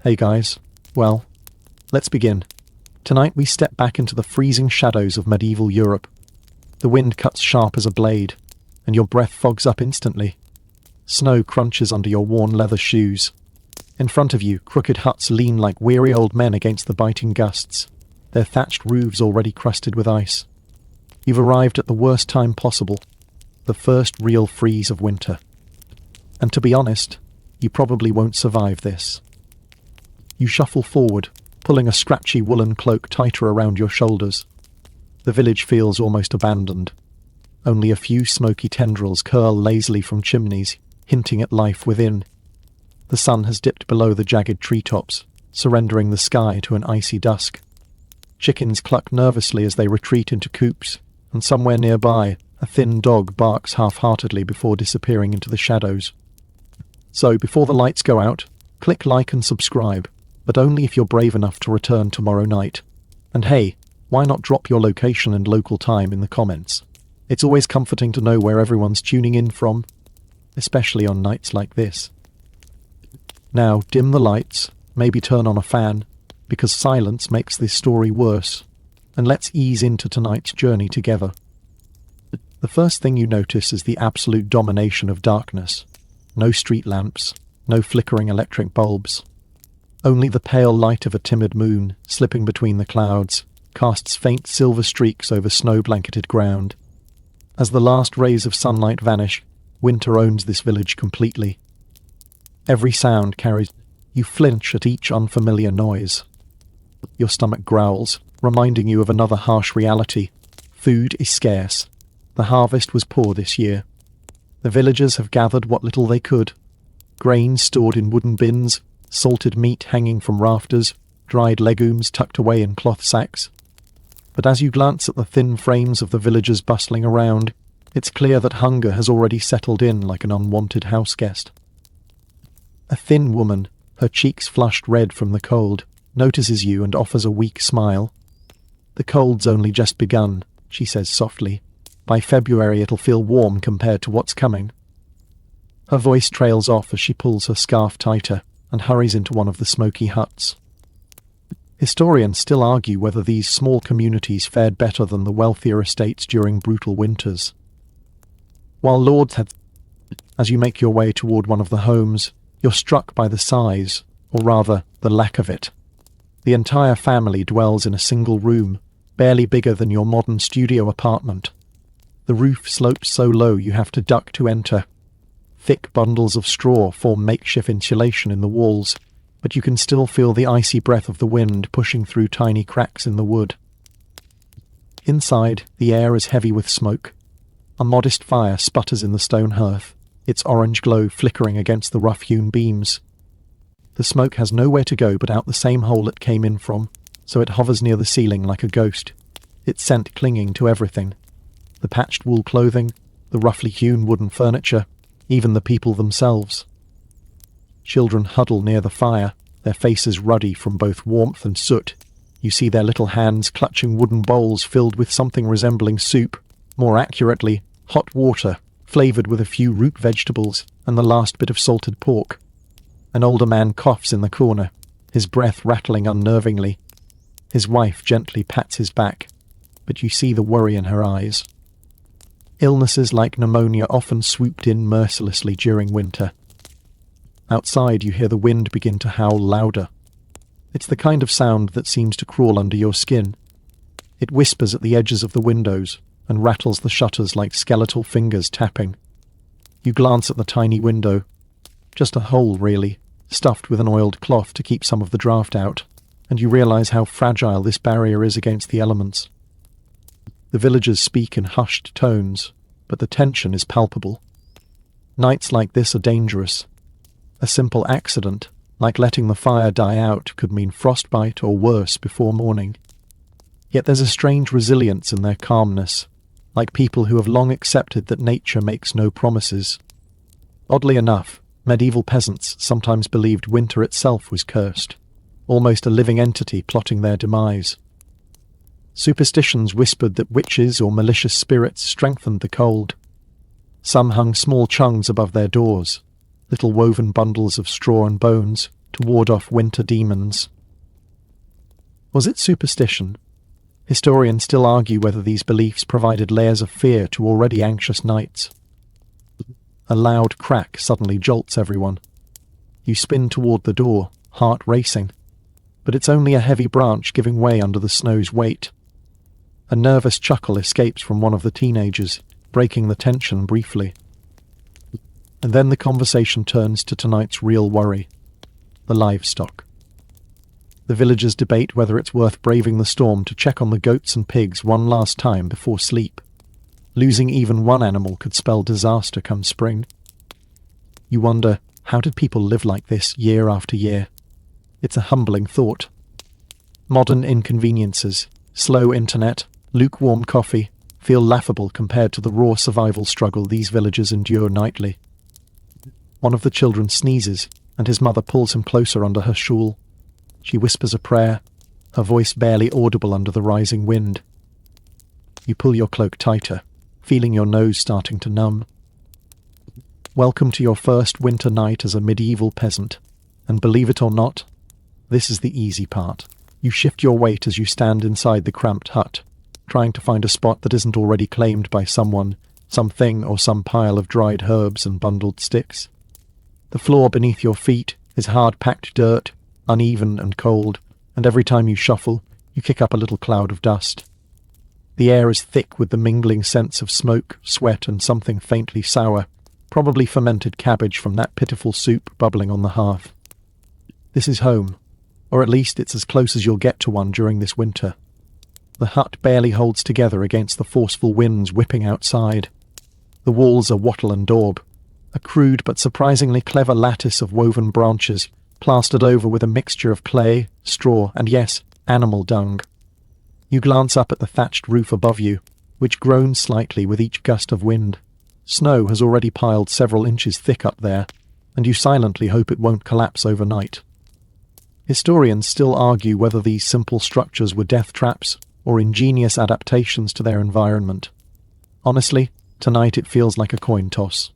Hey guys. Well, let's begin. Tonight we step back into the freezing shadows of medieval Europe. The wind cuts sharp as a blade, and your breath fogs up instantly. Snow crunches under your worn leather shoes. In front of you, crooked huts lean like weary old men against the biting gusts, their thatched roofs already crusted with ice. You've arrived at the worst time possible, the first real freeze of winter. And to be honest, you probably won't survive this. You shuffle forward, pulling a scratchy woolen cloak tighter around your shoulders. The village feels almost abandoned. Only a few smoky tendrils curl lazily from chimneys, hinting at life within. The sun has dipped below the jagged treetops, surrendering the sky to an icy dusk. Chickens cluck nervously as they retreat into coops, and somewhere nearby, a thin dog barks half-heartedly before disappearing into the shadows. So, before the lights go out, click like and subscribe, but only if you're brave enough to return tomorrow night. And hey, why not drop your location and local time in the comments? It's always comforting to know where everyone's tuning in from, especially on nights like this. Now, dim the lights, maybe turn on a fan, because silence makes this story worse, and let's ease into tonight's journey together. The first thing you notice is the absolute domination of darkness. No street lamps, no flickering electric bulbs. Only the pale light of a timid moon, slipping between the clouds, casts faint silver streaks over snow-blanketed ground. As the last rays of sunlight vanish, winter owns this village completely. Every sound carries. You flinch at each unfamiliar noise. Your stomach growls, reminding you of another harsh reality. Food is scarce. The harvest was poor this year. The villagers have gathered what little they could. Grain stored in wooden bins, salted meat hanging from rafters, dried legumes tucked away in cloth sacks. But as you glance at the thin frames of the villagers bustling around, it's clear that hunger has already settled in like an unwanted houseguest. A thin woman, her cheeks flushed red from the cold, notices you and offers a weak smile. "The cold's only just begun," she says softly. "By February it'll feel warm compared to what's coming." Her voice trails off as she pulls her scarf tighter and hurries into one of the smoky huts. Historians still argue whether these small communities fared better than the wealthier estates during brutal winters. While lords had... As you make your way toward one of the homes, you're struck by the size, or rather, the lack of it. The entire family dwells in a single room, barely bigger than your modern studio apartment. The roof slopes so low you have to duck to enter. Thick bundles of straw form makeshift insulation in the walls, but you can still feel the icy breath of the wind pushing through tiny cracks in the wood. Inside, the air is heavy with smoke. A modest fire sputters in the stone hearth, its orange glow flickering against the rough-hewn beams. The smoke has nowhere to go but out the same hole it came in from, so it hovers near the ceiling like a ghost, its scent clinging to everything. The patched wool clothing, the roughly hewn wooden furniture, even the people themselves. Children huddle near the fire, their faces ruddy from both warmth and soot. You see their little hands clutching wooden bowls filled with something resembling soup, more accurately, hot water, flavoured with a few root vegetables and the last bit of salted pork. An older man coughs in the corner, his breath rattling unnervingly. His wife gently pats his back, but you see the worry in her eyes. Illnesses like pneumonia often swooped in mercilessly during winter. Outside you hear the wind begin to howl louder. It's the kind of sound that seems to crawl under your skin. It whispers at the edges of the windows and rattles the shutters like skeletal fingers tapping. You glance at the tiny window. Just a hole, really, stuffed with an oiled cloth to keep some of the draft out, and you realise how fragile this barrier is against the elements. The villagers speak in hushed tones, but the tension is palpable. Nights like this are dangerous. A simple accident, like letting the fire die out, could mean frostbite or worse before morning. Yet there's a strange resilience in their calmness, like people who have long accepted that nature makes no promises. Oddly enough, medieval peasants sometimes believed winter itself was cursed, almost a living entity plotting their demise. Superstitions whispered that witches or malicious spirits strengthened the cold. Some hung small chungs above their doors, little woven bundles of straw and bones, to ward off winter demons. Was it superstition? Historians still argue whether these beliefs provided layers of fear to already anxious nights. A loud crack suddenly jolts everyone. You spin toward the door, heart racing, but it's only a heavy branch giving way under the snow's weight. A nervous chuckle escapes from one of the teenagers, breaking the tension briefly. And then the conversation turns to tonight's real worry: the livestock. The villagers debate whether it's worth braving the storm to check on the goats and pigs one last time before sleep. Losing even one animal could spell disaster come spring. You wonder, how did people live like this year after year? It's a humbling thought. Modern inconveniences, slow internet, lukewarm coffee, feel laughable compared to the raw survival struggle these villagers endure nightly. One of the children sneezes, and his mother pulls him closer under her shawl. She whispers a prayer, her voice barely audible under the rising wind. You pull your cloak tighter, feeling your nose starting to numb. Welcome to your first winter night as a medieval peasant, and believe it or not, this is the easy part. You shift your weight as you stand inside the cramped hut, trying to find a spot that isn't already claimed by someone, something, or some pile of dried herbs and bundled sticks. The floor beneath your feet is hard-packed dirt, uneven and cold, and every time you shuffle, you kick up a little cloud of dust. The air is thick with the mingling scents of smoke, sweat, and something faintly sour, probably fermented cabbage from that pitiful soup bubbling on the hearth. This is home, or at least it's as close as you'll get to one during this winter. The hut barely holds together against the forceful winds whipping outside. The walls are wattle and daub, a crude but surprisingly clever lattice of woven branches, plastered over with a mixture of clay, straw, and yes, animal dung. You glance up at the thatched roof above you, which groans slightly with each gust of wind. Snow has already piled several inches thick up there, and you silently hope it won't collapse overnight. Historians still argue whether these simple structures were death traps or ingenious adaptations to their environment. Honestly, tonight it feels like a coin toss.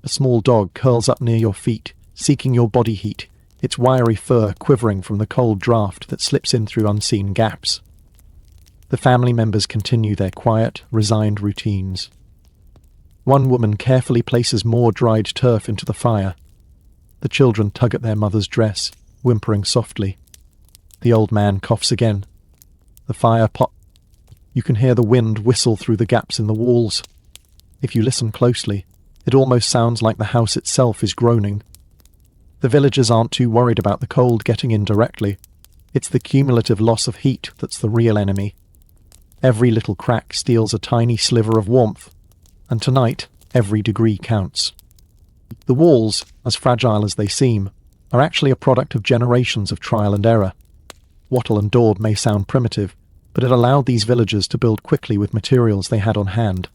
A small dog curls up near your feet, seeking your body heat, its wiry fur quivering from the cold draft that slips in through unseen gaps. The family members continue their quiet, resigned routines. One woman carefully places more dried turf into the fire. The children tug at their mother's dress, whimpering softly. The old man coughs again. The fire pot. You can hear the wind whistle through the gaps in the walls. If you listen closely, it almost sounds like the house itself is groaning. The villagers aren't too worried about the cold getting in directly. It's the cumulative loss of heat that's the real enemy. Every little crack steals a tiny sliver of warmth, and tonight every degree counts. The walls, as fragile as they seem, are actually a product of generations of trial and error. Wattle and daub may sound primitive, but it allowed these villagers to build quickly with materials they had on hand.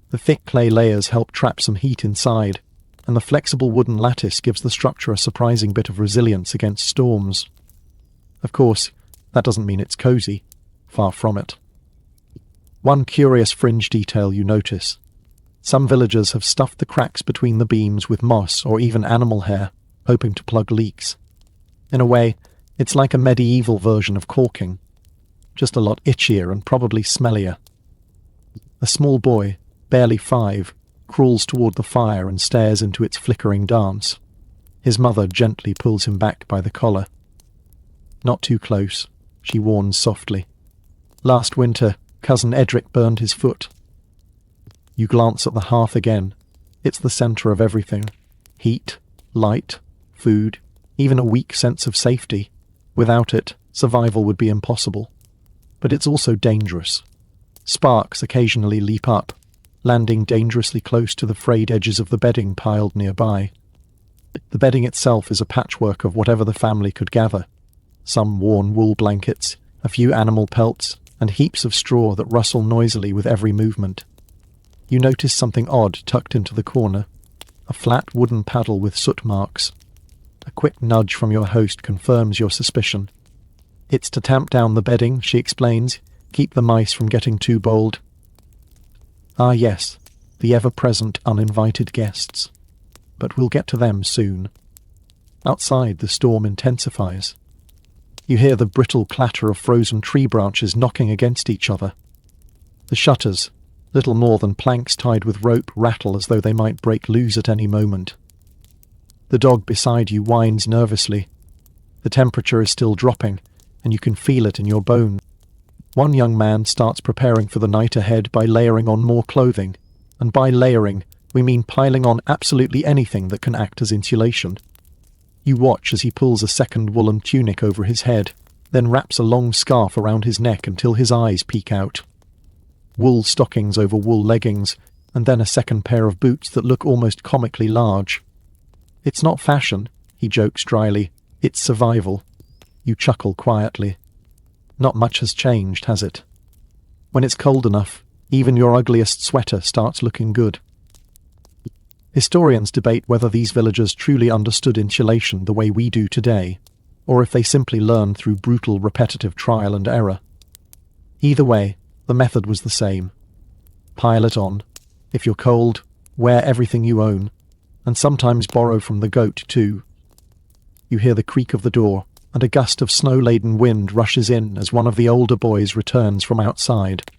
The thick clay layers help trap some heat inside, and the flexible wooden lattice gives the structure a surprising bit of resilience against storms. Of course, that doesn't mean it's cozy. Far from it. One curious fringe detail you notice. Some villagers have stuffed the cracks between the beams with moss or even animal hair, hoping to plug leaks. In a way, it's like a medieval version of caulking, just a lot itchier and probably smellier. A small boy, barely 5, crawls toward the fire and stares into its flickering dance. His mother gently pulls him back by the collar. Not too close, she warns softly. Last winter, Cousin Edric burned his foot. You glance at the hearth again. It's the centre of everything. Heat, light, food, even a weak sense of safety. Without it, survival would be impossible. But it's also dangerous. Sparks occasionally leap up, landing dangerously close to the frayed edges of the bedding piled nearby. The bedding itself is a patchwork of whatever the family could gather. Some worn wool blankets, a few animal pelts, and heaps of straw that rustle noisily with every movement. You notice something odd tucked into the corner, a flat wooden paddle with soot marks. A quick nudge from your host confirms your suspicion. It's to tamp down the bedding, she explains, keep the mice from getting too bold. Ah yes, the ever-present uninvited guests. But we'll get to them soon. Outside, the storm intensifies. You hear the brittle clatter of frozen tree branches knocking against each other. The shutters, little more than planks tied with rope, rattle as though they might break loose at any moment. The dog beside you whines nervously. The temperature is still dropping, and you can feel it in your bones. One young man starts preparing for the night ahead by layering on more clothing, and by layering, we mean piling on absolutely anything that can act as insulation. You watch as he pulls a second woolen tunic over his head, then wraps a long scarf around his neck until his eyes peek out. Wool stockings over wool leggings, and then a second pair of boots that look almost comically large. It's not fashion, he jokes dryly, it's survival. You chuckle quietly. Not much has changed, has it? When it's cold enough, even your ugliest sweater starts looking good. Historians debate whether these villagers truly understood insulation the way we do today, or if they simply learned through brutal, repetitive trial and error. Either way, the method was the same. Pile it on. If you're cold, wear everything you own, and sometimes borrow from the goat too. You hear the creak of the door, and a gust of snow-laden wind rushes in as one of the older boys returns from outside.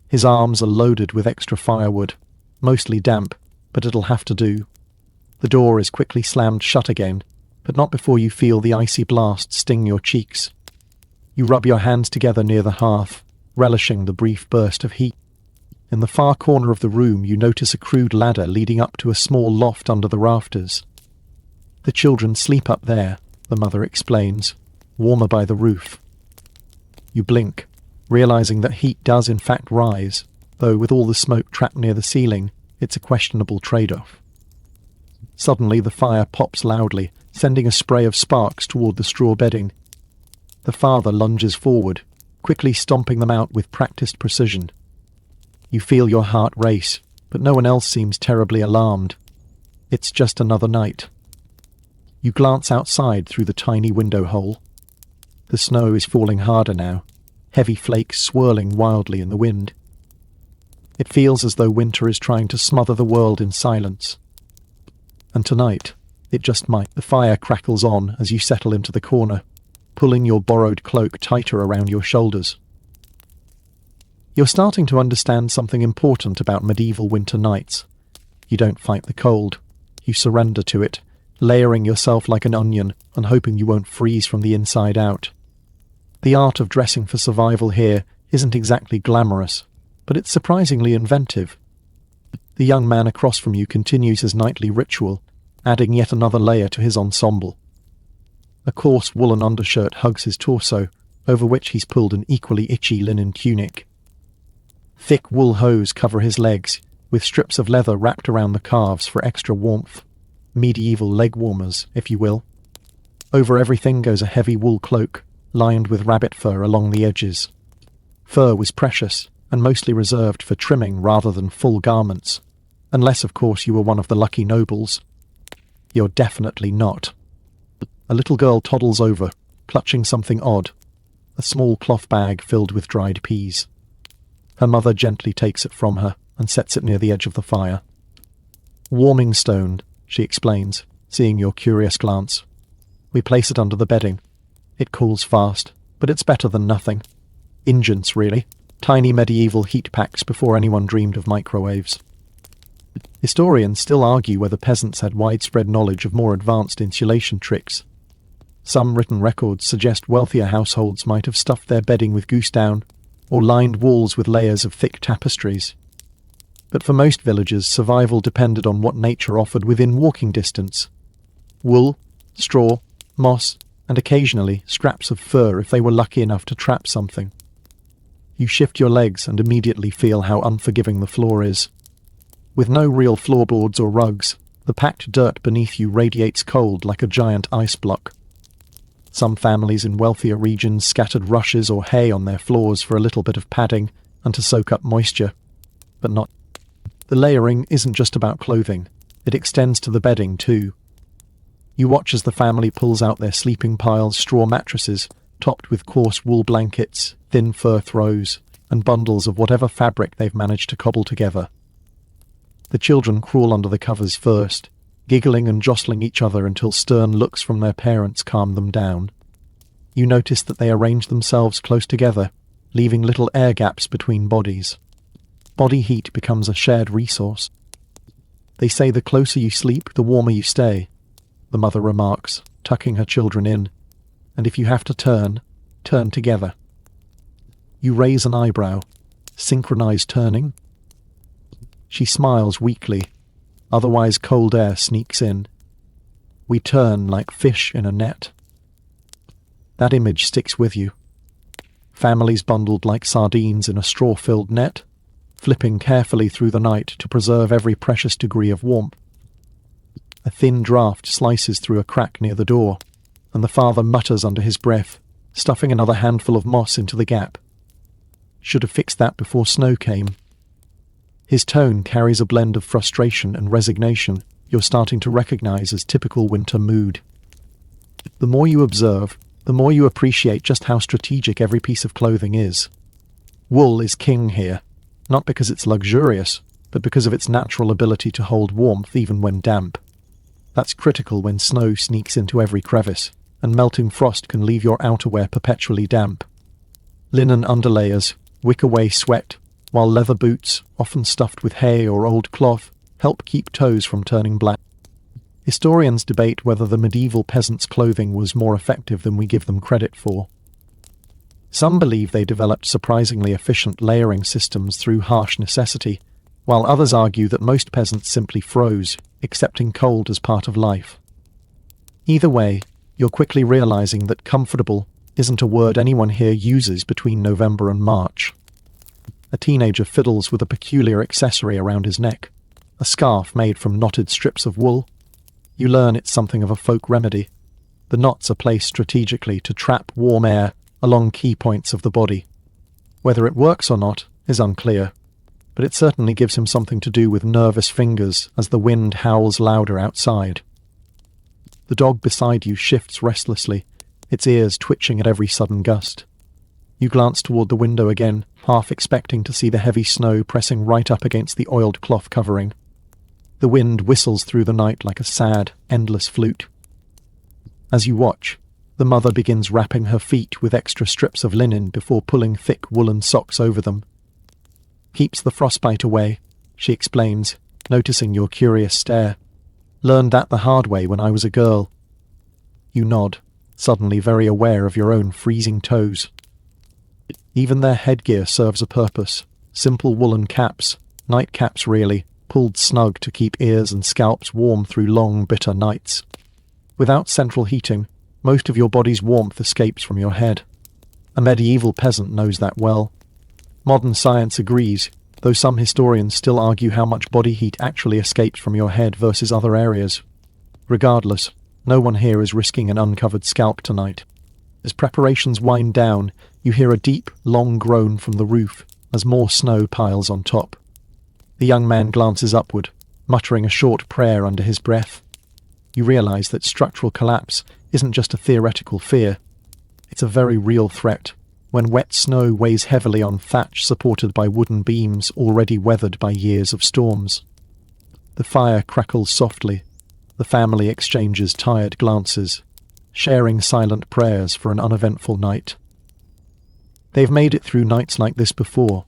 His arms are loaded with extra firewood, mostly damp, but it'll have to do. The door is quickly slammed shut again, but not before you feel the icy blast sting your cheeks. You rub your hands together near the hearth, relishing the brief burst of heat. In the far corner of the room you notice a crude ladder leading up to a small loft under the rafters. The children sleep up there, the mother explains, warmer by the roof. You blink, realizing that heat does in fact rise, though with all the smoke trapped near the ceiling, it's a questionable trade-off. Suddenly the fire pops loudly, sending a spray of sparks toward the straw bedding. The father lunges forward, quickly stomping them out with practiced precision. You feel your heart race, but no one else seems terribly alarmed. It's just another night. You glance outside through the tiny window hole. The snow is falling harder now, heavy flakes swirling wildly in the wind. It feels as though winter is trying to smother the world in silence. And tonight, it just might. The fire crackles on as you settle into the corner, pulling your borrowed cloak tighter around your shoulders. You're starting to understand something important about medieval winter nights. You don't fight the cold. You surrender to it, layering yourself like an onion and hoping you won't freeze from the inside out. The art of dressing for survival here isn't exactly glamorous, but it's surprisingly inventive. The young man across from you continues his nightly ritual, adding yet another layer to his ensemble. A coarse woolen undershirt hugs his torso, over which he's pulled an equally itchy linen tunic. Thick wool hose cover his legs, with strips of leather wrapped around the calves for extra warmth. Medieval leg warmers, if you will. Over everything goes a heavy wool cloak, lined with rabbit fur along the edges. Fur was precious, and mostly reserved for trimming rather than full garments, unless of course you were one of the lucky nobles. You're definitely not. A little girl toddles over, clutching something odd, a small cloth bag filled with dried peas. Her mother gently takes it from her and sets it near the edge of the fire. Warming stone, she explains, seeing your curious glance. We place it under the bedding. It cools fast, but it's better than nothing. Ingens, really. Tiny medieval heat packs before anyone dreamed of microwaves. Historians still argue whether peasants had widespread knowledge of more advanced insulation tricks. Some written records suggest wealthier households might have stuffed their bedding with goose down, or lined walls with layers of thick tapestries. But for most villagers, survival depended on what nature offered within walking distance. Wool, straw, moss, and occasionally scraps of fur if they were lucky enough to trap something. You shift your legs and immediately feel how unforgiving the floor is. With no real floorboards or rugs, the packed dirt beneath you radiates cold like a giant ice block. Some families in wealthier regions scattered rushes or hay on their floors for a little bit of padding and to soak up moisture, but not. The layering isn't just about clothing, it extends to the bedding too. You watch as the family pulls out their sleeping piles, straw mattresses, topped with coarse wool blankets, thin fur throws, and bundles of whatever fabric they've managed to cobble together. The children crawl under the covers first, giggling and jostling each other until stern looks from their parents calm them down. You notice that they arrange themselves close together, leaving little air gaps between bodies. Body heat becomes a shared resource. They say the closer you sleep, the warmer you stay, the mother remarks, tucking her children in. And if you have to turn together. You raise an eyebrow. Synchronized turning? She smiles weakly. Otherwise cold air sneaks in. We turn like fish in a net. That image sticks with you. Families bundled like sardines in a straw-filled net, flipping carefully through the night to preserve every precious degree of warmth. A thin draught slices through a crack near the door, and the father mutters under his breath, stuffing another handful of moss into the gap. Should have fixed that before snow came. His tone carries a blend of frustration and resignation you're starting to recognize as typical winter mood. The more you observe, the more you appreciate just how strategic every piece of clothing is. Wool is king here, not because it's luxurious, but because of its natural ability to hold warmth even when damp. That's critical when snow sneaks into every crevice, and melting frost can leave your outerwear perpetually damp. Linen underlayers wick away sweat, while leather boots, often stuffed with hay or old cloth, help keep toes from turning black. Historians debate whether the medieval peasants' clothing was more effective than we give them credit for. Some believe they developed surprisingly efficient layering systems through harsh necessity, while others argue that most peasants simply froze, accepting cold as part of life. Either way, you're quickly realizing that comfortable isn't a word anyone here uses between November and March. A teenager fiddles with a peculiar accessory around his neck, a scarf made from knotted strips of wool. You learn it's something of a folk remedy. The knots are placed strategically to trap warm air along key points of the body. Whether it works or not is unclear, but it certainly gives him something to do with nervous fingers as the wind howls louder outside. The dog beside you shifts restlessly, its ears twitching at every sudden gust. You glance toward the window again, half expecting to see the heavy snow pressing right up against the oiled cloth covering. The wind whistles through the night like a sad, endless flute. As you watch, the mother begins wrapping her feet with extra strips of linen before pulling thick woolen socks over them. Keeps the frostbite away, she explains, noticing your curious stare. Learned that the hard way when I was a girl. You nod, suddenly very aware of your own freezing toes. Even their headgear serves a purpose. Simple woolen caps, nightcaps really, pulled snug to keep ears and scalps warm through long, bitter nights. Without central heating, most of your body's warmth escapes from your head. A medieval peasant knows that well. Modern science agrees, though some historians still argue how much body heat actually escapes from your head versus other areas. Regardless, no one here is risking an uncovered scalp tonight. As preparations wind down, you hear a deep, long groan from the roof as more snow piles on top. The young man glances upward, muttering a short prayer under his breath. You realize that structural collapse isn't just a theoretical fear. It's a very real threat, when wet snow weighs heavily on thatch supported by wooden beams already weathered by years of storms. The fire crackles softly. The family exchanges tired glances, sharing silent prayers for an uneventful night. They've made it through nights like this before,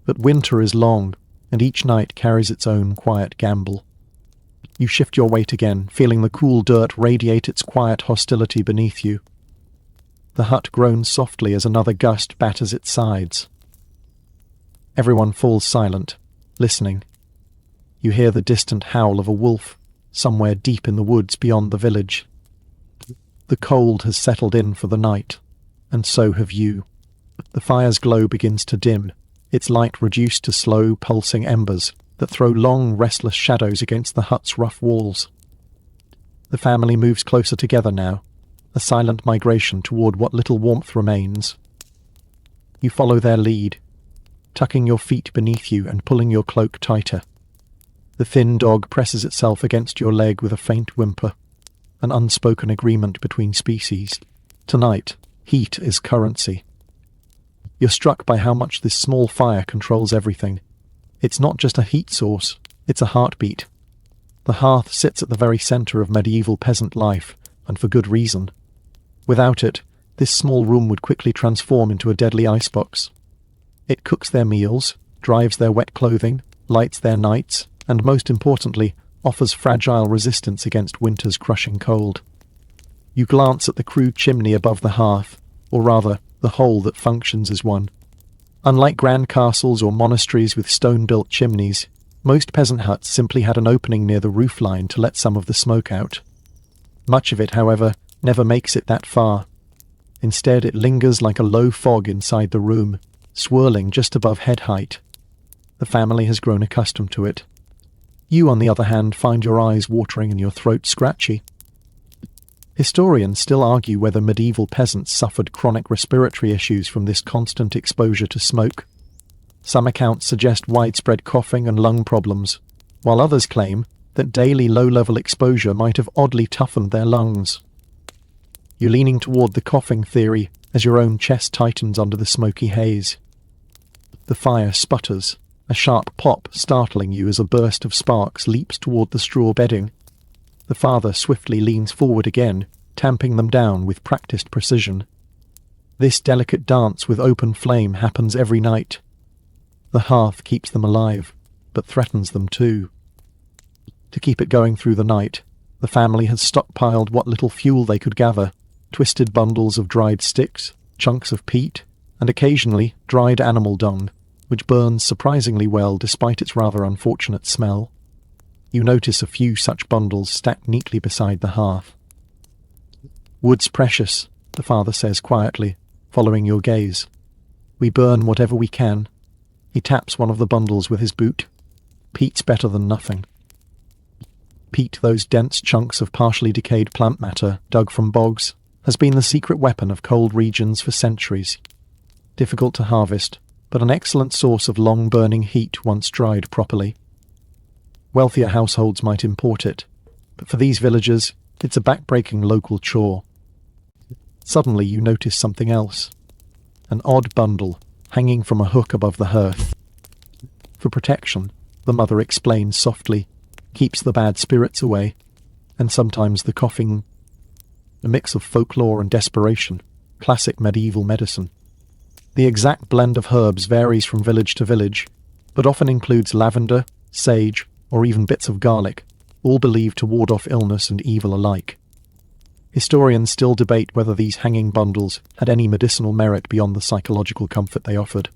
but winter is long, and each night carries its own quiet gamble. You shift your weight again, feeling the cool dirt radiate its quiet hostility beneath you. The hut groans softly as another gust batters its sides. Everyone falls silent, listening. You hear the distant howl of a wolf, somewhere deep in the woods beyond the village. The cold has settled in for the night, and so have you. The fire's glow begins to dim, its light reduced to slow, pulsing embers that throw long, restless shadows against the hut's rough walls. The family moves closer together now, a silent migration toward what little warmth remains. You follow their lead, tucking your feet beneath you and pulling your cloak tighter. The thin dog presses itself against your leg with a faint whimper, an unspoken agreement between species. Tonight, heat is currency. You're struck by how much this small fire controls everything. It's not just a heat source, it's a heartbeat. The hearth sits at the very centre of medieval peasant life, and for good reason. Without it, this small room would quickly transform into a deadly icebox. It cooks their meals, dries their wet clothing, lights their nights, and most importantly, offers fragile resistance against winter's crushing cold. You glance at the crude chimney above the hearth, or rather, the hole that functions as one. Unlike grand castles or monasteries with stone-built chimneys, most peasant huts simply had an opening near the roofline to let some of the smoke out. Much of it, however, never makes it that far. Instead, it lingers like a low fog inside the room, swirling just above head height. The family has grown accustomed to it. You, on the other hand, find your eyes watering and your throat scratchy. Historians still argue whether medieval peasants suffered chronic respiratory issues from this constant exposure to smoke. Some accounts suggest widespread coughing and lung problems, while others claim that daily low-level exposure might have oddly toughened their lungs. You're leaning toward the coughing theory as your own chest tightens under the smoky haze. The fire sputters, a sharp pop startling you as a burst of sparks leaps toward the straw bedding. The father swiftly leans forward again, tamping them down with practiced precision. This delicate dance with open flame happens every night. The hearth keeps them alive, but threatens them too. To keep it going through the night, the family has stockpiled what little fuel they could gather, twisted bundles of dried sticks, chunks of peat, and occasionally dried animal dung, which burns surprisingly well despite its rather unfortunate smell. You notice a few such bundles stacked neatly beside the hearth. "Wood's precious," the father says quietly, following your gaze. "We burn whatever we can." He taps one of the bundles with his boot. "Peat's better than nothing." Peat, those dense chunks of partially decayed plant matter dug from bogs, has been the secret weapon of cold regions for centuries. Difficult to harvest, but an excellent source of long-burning heat once dried properly. Wealthier households might import it, but for these villagers, it's a back-breaking local chore. Suddenly you notice something else. An odd bundle, hanging from a hook above the hearth. For protection, the mother explains softly, keeps the bad spirits away, and sometimes the coughing. A mix of folklore and desperation, classic medieval medicine. The exact blend of herbs varies from village to village, but often includes lavender, sage, or even bits of garlic, all believed to ward off illness and evil alike. Historians still debate whether these hanging bundles had any medicinal merit beyond the psychological comfort they offered.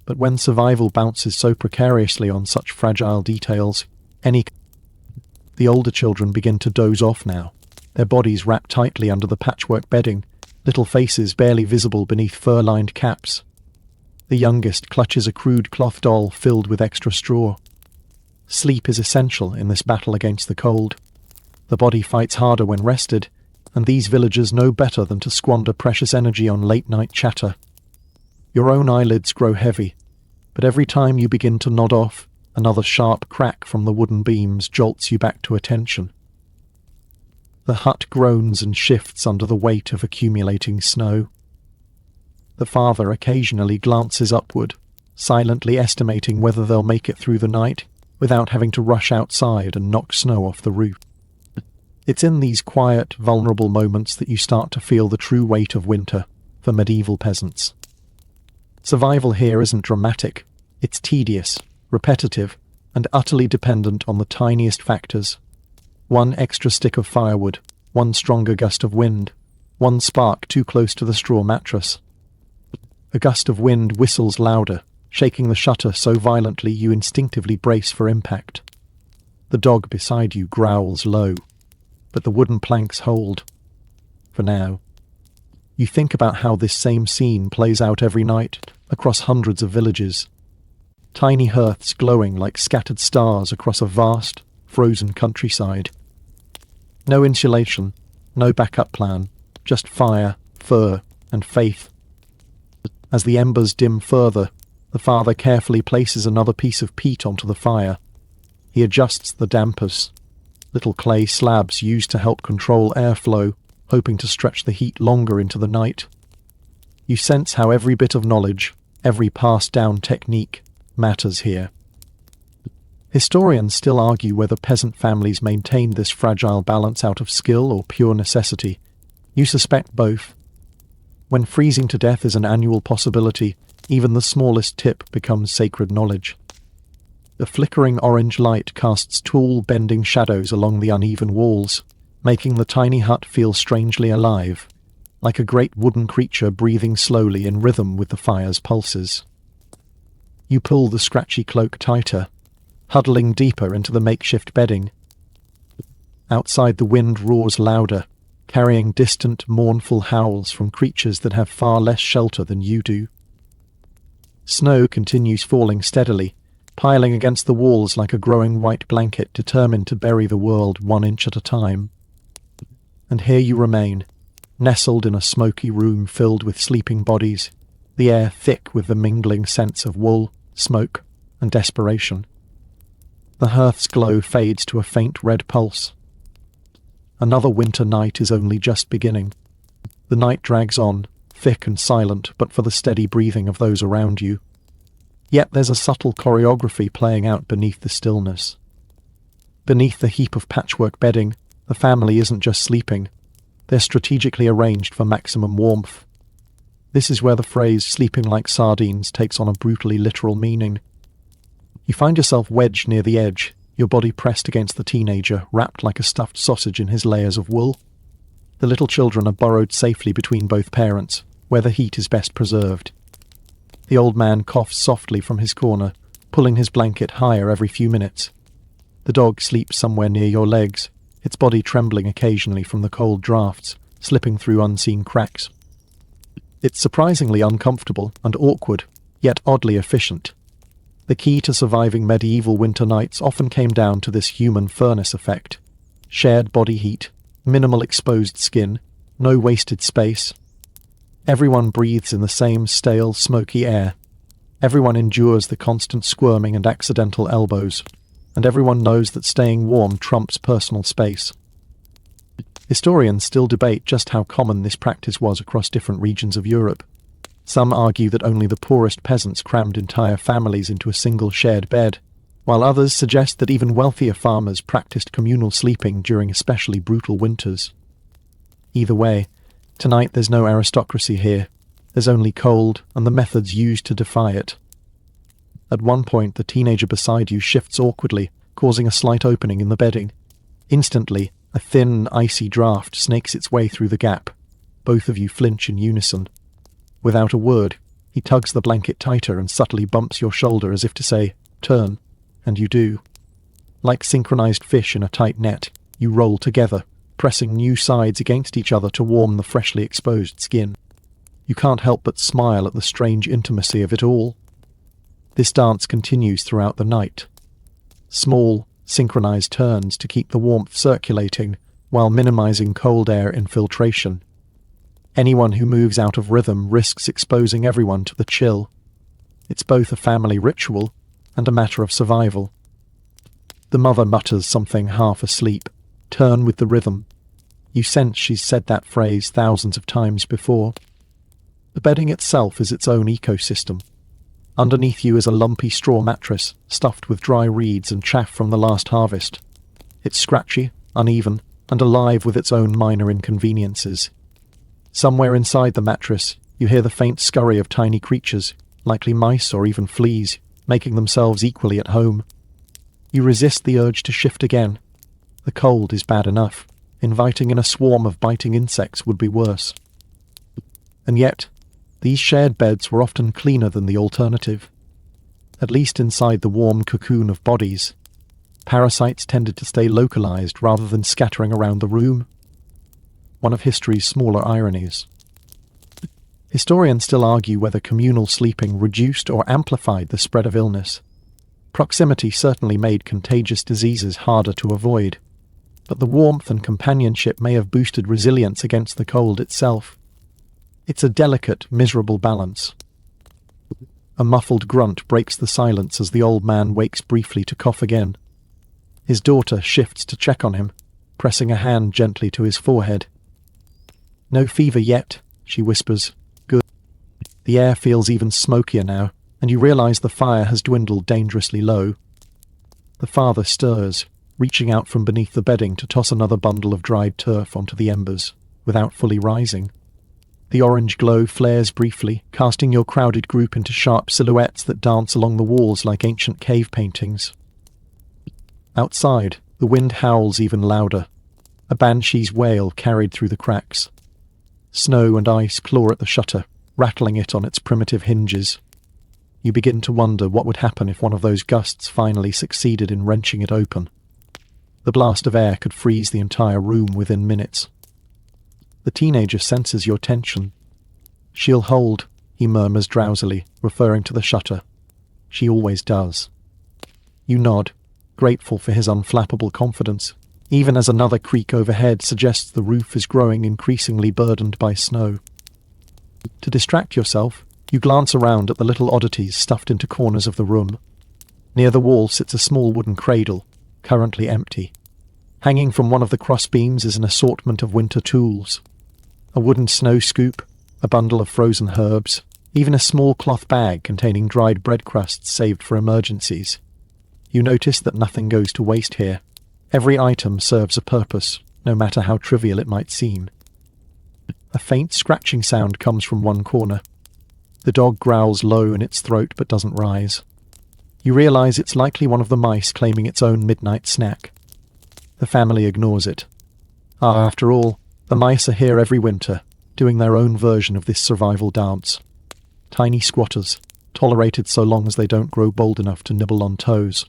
But when survival bounces so precariously on such fragile details, the older children begin to doze off now, their bodies wrapped tightly under the patchwork bedding, little faces barely visible beneath fur-lined caps. The youngest clutches a crude cloth doll filled with extra straw. Sleep is essential in this battle against the cold. The body fights harder when rested, and these villagers know better than to squander precious energy on late-night chatter. Your own eyelids grow heavy, but every time you begin to nod off, another sharp crack from the wooden beams jolts you back to attention. The hut groans and shifts under the weight of accumulating snow. The father occasionally glances upward, silently estimating whether they'll make it through the night without having to rush outside and knock snow off the roof. It's in these quiet, vulnerable moments that you start to feel the true weight of winter for medieval peasants. Survival here isn't dramatic, it's tedious, repetitive, and utterly dependent on the tiniest factors. One extra stick of firewood, one stronger gust of wind, one spark too close to the straw mattress. A gust of wind whistles louder, shaking the shutter so violently you instinctively brace for impact. The dog beside you growls low, but the wooden planks hold. For now. You think about how this same scene plays out every night across hundreds of villages. Tiny hearths glowing like scattered stars across a vast, frozen countryside. No insulation, no backup plan, just fire, fur, and faith. As the embers dim further, the father carefully places another piece of peat onto the fire. He adjusts the dampers, little clay slabs used to help control airflow, hoping to stretch the heat longer into the night. You sense how every bit of knowledge, every passed-down technique, matters here. Historians still argue whether peasant families maintained this fragile balance out of skill or pure necessity. You suspect both. When freezing to death is an annual possibility, even the smallest tip becomes sacred knowledge. The flickering orange light casts tall, bending shadows along the uneven walls, making the tiny hut feel strangely alive, like a great wooden creature breathing slowly in rhythm with the fire's pulses. You pull the scratchy cloak tighter, huddling deeper into the makeshift bedding. Outside, the wind roars louder, carrying distant, mournful howls from creatures that have far less shelter than you do. Snow continues falling steadily, piling against the walls like a growing white blanket determined to bury the world 1 inch at a time. And here you remain, nestled in a smoky room filled with sleeping bodies, the air thick with the mingling scents of wool, smoke, and desperation. The hearth's glow fades to a faint red pulse. Another winter night is only just beginning. The night drags on, thick and silent but for the steady breathing of those around you. Yet there's a subtle choreography playing out beneath the stillness. Beneath the heap of patchwork bedding, the family isn't just sleeping. They're strategically arranged for maximum warmth. This is where the phrase "sleeping like sardines" takes on a brutally literal meaning. You find yourself wedged near the edge, your body pressed against the teenager, wrapped like a stuffed sausage in his layers of wool. The little children are burrowed safely between both parents, where the heat is best preserved. The old man coughs softly from his corner, pulling his blanket higher every few minutes. The dog sleeps somewhere near your legs, its body trembling occasionally from the cold drafts, slipping through unseen cracks. It's surprisingly uncomfortable and awkward, yet oddly efficient. The key to surviving medieval winter nights often came down to this human furnace effect. Shared body heat, minimal exposed skin, no wasted space. Everyone breathes in the same stale, smoky air. Everyone endures the constant squirming and accidental elbows, and everyone knows that staying warm trumps personal space. Historians still debate just how common this practice was across different regions of Europe. Some argue that only the poorest peasants crammed entire families into a single shared bed, while others suggest that even wealthier farmers practiced communal sleeping during especially brutal winters. Either way, tonight there's no aristocracy here. There's only cold and the methods used to defy it. At one point, the teenager beside you shifts awkwardly, causing a slight opening in the bedding. Instantly, a thin, icy draft snakes its way through the gap. Both of you flinch in unison. Without a word, he tugs the blanket tighter and subtly bumps your shoulder as if to say, "Turn," and you do. Like synchronized fish in a tight net, you roll together, pressing new sides against each other to warm the freshly exposed skin. You can't help but smile at the strange intimacy of it all. This dance continues throughout the night. Small, synchronized turns to keep the warmth circulating while minimizing cold air infiltration. Anyone who moves out of rhythm risks exposing everyone to the chill. It's both a family ritual and a matter of survival. The mother mutters something half asleep. "Turn with the rhythm." You sense she's said that phrase thousands of times before. The bedding itself is its own ecosystem. Underneath you is a lumpy straw mattress, stuffed with dry reeds and chaff from the last harvest. It's scratchy, uneven, and alive with its own minor inconveniences. Somewhere inside the mattress, you hear the faint scurry of tiny creatures, likely mice or even fleas, making themselves equally at home. You resist the urge to shift again. The cold is bad enough. Inviting in a swarm of biting insects would be worse. And yet, these shared beds were often cleaner than the alternative. At least inside the warm cocoon of bodies. Parasites tended to stay localized rather than scattering around the room. One of history's smaller ironies. Historians still argue whether communal sleeping reduced or amplified the spread of illness. Proximity certainly made contagious diseases harder to avoid, but the warmth and companionship may have boosted resilience against the cold itself. It's a delicate, miserable balance. A muffled grunt breaks the silence as the old man wakes briefly to cough again. His daughter shifts to check on him, pressing a hand gently to his forehead. "No fever yet," she whispers. "Good." The air feels even smokier now, and you realize the fire has dwindled dangerously low. The father stirs, reaching out from beneath the bedding to toss another bundle of dried turf onto the embers, without fully rising. The orange glow flares briefly, casting your crowded group into sharp silhouettes that dance along the walls like ancient cave paintings. Outside, the wind howls even louder, a banshee's wail carried through the cracks. Snow and ice claw at the shutter, rattling it on its primitive hinges. You begin to wonder what would happen if one of those gusts finally succeeded in wrenching it open. The blast of air could freeze the entire room within minutes. The teenager senses your tension. "She'll hold," he murmurs drowsily, referring to the shutter. "She always does." You nod, grateful for his unflappable confidence, even as another creak overhead suggests the roof is growing increasingly burdened by snow. To distract yourself, you glance around at the little oddities stuffed into corners of the room. Near the wall sits a small wooden cradle, currently empty. Hanging from one of the crossbeams is an assortment of winter tools. A wooden snow scoop, a bundle of frozen herbs, even a small cloth bag containing dried bread crusts saved for emergencies. You notice that nothing goes to waste here. Every item serves a purpose, no matter how trivial it might seem. A faint scratching sound comes from one corner. The dog growls low in its throat but doesn't rise. You realize it's likely one of the mice claiming its own midnight snack. The family ignores it. After all, the mice are here every winter, doing their own version of this survival dance. Tiny squatters, tolerated so long as they don't grow bold enough to nibble on toes.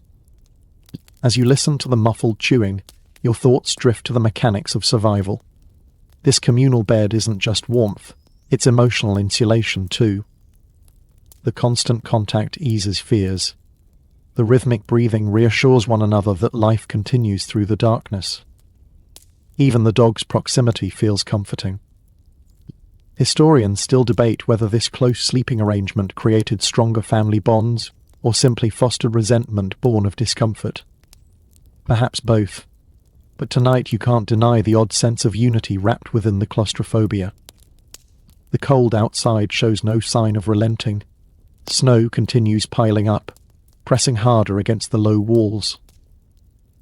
As you listen to the muffled chewing, your thoughts drift to the mechanics of survival. This communal bed isn't just warmth, it's emotional insulation too. The constant contact eases fears. The rhythmic breathing reassures one another that life continues through the darkness. Even the dog's proximity feels comforting. Historians still debate whether this close sleeping arrangement created stronger family bonds or simply fostered resentment born of discomfort. Perhaps both. But tonight you can't deny the odd sense of unity wrapped within the claustrophobia. The cold outside shows no sign of relenting. Snow continues piling up, pressing harder against the low walls.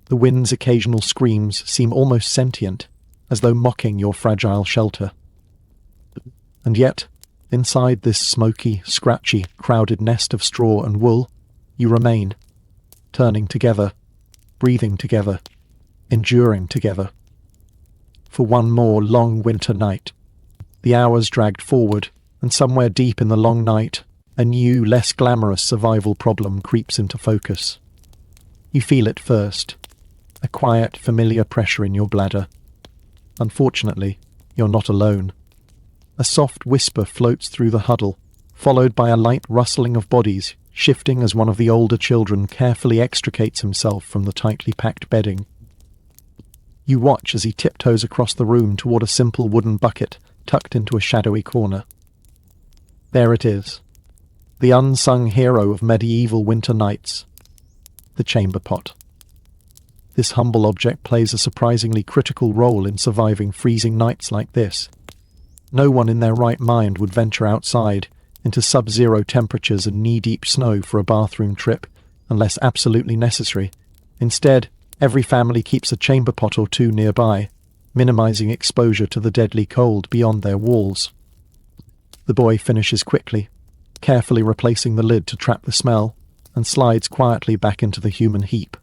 The wind's occasional screams seem almost sentient, as though mocking your fragile shelter. And yet, inside this smoky, scratchy, crowded nest of straw and wool, you remain, turning together, breathing together, enduring together. For one more long winter night. The hours dragged forward, and somewhere deep in the long night, a new, less glamorous survival problem creeps into focus. You feel it first, a quiet, familiar pressure in your bladder. Unfortunately, you're not alone. A soft whisper floats through the huddle, followed by a light rustling of bodies, shifting as one of the older children carefully extricates himself from the tightly packed bedding. You watch as he tiptoes across the room toward a simple wooden bucket tucked into a shadowy corner. There it is, the unsung hero of medieval winter nights, the chamber pot. This humble object plays a surprisingly critical role in surviving freezing nights like this. No one in their right mind would venture outside into sub-zero temperatures and knee-deep snow for a bathroom trip, unless absolutely necessary. Instead, every family keeps a chamber pot or two nearby, minimizing exposure to the deadly cold beyond their walls. The boy finishes quickly, carefully replacing the lid to trap the smell, and slides quietly back into the human heap.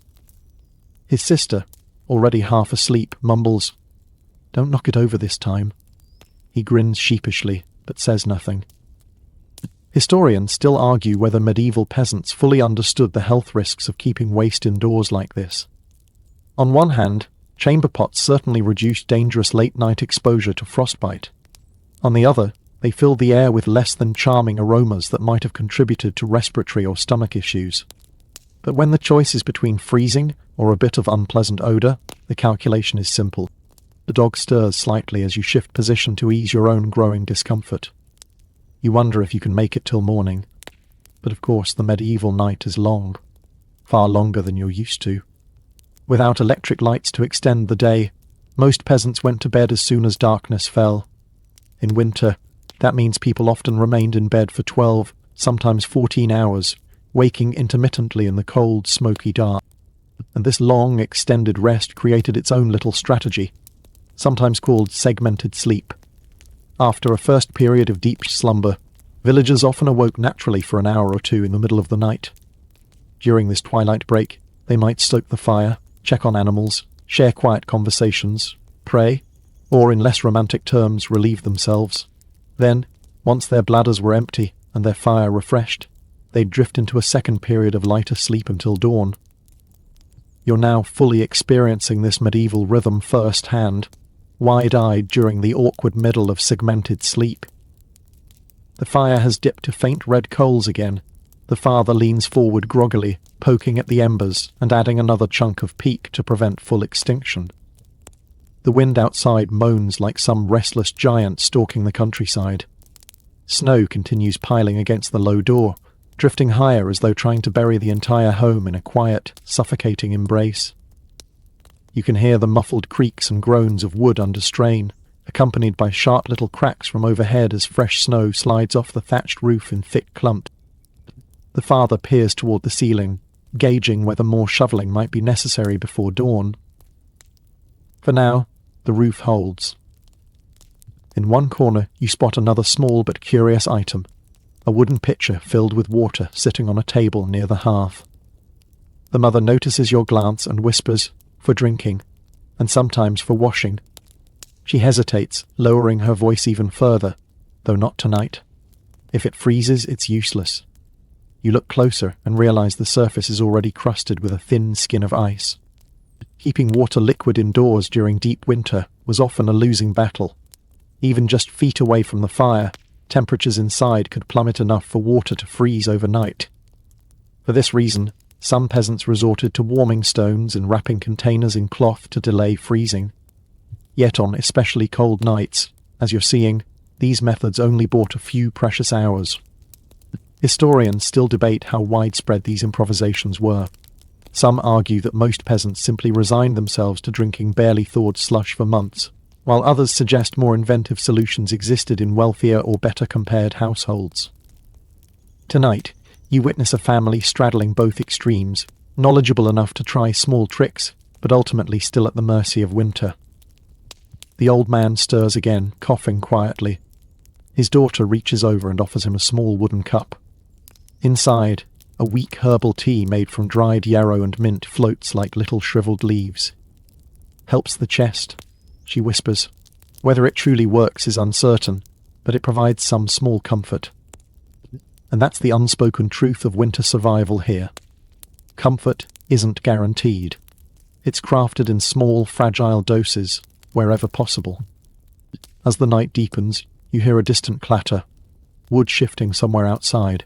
His sister, already half asleep, mumbles, "Don't knock it over this time." He grins sheepishly, but says nothing. Historians still argue whether medieval peasants fully understood the health risks of keeping waste indoors like this. On one hand, chamber pots certainly reduced dangerous late-night exposure to frostbite. On the other, they filled the air with less than charming aromas that might have contributed to respiratory or stomach issues. But when the choice is between freezing or a bit of unpleasant odour, the calculation is simple. The dog stirs slightly as you shift position to ease your own growing discomfort. You wonder if you can make it till morning. But of course the medieval night is long, far longer than you're used to. Without electric lights to extend the day, most peasants went to bed as soon as darkness fell. In winter, that means people often remained in bed for 12, sometimes 14 hours, waking intermittently in the cold, smoky dark. And this long, extended rest created its own little strategy, sometimes called segmented sleep. After a first period of deep slumber, villagers often awoke naturally for an hour or two in the middle of the night. During this twilight break, they might stoke the fire, check on animals, share quiet conversations, pray, or in less romantic terms, relieve themselves. Then, once their bladders were empty and their fire refreshed, they'd drift into a second period of lighter sleep until dawn. You're now fully experiencing this medieval rhythm firsthand, wide-eyed during the awkward middle of segmented sleep. The fire has dipped to faint red coals again. The father leans forward groggily, poking at the embers and adding another chunk of peat to prevent full extinction. The wind outside moans like some restless giant stalking the countryside. Snow continues piling against the low door, drifting higher as though trying to bury the entire home in a quiet, suffocating embrace. You can hear the muffled creaks and groans of wood under strain, accompanied by sharp little cracks from overhead as fresh snow slides off the thatched roof in thick clumps. The father peers toward the ceiling, gauging whether more shoveling might be necessary before dawn. For now, the roof holds. In one corner, you spot another small but curious item, a wooden pitcher filled with water sitting on a table near the hearth. The mother notices your glance and whispers, "For drinking," and sometimes for washing. She hesitates, lowering her voice even further, though not tonight. If it freezes, it's useless. You look closer and realize the surface is already crusted with a thin skin of ice. Keeping water liquid indoors during deep winter was often a losing battle. Even just feet away from the fire, temperatures inside could plummet enough for water to freeze overnight. For this reason, some peasants resorted to warming stones and wrapping containers in cloth to delay freezing. Yet on especially cold nights, as you're seeing, these methods only bought a few precious hours. Historians still debate how widespread these improvisations were. Some argue that most peasants simply resigned themselves to drinking barely thawed slush for months, while others suggest more inventive solutions existed in wealthier or better compared households. Tonight, you witness a family straddling both extremes, knowledgeable enough to try small tricks, but ultimately still at the mercy of winter. The old man stirs again, coughing quietly. His daughter reaches over and offers him a small wooden cup. Inside, a weak herbal tea made from dried yarrow and mint floats like little shriveled leaves. "Helps the chest," she whispers. Whether it truly works is uncertain, but it provides some small comfort. And that's the unspoken truth of winter survival here. Comfort isn't guaranteed. It's crafted in small, fragile doses, wherever possible. As the night deepens, you hear a distant clatter, wood shifting somewhere outside.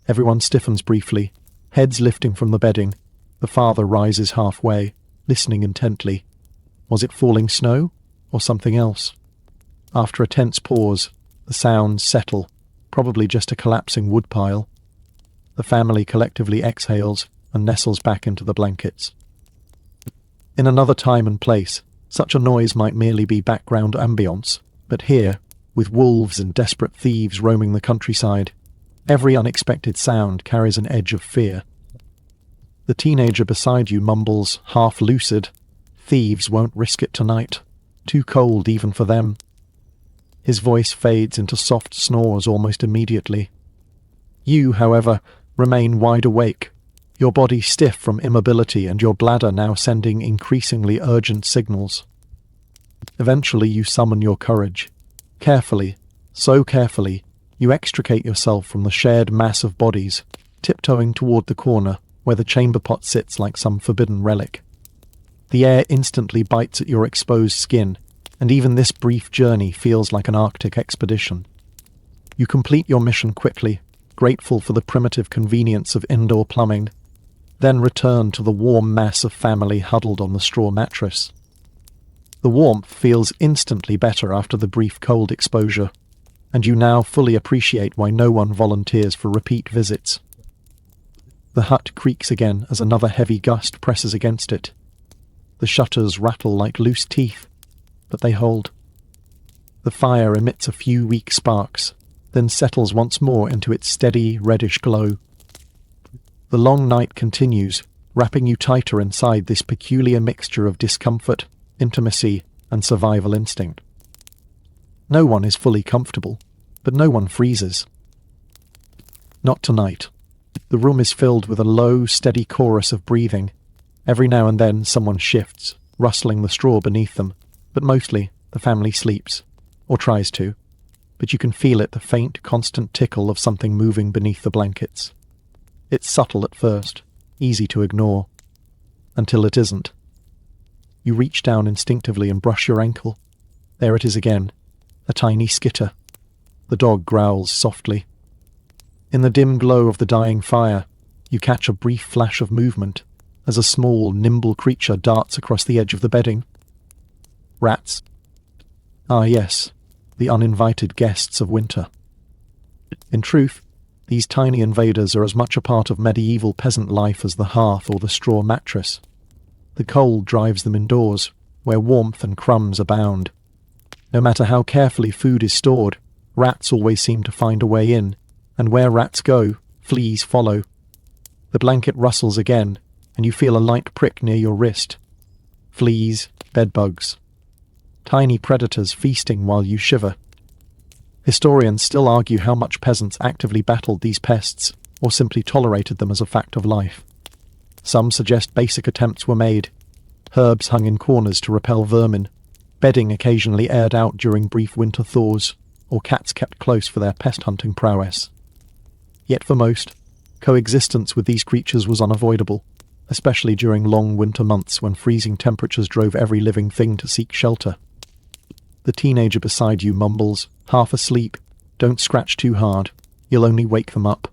Everyone stiffens briefly, heads lifting from the bedding. The father rises halfway, listening intently. Was it falling snow, or something else? After a tense pause, the sounds settle, probably just a collapsing woodpile. The family collectively exhales and nestles back into the blankets. In another time and place, such a noise might merely be background ambience, but here, with wolves and desperate thieves roaming the countryside, every unexpected sound carries an edge of fear. The teenager beside you mumbles, half lucid, "Thieves won't risk it tonight. Too cold even for them." His voice fades into soft snores almost immediately. You, however, remain wide awake, your body stiff from immobility and your bladder now sending increasingly urgent signals. Eventually you summon your courage. Carefully, so carefully, you extricate yourself from the shared mass of bodies, tiptoeing toward the corner where the chamber pot sits like some forbidden relic. The air instantly bites at your exposed skin, and even this brief journey feels like an Arctic expedition. You complete your mission quickly, grateful for the primitive convenience of indoor plumbing, then return to the warm mass of family huddled on the straw mattress. The warmth feels instantly better after the brief cold exposure, and you now fully appreciate why no one volunteers for repeat visits. The hut creaks again as another heavy gust presses against it. The shutters rattle like loose teeth, but they hold. The fire emits a few weak sparks, then settles once more into its steady, reddish glow. The long night continues, wrapping you tighter inside this peculiar mixture of discomfort, intimacy, and survival instinct. No one is fully comfortable, but no one freezes. Not tonight. The room is filled with a low, steady chorus of breathing. Every now and then someone shifts, rustling the straw beneath them, but mostly the family sleeps, or tries to, but you can feel it, the faint, constant tickle of something moving beneath the blankets. It's subtle at first, easy to ignore, until it isn't. You reach down instinctively and brush your ankle. There it is again, a tiny skitter. The dog growls softly. In the dim glow of the dying fire, you catch a brief flash of movement as a small, nimble creature darts across the edge of the bedding. Rats. Ah yes, the uninvited guests of winter. In truth, these tiny invaders are as much a part of medieval peasant life as the hearth or the straw mattress. The cold drives them indoors, where warmth and crumbs abound. No matter how carefully food is stored, rats always seem to find a way in, and where rats go, fleas follow. The blanket rustles again, and you feel a light prick near your wrist. Fleas, bedbugs. Tiny predators feasting while you shiver. Historians still argue how much peasants actively battled these pests, or simply tolerated them as a fact of life. Some suggest basic attempts were made. Herbs hung in corners to repel vermin, bedding occasionally aired out during brief winter thaws, or cats kept close for their pest-hunting prowess. Yet for most, coexistence with these creatures was unavoidable, especially during long winter months when freezing temperatures drove every living thing to seek shelter. The teenager beside you mumbles, half asleep, "Don't scratch too hard, you'll only wake them up."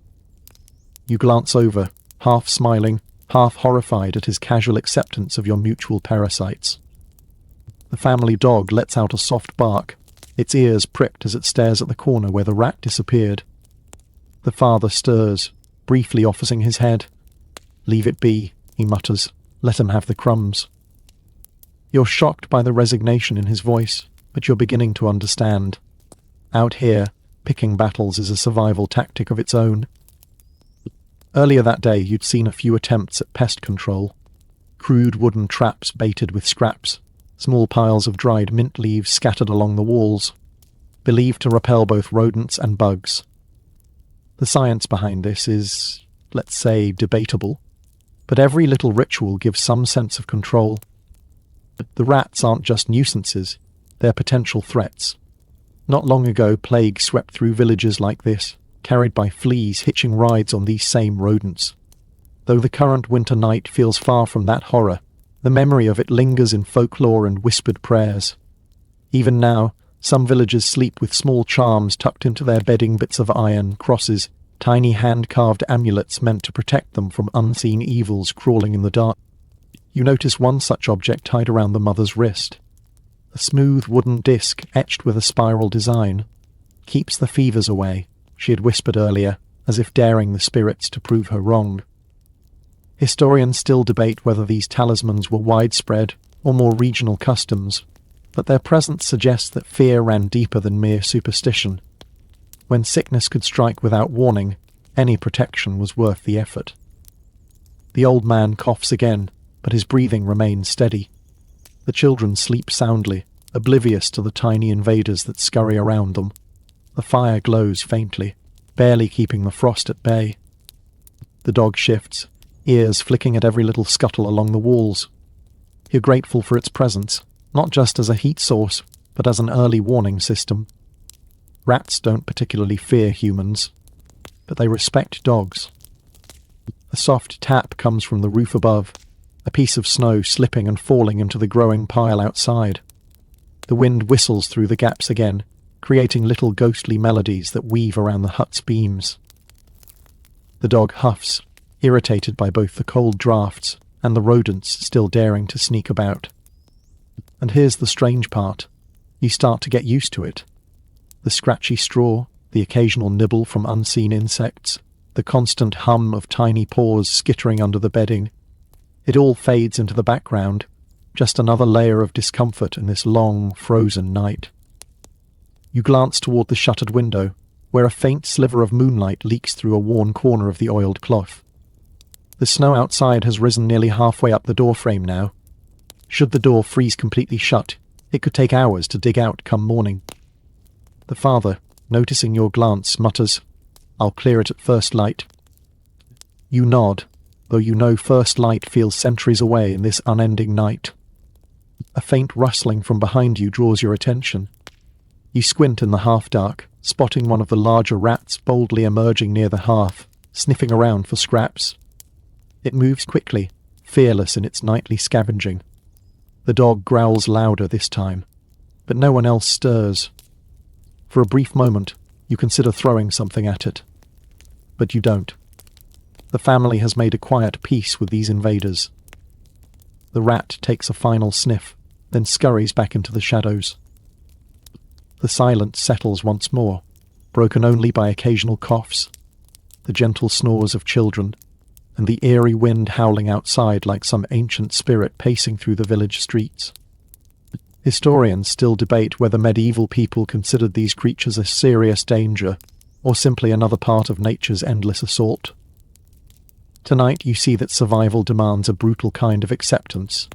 You glance over, half smiling, half horrified at his casual acceptance of your mutual parasites. The family dog lets out a soft bark, its ears pricked as it stares at the corner where the rat disappeared. The father stirs, briefly offering his head. "Leave it be," he mutters. "Let him have the crumbs." You're shocked by the resignation in his voice, but you're beginning to understand. Out here, picking battles is a survival tactic of its own. Earlier that day, you'd seen a few attempts at pest control. Crude wooden traps baited with scraps, small piles of dried mint leaves scattered along the walls, believed to repel both rodents and bugs. The science behind this is, let's say, debatable, but every little ritual gives some sense of control. The rats aren't just nuisances, they're potential threats. Not long ago, plague swept through villages like this, carried by fleas hitching rides on these same rodents. Though the current winter night feels far from that horror, the memory of it lingers in folklore and whispered prayers. Even now, some villagers sleep with small charms tucked into their bedding, bits of iron, crosses, tiny hand-carved amulets meant to protect them from unseen evils crawling in the dark. You notice one such object tied around the mother's wrist. A smooth wooden disc etched with a spiral design. "Keeps the fevers away," she had whispered earlier, as if daring the spirits to prove her wrong. Historians still debate whether these talismans were widespread or more regional customs, but their presence suggests that fear ran deeper than mere superstition. When sickness could strike without warning, any protection was worth the effort. The old man coughs again, but his breathing remains steady. The children sleep soundly, oblivious to the tiny invaders that scurry around them. The fire glows faintly, barely keeping the frost at bay. The dog shifts, ears flicking at every little scuttle along the walls. You're grateful for its presence, not just as a heat source, but as an early warning system. Rats don't particularly fear humans, but they respect dogs. A soft tap comes from the roof above, a piece of snow slipping and falling into the growing pile outside. The wind whistles through the gaps again, creating little ghostly melodies that weave around the hut's beams. The dog huffs, irritated by both the cold drafts and the rodents still daring to sneak about. And here's the strange part. You start to get used to it. The scratchy straw, the occasional nibble from unseen insects, the constant hum of tiny paws skittering under the bedding. It all fades into the background, just another layer of discomfort in this long, frozen night. You glance toward the shuttered window, where a faint sliver of moonlight leaks through a worn corner of the oiled cloth. The snow outside has risen nearly halfway up the doorframe now. Should the door freeze completely shut, it could take hours to dig out come morning. The father, noticing your glance, mutters, "I'll clear it at first light." You nod, though you know first light feels centuries away in this unending night. A faint rustling from behind you draws your attention. You squint in the half-dark, spotting one of the larger rats boldly emerging near the hearth, sniffing around for scraps. It moves quickly, fearless in its nightly scavenging. The dog growls louder this time, but no one else stirs. For a brief moment, you consider throwing something at it. But you don't. The family has made a quiet peace with these invaders. The rat takes a final sniff, then scurries back into the shadows. The silence settles once more, broken only by occasional coughs, the gentle snores of children, and the eerie wind howling outside like some ancient spirit pacing through the village streets. Historians still debate whether medieval people considered these creatures a serious danger, or simply another part of nature's endless assault. Tonight you see that survival demands a brutal kind of acceptance.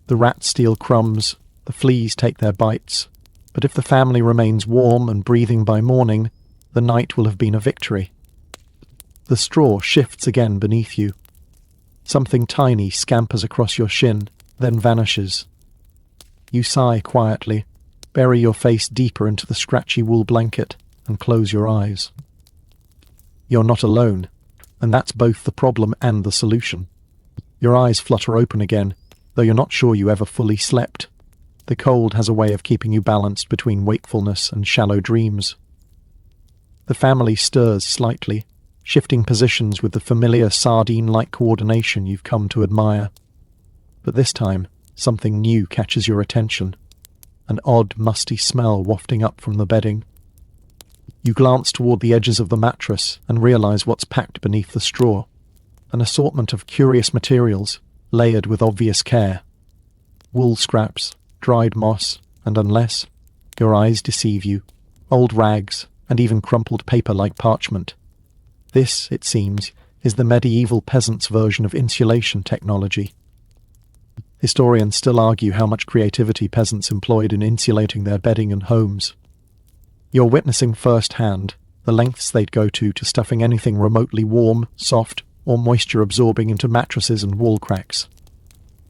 The rats steal crumbs, the fleas take their bites, but if the family remains warm and breathing by morning, the night will have been a victory. The straw shifts again beneath you. Something tiny scampers across your shin, then vanishes. You sigh quietly, bury your face deeper into the scratchy wool blanket, and close your eyes. You're not alone, and that's both the problem and the solution. Your eyes flutter open again, though you're not sure you ever fully slept. The cold has a way of keeping you balanced between wakefulness and shallow dreams. The family stirs slightly, shifting positions with the familiar sardine-like coordination you've come to admire. But this time, something new catches your attention, an odd, musty smell wafting up from the bedding. You glance toward the edges of the mattress and realize what's packed beneath the straw, an assortment of curious materials, layered with obvious care. Wool scraps, dried moss, and unless your eyes deceive you, old rags, and even crumpled paper like parchment. This, it seems, is the medieval peasants' version of insulation technology. Historians still argue how much creativity peasants employed in insulating their bedding and homes. You're witnessing firsthand the lengths they'd go to stuffing anything remotely warm, soft, or moisture-absorbing into mattresses and wall cracks.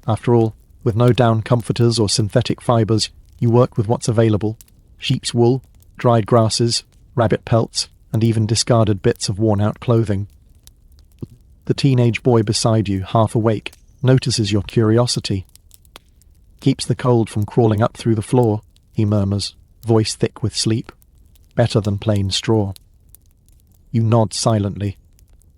After all, with no down comforters or synthetic fibres, you work with what's available: sheep's wool, dried grasses, rabbit pelts, and even discarded bits of worn-out clothing. The teenage boy beside you, half awake, notices your curiosity. "Keeps the cold from crawling up through the floor," he murmurs, voice thick with sleep. "Better than plain straw." You nod silently.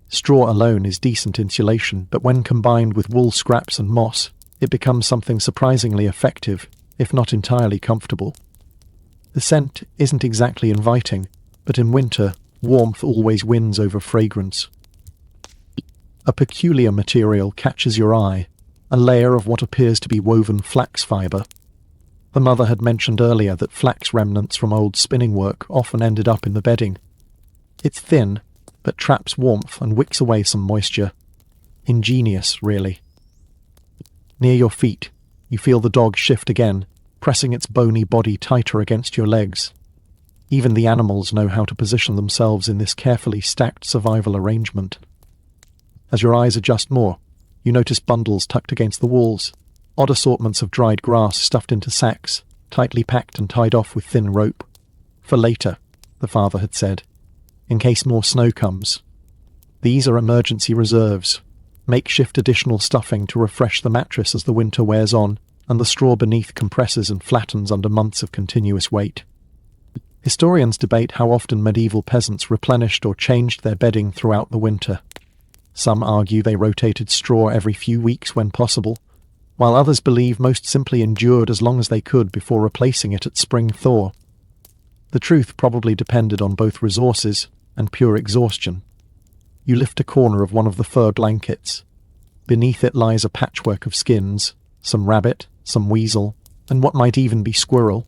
Straw alone is decent insulation, but when combined with wool scraps and moss, it becomes something surprisingly effective, if not entirely comfortable. The scent isn't exactly inviting, but in winter, warmth always wins over fragrance. A peculiar material catches your eye, a layer of what appears to be woven flax fibre. The mother had mentioned earlier that flax remnants from old spinning work often ended up in the bedding. It's thin, but traps warmth and wicks away some moisture. Ingenious, really. Near your feet, you feel the dog shift again, pressing its bony body tighter against your legs. Even the animals know how to position themselves in this carefully stacked survival arrangement. As your eyes adjust more, you notice bundles tucked against the walls, odd assortments of dried grass stuffed into sacks, tightly packed and tied off with thin rope. For later, the father had said, in case more snow comes. These are emergency reserves, makeshift additional stuffing to refresh the mattress as the winter wears on, and the straw beneath compresses and flattens under months of continuous weight. Historians debate how often medieval peasants replenished or changed their bedding throughout the winter. Some argue they rotated straw every few weeks when possible, while others believe most simply endured as long as they could before replacing it at spring thaw. The truth probably depended on both resources and pure exhaustion. You lift a corner of one of the fur blankets. Beneath it lies a patchwork of skins, some rabbit, some weasel, and what might even be squirrel.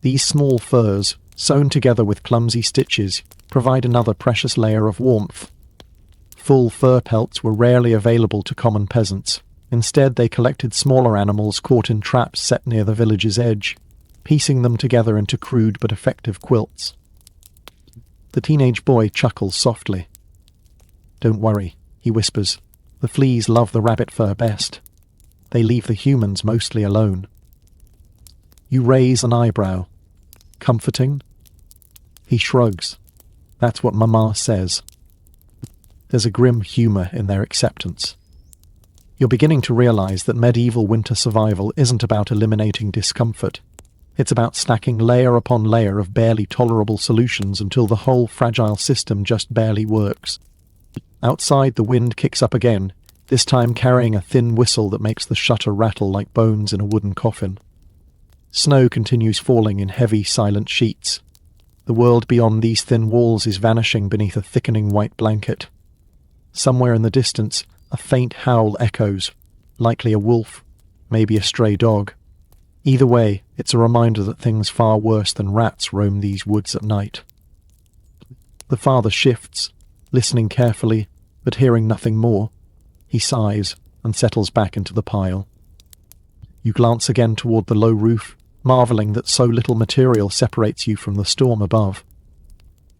These small furs, sewn together with clumsy stitches, provide another precious layer of warmth. Full fur pelts were rarely available to common peasants. Instead, they collected smaller animals caught in traps set near the village's edge, piecing them together into crude but effective quilts. The teenage boy chuckles softly. "Don't worry," he whispers. "The fleas love the rabbit fur best. They leave the humans mostly alone." You raise an eyebrow. "Comforting?" He shrugs. "That's what Mama says." There's a grim humour in their acceptance. You're beginning to realise that medieval winter survival isn't about eliminating discomfort. It's about stacking layer upon layer of barely tolerable solutions until the whole fragile system just barely works. Outside, the wind kicks up again, this time carrying a thin whistle that makes the shutter rattle like bones in a wooden coffin. Snow continues falling in heavy, silent sheets. The world beyond these thin walls is vanishing beneath a thickening white blanket. Somewhere in the distance, a faint howl echoes, likely a wolf, maybe a stray dog. Either way, it's a reminder that things far worse than rats roam these woods at night. The father shifts, listening carefully, but hearing nothing more. He sighs and settles back into the pile. You glance again toward the low roof, marvelling that so little material separates you from the storm above.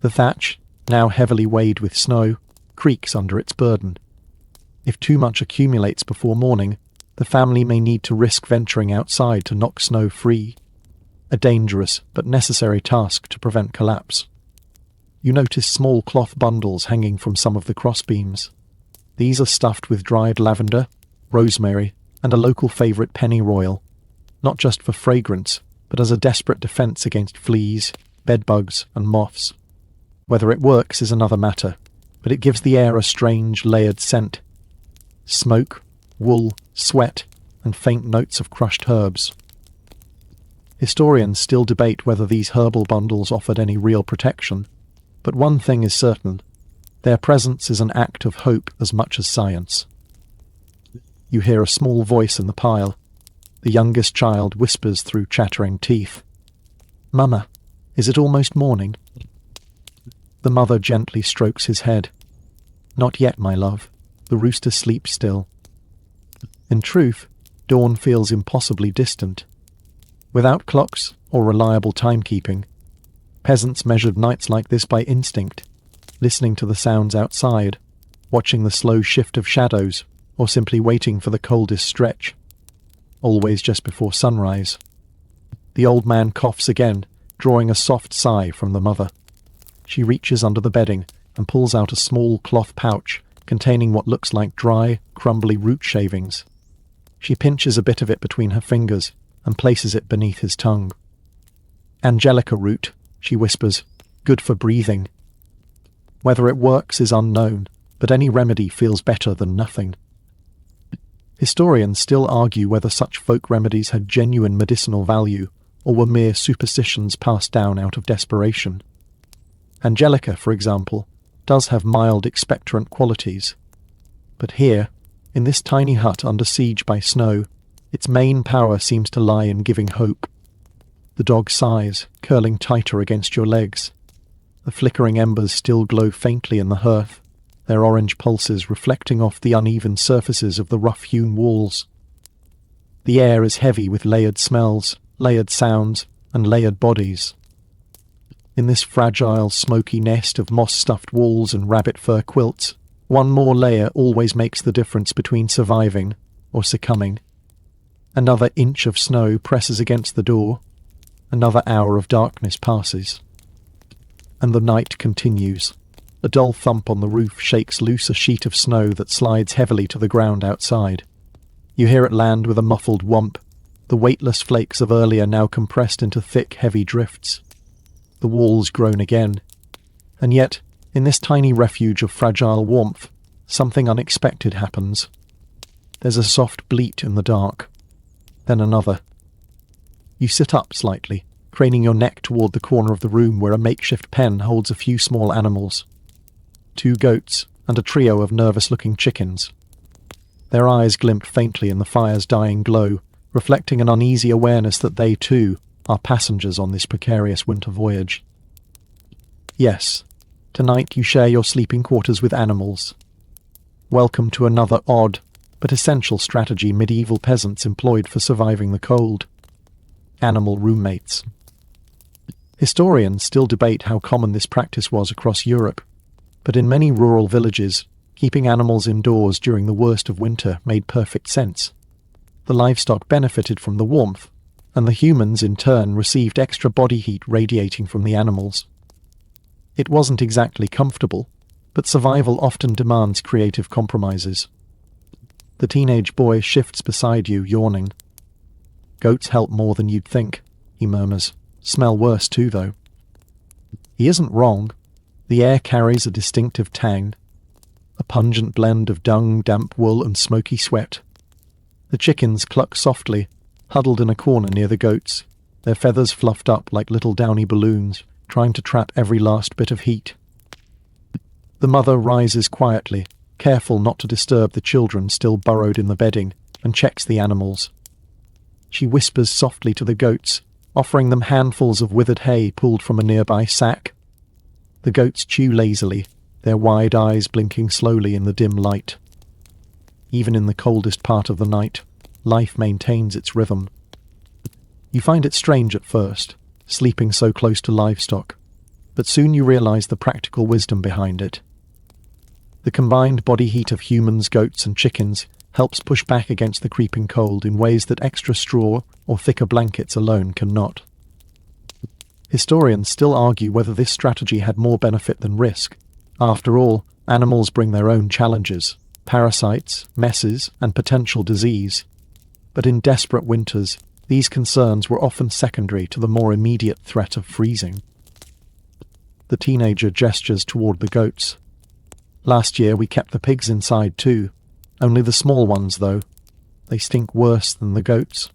The thatch, now heavily weighted with snow, creaks under its burden. If too much accumulates before morning, the family may need to risk venturing outside to knock snow free. A dangerous but necessary task to prevent collapse. You notice small cloth bundles hanging from some of the crossbeams. These are stuffed with dried lavender, rosemary, and a local favourite pennyroyal, not just for fragrance, but as a desperate defence against fleas, bedbugs, and moths. Whether it works is another matter, but it gives the air a strange, layered scent. Smoke, wool, sweat, and faint notes of crushed herbs. Historians still debate whether these herbal bundles offered any real protection, but one thing is certain: their presence is an act of hope as much as science. You hear a small voice in the pile. The youngest child whispers through chattering teeth. "Mama, is it almost morning?" The mother gently strokes his head. "Not yet, my love. The rooster sleeps still." In truth, dawn feels impossibly distant. Without clocks or reliable timekeeping, peasants measured nights like this by instinct, listening to the sounds outside, watching the slow shift of shadows, or simply waiting for the coldest stretch. Always just before sunrise. The old man coughs again, drawing a soft sigh from the mother. She reaches under the bedding and pulls out a small cloth pouch containing what looks like dry, crumbly root shavings. She pinches a bit of it between her fingers and places it beneath his tongue. "Angelica root," she whispers, "good for breathing." Whether it works is unknown, but any remedy feels better than nothing. Historians still argue whether such folk remedies had genuine medicinal value or were mere superstitions passed down out of desperation. Angelica, for example, does have mild expectorant qualities. But here, in this tiny hut under siege by snow, its main power seems to lie in giving hope. The dog sighs, curling tighter against your legs. The flickering embers still glow faintly in the hearth, their orange pulses reflecting off the uneven surfaces of the rough-hewn walls. The air is heavy with layered smells, layered sounds, and layered bodies. In this fragile, smoky nest of moss-stuffed walls and rabbit fur quilts, one more layer always makes the difference between surviving or succumbing. Another inch of snow presses against the door. Another hour of darkness passes. And the night continues. A dull thump on the roof shakes loose a sheet of snow that slides heavily to the ground outside. You hear it land with a muffled whomp, the weightless flakes of earlier now compressed into thick, heavy drifts. The walls groan again. And yet, in this tiny refuge of fragile warmth, something unexpected happens. There's a soft bleat in the dark. Then another. You sit up slightly, craning your neck toward the corner of the room where a makeshift pen holds a few small animals. 2 goats and a trio of nervous-looking chickens. Their eyes glint faintly in the fire's dying glow, reflecting an uneasy awareness that they, too, are passengers on this precarious winter voyage. Yes, tonight you share your sleeping quarters with animals. Welcome to another odd, but essential strategy medieval peasants employed for surviving the cold. Animal roommates. Historians still debate how common this practice was across Europe, but in many rural villages, keeping animals indoors during the worst of winter made perfect sense. The livestock benefited from the warmth, and the humans in turn received extra body heat radiating from the animals. It wasn't exactly comfortable, but survival often demands creative compromises. The teenage boy shifts beside you, yawning. "Goats help more than you'd think," he murmurs. "Smell worse too, though." He isn't wrong. The air carries a distinctive tang, a pungent blend of dung, damp wool, and smoky sweat. The chickens cluck softly, huddled in a corner near the goats, their feathers fluffed up like little downy balloons, trying to trap every last bit of heat. The mother rises quietly, careful not to disturb the children still burrowed in the bedding, and checks the animals. She whispers softly to the goats, offering them handfuls of withered hay pulled from a nearby sack. The goats chew lazily, their wide eyes blinking slowly in the dim light. Even in the coldest part of the night, life maintains its rhythm. You find it strange at first, sleeping so close to livestock, but soon you realize the practical wisdom behind it. The combined body heat of humans, goats, and chickens helps push back against the creeping cold in ways that extra straw or thicker blankets alone cannot. Historians still argue whether this strategy had more benefit than risk. After all, animals bring their own challenges, parasites, messes, and potential disease. But in desperate winters, these concerns were often secondary to the more immediate threat of freezing. The teenager gestures toward the goats. "Last year we kept the pigs inside too. Only the small ones, though. They stink worse than the goats."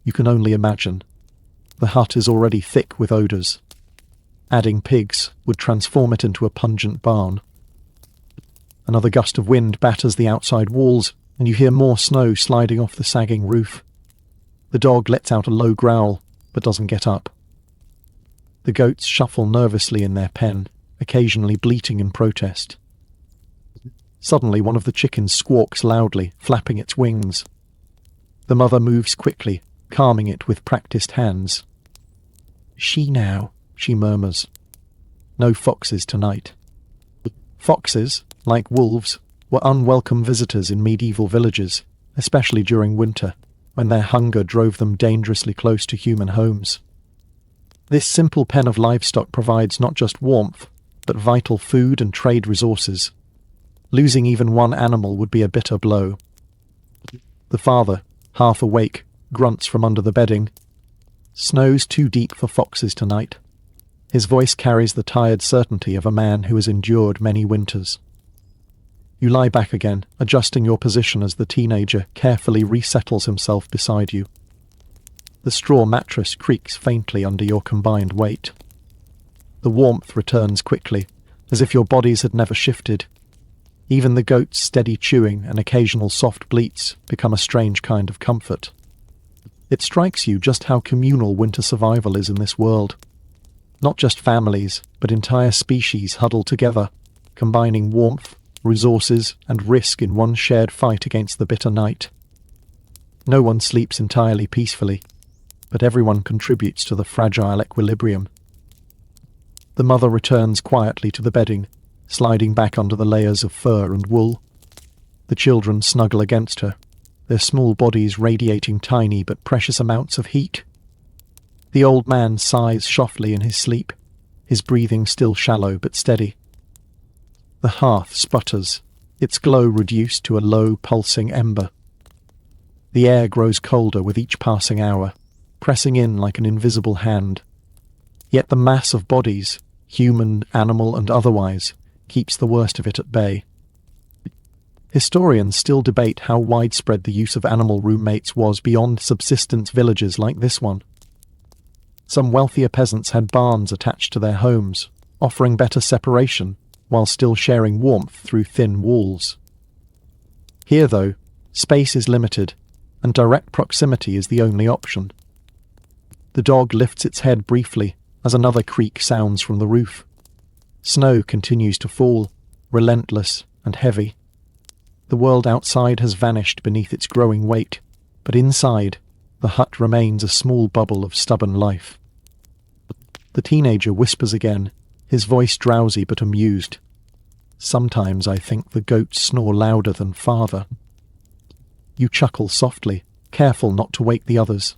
You can only imagine. The hut is already thick with odours. Adding pigs would transform it into a pungent barn. Another gust of wind batters the outside walls, and you hear more snow sliding off the sagging roof. The dog lets out a low growl, but doesn't get up. The goats shuffle nervously in their pen, occasionally bleating in protest. Suddenly one of the chickens squawks loudly, flapping its wings. The mother moves quickly, calming it with practiced hands. "She now," she murmurs. "No foxes tonight." Foxes, like wolves, were unwelcome visitors in medieval villages, especially during winter, when their hunger drove them dangerously close to human homes. This simple pen of livestock provides not just warmth, but vital food and trade resources. Losing even one animal would be a bitter blow. The father, half awake, grunts from under the bedding. "Snow's too deep for foxes tonight." His voice carries the tired certainty of a man who has endured many winters. You lie back again, adjusting your position as the teenager carefully resettles himself beside you. The straw mattress creaks faintly under your combined weight. The warmth returns quickly, as if your bodies had never shifted. Even the goat's steady chewing and occasional soft bleats become a strange kind of comfort. It strikes you just how communal winter survival is in this world. Not just families, but entire species huddle together, combining warmth, resources, and risk in one shared fight against the bitter night. No one sleeps entirely peacefully, but everyone contributes to the fragile equilibrium. The mother returns quietly to the bedding, sliding back under the layers of fur and wool. The children snuggle against her, their small bodies radiating tiny but precious amounts of heat. The old man sighs softly in his sleep, his breathing still shallow but steady. The hearth sputters, its glow reduced to a low, pulsing ember. The air grows colder with each passing hour, pressing in like an invisible hand. Yet the mass of bodies, human, animal, and otherwise, keeps the worst of it at bay. Historians still debate how widespread the use of animal roommates was beyond subsistence villages like this one. Some wealthier peasants had barns attached to their homes, offering better separation, while still sharing warmth through thin walls. Here, though, space is limited, and direct proximity is the only option. The dog lifts its head briefly as another creak sounds from the roof. Snow continues to fall, relentless and heavy. The world outside has vanished beneath its growing weight, but inside, the hut remains a small bubble of stubborn life. The teenager whispers again, his voice drowsy but amused. Sometimes I think the goats snore louder than father. You chuckle softly, careful not to wake the others.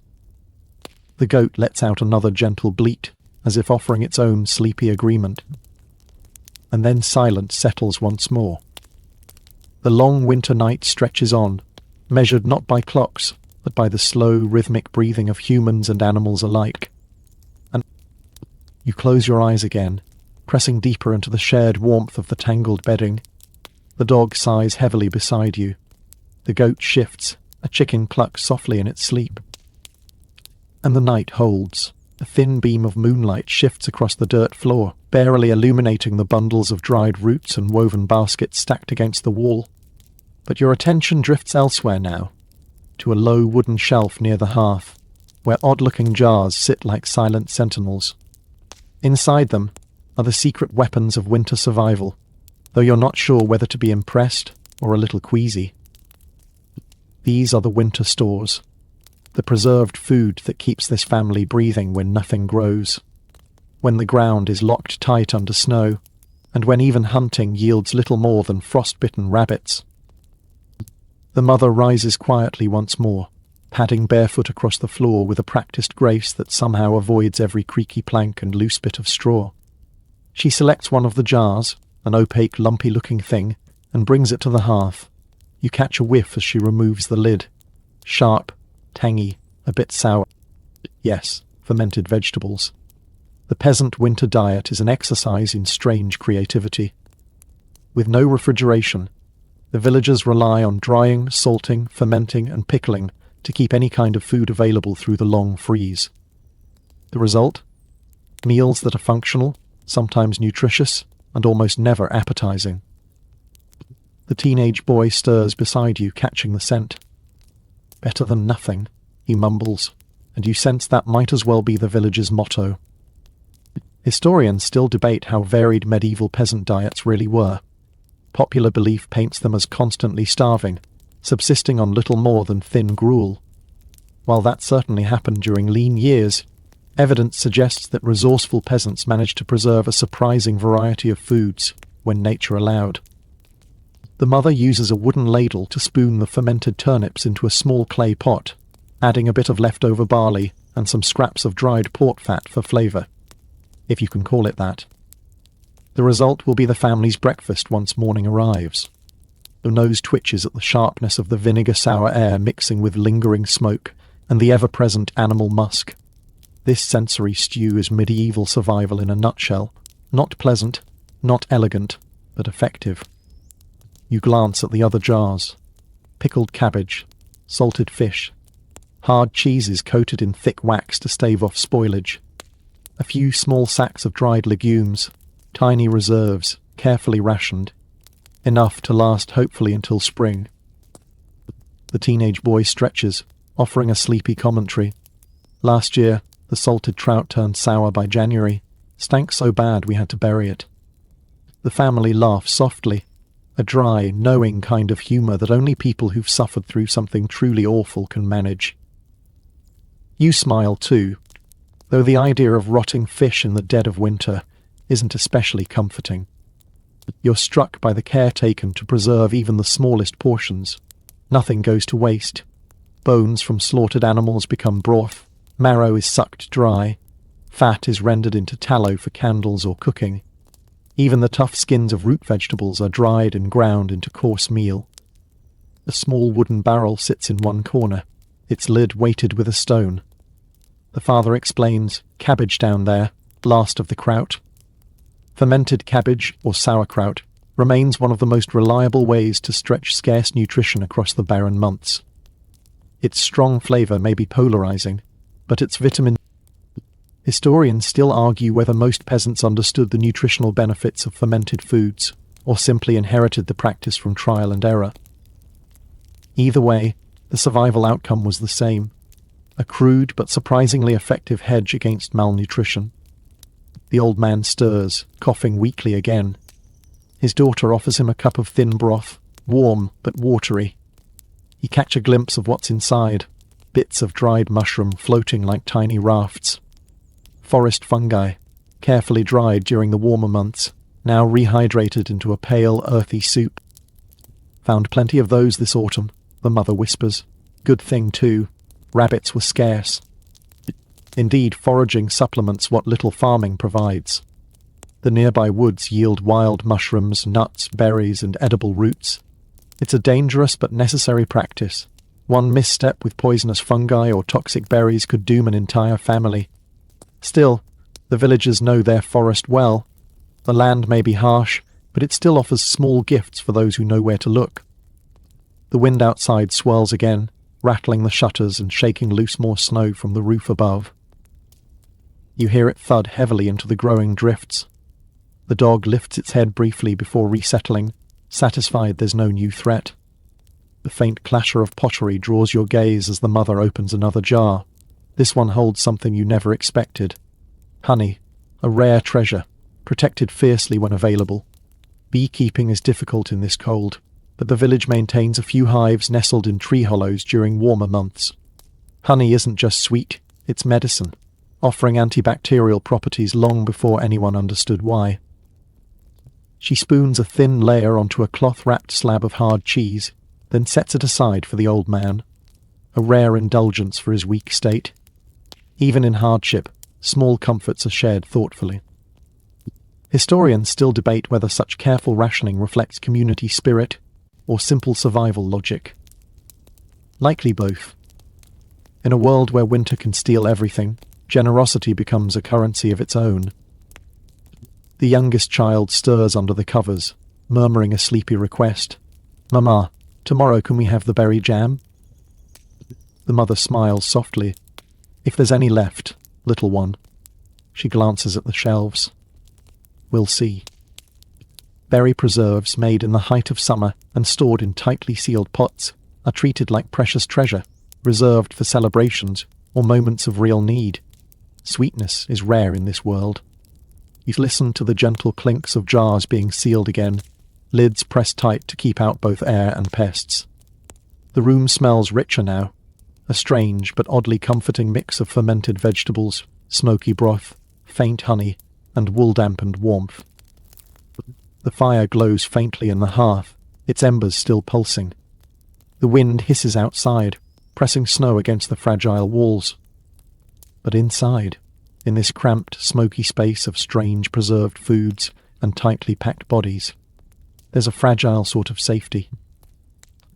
The goat lets out another gentle bleat, as if offering its own sleepy agreement. And then silence settles once more. The long winter night stretches on, measured not by clocks, but by the slow, rhythmic breathing of humans and animals alike. And you close your eyes again, pressing deeper into the shared warmth of the tangled bedding. The dog sighs heavily beside you. The goat shifts, a chicken clucks softly in its sleep. And the night holds. A thin beam of moonlight shifts across the dirt floor, barely illuminating the bundles of dried roots and woven baskets stacked against the wall. But your attention drifts elsewhere now, to a low wooden shelf near the hearth, where odd-looking jars sit like silent sentinels. Inside them are the secret weapons of winter survival, though you're not sure whether to be impressed or a little queasy. These are the winter stores, the preserved food that keeps this family breathing when nothing grows, when the ground is locked tight under snow, and when even hunting yields little more than frost-bitten rabbits. The mother rises quietly once more, padding barefoot across the floor with a practiced grace that somehow avoids every creaky plank and loose bit of straw. She selects one of the jars, an opaque, lumpy-looking thing, and brings it to the hearth. You catch a whiff as she removes the lid. Sharp, tangy, a bit sour. Yes, fermented vegetables. The peasant winter diet is an exercise in strange creativity. With no refrigeration, the villagers rely on drying, salting, fermenting, and pickling to keep any kind of food available through the long freeze. The result? Meals that are functional, sometimes nutritious, and almost never appetizing. The teenage boy stirs beside you, catching the scent. Better than nothing, he mumbles, and you sense that might as well be the village's motto. Historians still debate how varied medieval peasant diets really were. Popular belief paints them as constantly starving, subsisting on little more than thin gruel. While that certainly happened during lean years, evidence suggests that resourceful peasants managed to preserve a surprising variety of foods when nature allowed. The mother uses a wooden ladle to spoon the fermented turnips into a small clay pot, adding a bit of leftover barley and some scraps of dried pork fat for flavour, if you can call it that. The result will be the family's breakfast once morning arrives. The nose twitches at the sharpness of the vinegar-sour air mixing with lingering smoke and the ever-present animal musk. This sensory stew is medieval survival in a nutshell. Not pleasant, not elegant, but effective. You glance at the other jars. Pickled cabbage, salted fish, hard cheeses coated in thick wax to stave off spoilage, a few small sacks of dried legumes, tiny reserves, carefully rationed, enough to last hopefully until spring. The teenage boy stretches, offering a sleepy commentary. Last year, the salted trout turned sour by January, stank so bad we had to bury it. The family laughs softly, a dry, knowing kind of humour that only people who've suffered through something truly awful can manage. You smile too, though the idea of rotting fish in the dead of winter isn't especially comforting. You're struck by the care taken to preserve even the smallest portions. Nothing goes to waste. Bones from slaughtered animals become broth, marrow is sucked dry, fat is rendered into tallow for candles or cooking. Even the tough skins of root vegetables are dried and ground into coarse meal. A small wooden barrel sits in one corner, its lid weighted with a stone. The father explains, cabbage down there, last of the kraut. Fermented cabbage, or sauerkraut, remains one of the most reliable ways to stretch scarce nutrition across the barren months. Its strong flavour may be polarising, but its vitamin... Historians still argue whether most peasants understood the nutritional benefits of fermented foods, or simply inherited the practice from trial and error. Either way, the survival outcome was the same, a crude but surprisingly effective hedge against malnutrition. The old man stirs, coughing weakly again. His daughter offers him a cup of thin broth, warm but watery. You catch a glimpse of what's inside, bits of dried mushroom floating like tiny rafts. Forest fungi, carefully dried during the warmer months, now rehydrated into a pale, earthy soup. Found plenty of those this autumn, the mother whispers. Good thing, too. Rabbits were scarce. Indeed, foraging supplements what little farming provides. The nearby woods yield wild mushrooms, nuts, berries, and edible roots. It's a dangerous but necessary practice. One misstep with poisonous fungi or toxic berries could doom an entire family. Still, the villagers know their forest well. The land may be harsh, but it still offers small gifts for those who know where to look. The wind outside swirls again, rattling the shutters and shaking loose more snow from the roof above. You hear it thud heavily into the growing drifts. The dog lifts its head briefly before resettling, satisfied there's no new threat. The faint clasher of pottery draws your gaze as the mother opens another jar. This one holds something you never expected. Honey, a rare treasure, protected fiercely when available. Beekeeping is difficult in this cold, but the village maintains a few hives nestled in tree hollows during warmer months. Honey isn't just sweet, it's medicine, offering antibacterial properties long before anyone understood why. She spoons a thin layer onto a cloth-wrapped slab of hard cheese, then sets it aside for the old man, a rare indulgence for his weak state. Even in hardship, small comforts are shared thoughtfully. Historians still debate whether such careful rationing reflects community spirit or simple survival logic. Likely both. In a world where winter can steal everything, generosity becomes a currency of its own. The youngest child stirs under the covers, murmuring a sleepy request. "Mama, tomorrow can we have the berry jam?" The mother smiles softly. "If there's any left, little one." She glances at the shelves. "We'll see." Berry preserves made in the height of summer and stored in tightly sealed pots are treated like precious treasure, reserved for celebrations or moments of real need. Sweetness is rare in this world. You listen to the gentle clinks of jars being sealed again, lids pressed tight to keep out both air and pests. The room smells richer now, a strange but oddly comforting mix of fermented vegetables, smoky broth, faint honey, and wool-dampened warmth. The fire glows faintly in the hearth, its embers still pulsing. The wind hisses outside, pressing snow against the fragile walls. But inside, in this cramped, smoky space of strange preserved foods and tightly packed bodies, there's a fragile sort of safety.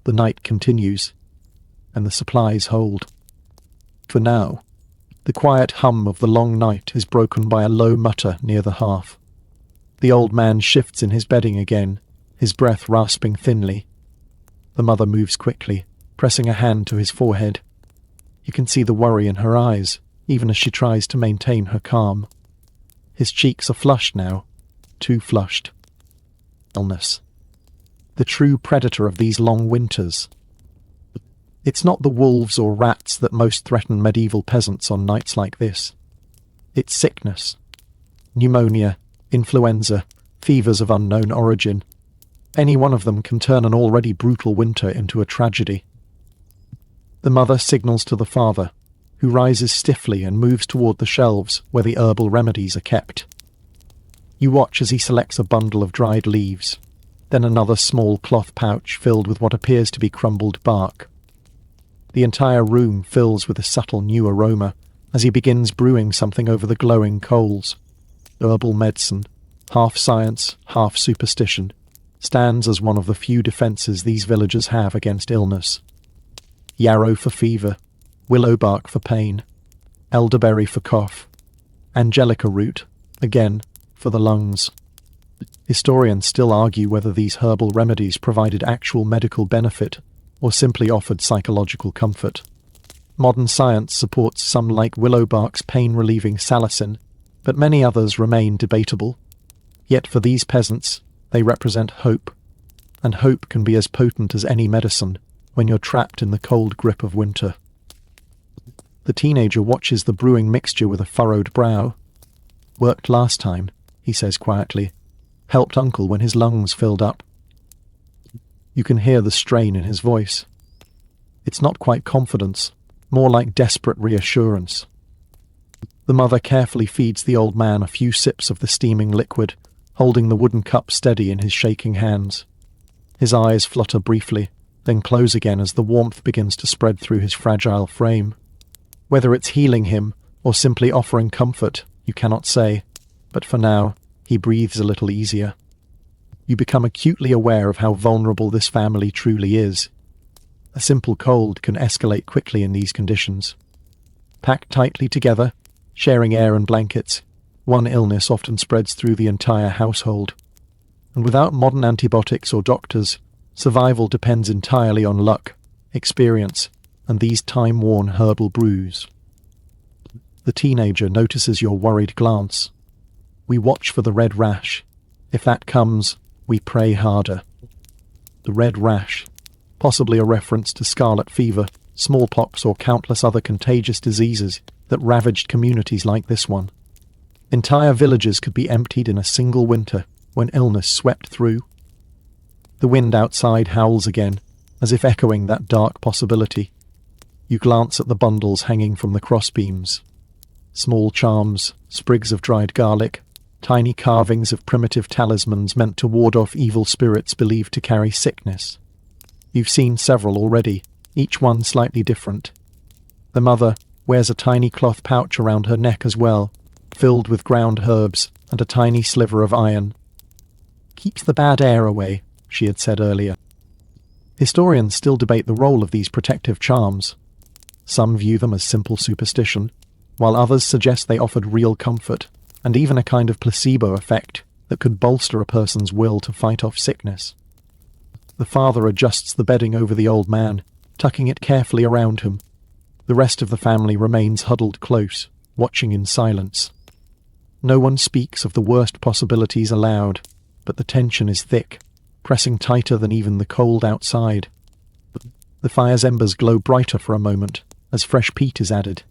The night continues, and the supplies hold. For now, the quiet hum of the long night is broken by a low mutter near the hearth. The old man shifts in his bedding again, his breath rasping thinly. The mother moves quickly, pressing a hand to his forehead. You can see the worry in her eyes, even as she tries to maintain her calm. His cheeks are flushed now, too flushed. Illness. The true predator of these long winters. It's not the wolves or rats that most threaten medieval peasants on nights like this. It's sickness. Pneumonia, influenza, fevers of unknown origin. Any one of them can turn an already brutal winter into a tragedy. The mother signals to the father, who rises stiffly and moves toward the shelves where the herbal remedies are kept. You watch as he selects a bundle of dried leaves, then another small cloth pouch filled with what appears to be crumbled bark. The entire room fills with a subtle new aroma as he begins brewing something over the glowing coals. Herbal medicine, half science, half superstition, stands as one of the few defences these villagers have against illness. Yarrow for fever, willow bark for pain, elderberry for cough, angelica root, again, for the lungs. Historians still argue whether these herbal remedies provided actual medical benefit or simply offered psychological comfort. Modern science supports some like willow bark's pain-relieving salicin, but many others remain debatable. Yet for these peasants, they represent hope, and hope can be as potent as any medicine when you're trapped in the cold grip of winter. The teenager watches the brewing mixture with a furrowed brow. "Worked last time," he says quietly. "Helped Uncle when his lungs filled up." You can hear the strain in his voice. It's not quite confidence, more like desperate reassurance. The mother carefully feeds the old man a few sips of the steaming liquid, holding the wooden cup steady in his shaking hands. His eyes flutter briefly, then close again as the warmth begins to spread through his fragile frame. Whether it's healing him or simply offering comfort, you cannot say, but for now, he breathes a little easier. You become acutely aware of how vulnerable this family truly is. A simple cold can escalate quickly in these conditions. Packed tightly together, sharing air and blankets, one illness often spreads through the entire household. And without modern antibiotics or doctors, survival depends entirely on luck, experience, and these time-worn herbal brews. The teenager notices your worried glance. We watch for the red rash. If that comes, we pray harder. The red rash, possibly a reference to scarlet fever, smallpox, or countless other contagious diseases that ravaged communities like this one. Entire villages could be emptied in a single winter when illness swept through. The wind outside howls again, as if echoing that dark possibility. You glance at the bundles hanging from the crossbeams. Small charms, sprigs of dried garlic, tiny carvings of primitive talismans meant to ward off evil spirits believed to carry sickness. You've seen several already, each one slightly different. The mother wears a tiny cloth pouch around her neck as well, filled with ground herbs and a tiny sliver of iron. Keeps the bad air away, she had said earlier. Historians still debate the role of these protective charms. Some view them as simple superstition, while others suggest they offered real comfort, and even a kind of placebo effect that could bolster a person's will to fight off sickness. The father adjusts the bedding over the old man, tucking it carefully around him. The rest of the family remains huddled close, watching in silence. No one speaks of the worst possibilities aloud, but the tension is thick, pressing tighter than even the cold outside. The fire's embers glow brighter for a moment, as fresh peat is added.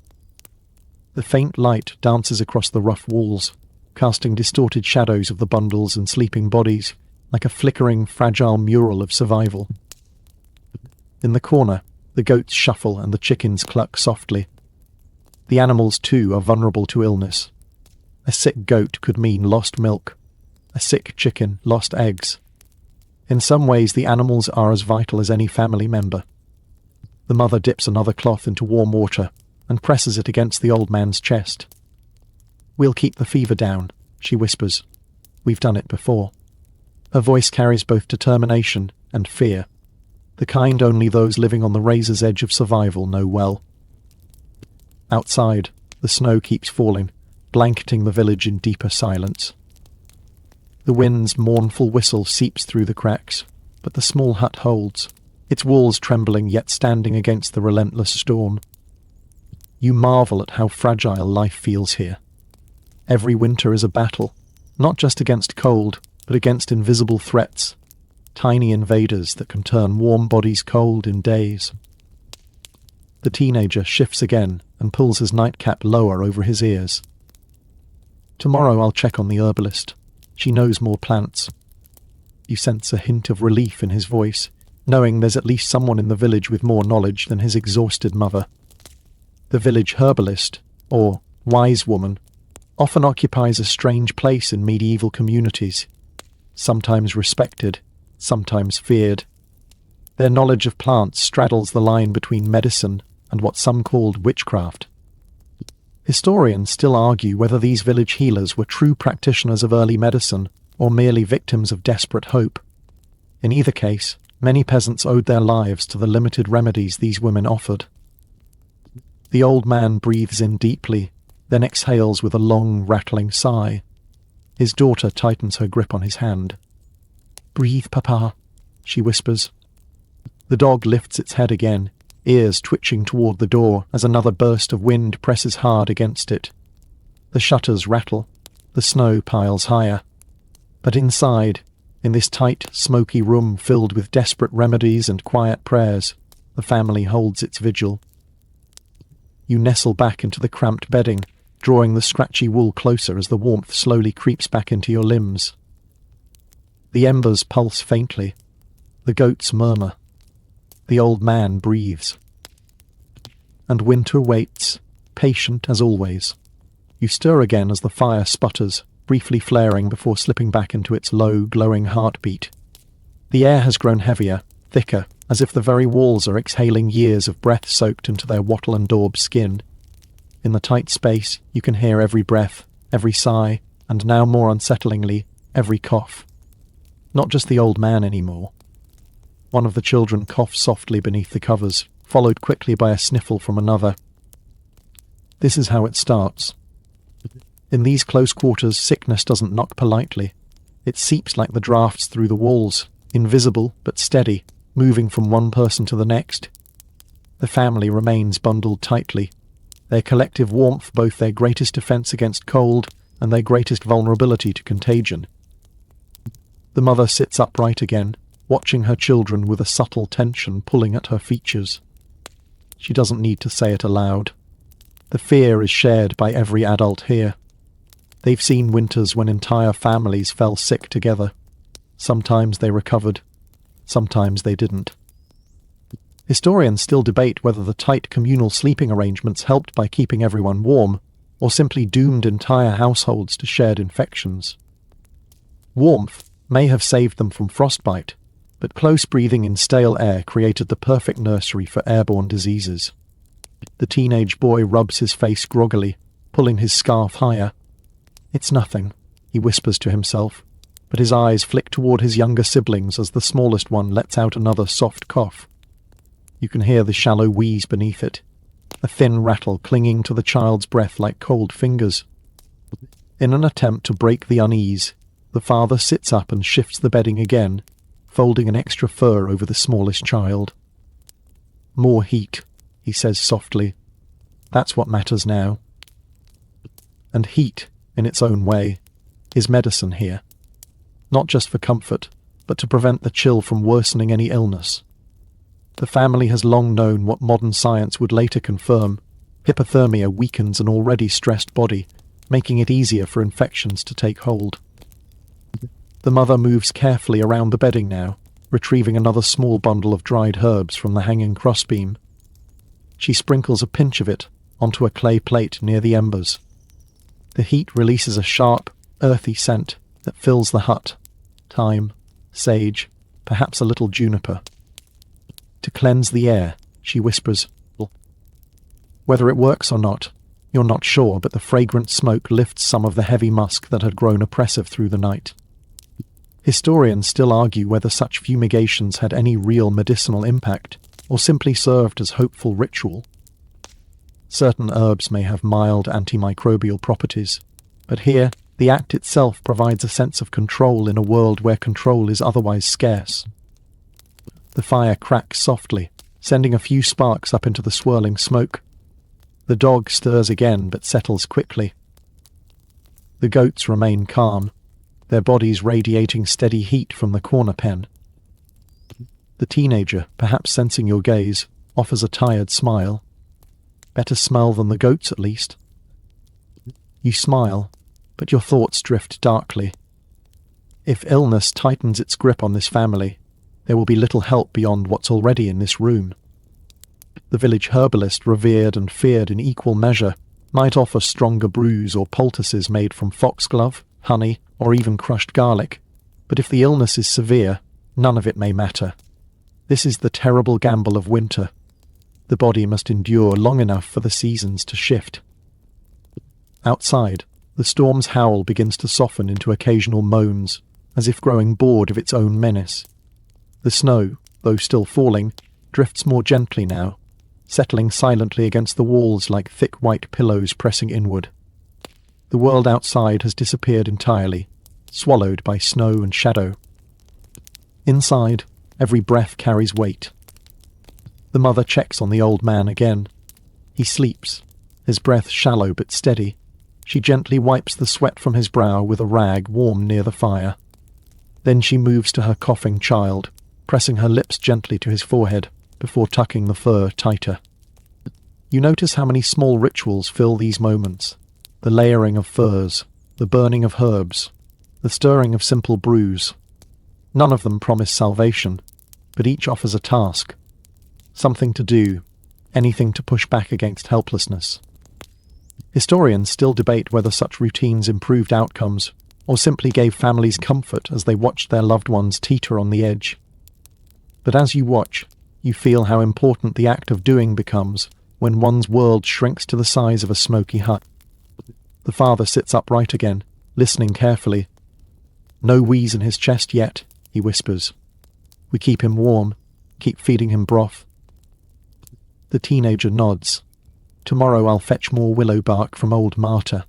The faint light dances across the rough walls, casting distorted shadows of the bundles and sleeping bodies, like a flickering, fragile mural of survival. In the corner, the goats shuffle and the chickens cluck softly. The animals, too, are vulnerable to illness. A sick goat could mean lost milk. A sick chicken, lost eggs. In some ways, the animals are as vital as any family member. The mother dips another cloth into warm water and presses it against the old man's chest. "We'll keep the fever down," she whispers. "We've done it before." Her voice carries both determination and fear, the kind only those living on the razor's edge of survival know well. Outside, the snow keeps falling, blanketing the village in deeper silence. The wind's mournful whistle seeps through the cracks, but the small hut holds, its walls trembling yet standing against the relentless storm. You marvel at how fragile life feels here. Every winter is a battle, not just against cold, but against invisible threats, tiny invaders that can turn warm bodies cold in days. The teenager shifts again and pulls his nightcap lower over his ears. "Tomorrow I'll check on the herbalist. She knows more plants." You sense a hint of relief in his voice, knowing there's at least someone in the village with more knowledge than his exhausted mother. The village herbalist, or wise woman, often occupies a strange place in medieval communities, sometimes respected, sometimes feared. Their knowledge of plants straddles the line between medicine and what some called witchcraft. Historians still argue whether these village healers were true practitioners of early medicine or merely victims of desperate hope. In either case, many peasants owed their lives to the limited remedies these women offered. The old man breathes in deeply, then exhales with a long, rattling sigh. His daughter tightens her grip on his hand. "Breathe, Papa," she whispers. The dog lifts its head again, ears twitching toward the door as another burst of wind presses hard against it. The shutters rattle, the snow piles higher. But inside, in this tight, smoky room filled with desperate remedies and quiet prayers, the family holds its vigil. You nestle back into the cramped bedding, drawing the scratchy wool closer as the warmth slowly creeps back into your limbs. The embers pulse faintly. The goats murmur. The old man breathes. And winter waits, patient as always. You stir again as the fire sputters, briefly flaring before slipping back into its low, glowing heartbeat. The air has grown heavier, thicker, as if the very walls are exhaling years of breath soaked into their wattle and daub skin. In the tight space, you can hear every breath, every sigh, and now more unsettlingly, every cough. Not just the old man anymore. One of the children coughs softly beneath the covers, followed quickly by a sniffle from another. This is how it starts. In these close quarters, sickness doesn't knock politely. It seeps like the drafts through the walls, invisible but steady, moving from one person to the next. The family remains bundled tightly, their collective warmth both their greatest defense against cold and their greatest vulnerability to contagion. The mother sits upright again, watching her children with a subtle tension pulling at her features. She doesn't need to say it aloud. The fear is shared by every adult here. They've seen winters when entire families fell sick together. Sometimes they recovered, sometimes they didn't. Historians still debate whether the tight communal sleeping arrangements helped by keeping everyone warm, or simply doomed entire households to shared infections. Warmth may have saved them from frostbite, but close breathing in stale air created the perfect nursery for airborne diseases. The teenage boy rubs his face groggily, pulling his scarf higher. It's nothing, he whispers to himself, but his eyes flick toward his younger siblings as the smallest one lets out another soft cough. You can hear the shallow wheeze beneath it, a thin rattle clinging to the child's breath like cold fingers. In an attempt to break the unease, the father sits up and shifts the bedding again, folding an extra fur over the smallest child. More heat, he says softly. That's what matters now. And heat, in its own way, is medicine here. Not just for comfort, but to prevent the chill from worsening any illness. The family has long known what modern science would later confirm. Hypothermia weakens an already stressed body, making it easier for infections to take hold. The mother moves carefully around the bedding now, retrieving another small bundle of dried herbs from the hanging crossbeam. She sprinkles a pinch of it onto a clay plate near the embers. The heat releases a sharp, earthy scent that fills the hut. Thyme, sage, perhaps a little juniper. To cleanse the air, she whispers. Whether it works or not, you're not sure, but the fragrant smoke lifts some of the heavy musk that had grown oppressive through the night. Historians still argue whether such fumigations had any real medicinal impact, or simply served as hopeful ritual. Certain herbs may have mild antimicrobial properties, but here the act itself provides a sense of control in a world where control is otherwise scarce. The fire cracks softly, sending a few sparks up into the swirling smoke. The dog stirs again but settles quickly. The goats remain calm, their bodies radiating steady heat from the corner pen. The teenager, perhaps sensing your gaze, offers a tired smile. Better smell than the goats, at least. You smile, but your thoughts drift darkly. If illness tightens its grip on this family, there will be little help beyond what's already in this room. The village herbalist, revered and feared in equal measure, might offer stronger brews or poultices made from foxglove, honey, or even crushed garlic, but if the illness is severe, none of it may matter. This is the terrible gamble of winter. The body must endure long enough for the seasons to shift. Outside, the storm's howl begins to soften into occasional moans, as if growing bored of its own menace. The snow, though still falling, drifts more gently now, settling silently against the walls like thick white pillows pressing inward. The world outside has disappeared entirely, swallowed by snow and shadow. Inside, every breath carries weight. The mother checks on the old man again. He sleeps, his breath shallow but steady. She gently wipes the sweat from his brow with a rag warm near the fire. Then she moves to her coughing child, pressing her lips gently to his forehead before tucking the fur tighter. You notice how many small rituals fill these moments. The layering of furs, the burning of herbs, the stirring of simple brews. None of them promise salvation, but each offers a task. Something to do, anything to push back against helplessness. Historians still debate whether such routines improved outcomes or simply gave families comfort as they watched their loved ones teeter on the edge. But as you watch, you feel how important the act of doing becomes when one's world shrinks to the size of a smoky hut. The father sits upright again, listening carefully. "No wheeze in his chest yet," he whispers. "We keep him warm, keep feeding him broth." The teenager nods. "Tomorrow I'll fetch more willow bark from old Marta."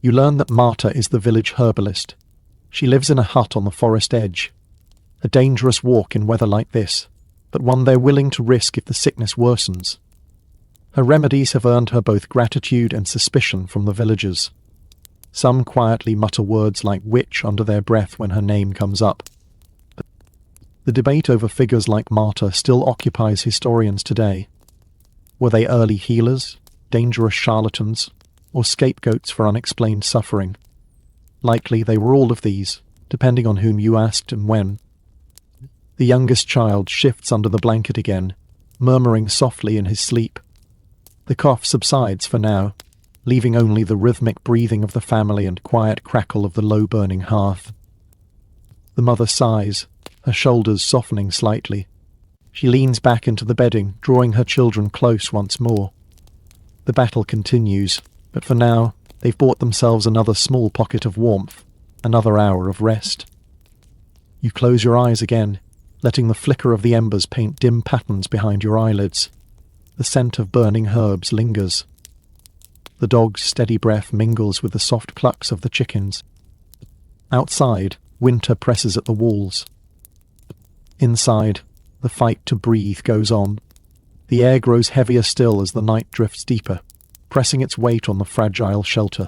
You learn that Marta is the village herbalist. She lives in a hut on the forest edge. A dangerous walk in weather like this, but one they're willing to risk if the sickness worsens. Her remedies have earned her both gratitude and suspicion from the villagers. Some quietly mutter words like witch under their breath when her name comes up. The debate over figures like Marta still occupies historians today. Were they early healers, dangerous charlatans, or scapegoats for unexplained suffering? Likely they were all of these, depending on whom you asked and when. The youngest child shifts under the blanket again, murmuring softly in his sleep. The cough subsides for now, leaving only the rhythmic breathing of the family and quiet crackle of the low-burning hearth. The mother sighs, her shoulders softening slightly. She leans back into the bedding, drawing her children close once more. The battle continues, but for now, they've bought themselves another small pocket of warmth, another hour of rest. You close your eyes again, letting the flicker of the embers paint dim patterns behind your eyelids. The scent of burning herbs lingers. The dog's steady breath mingles with the soft clucks of the chickens. Outside, winter presses at the walls. Inside, the fight to breathe goes on. The air grows heavier still as the night drifts deeper, pressing its weight on the fragile shelter.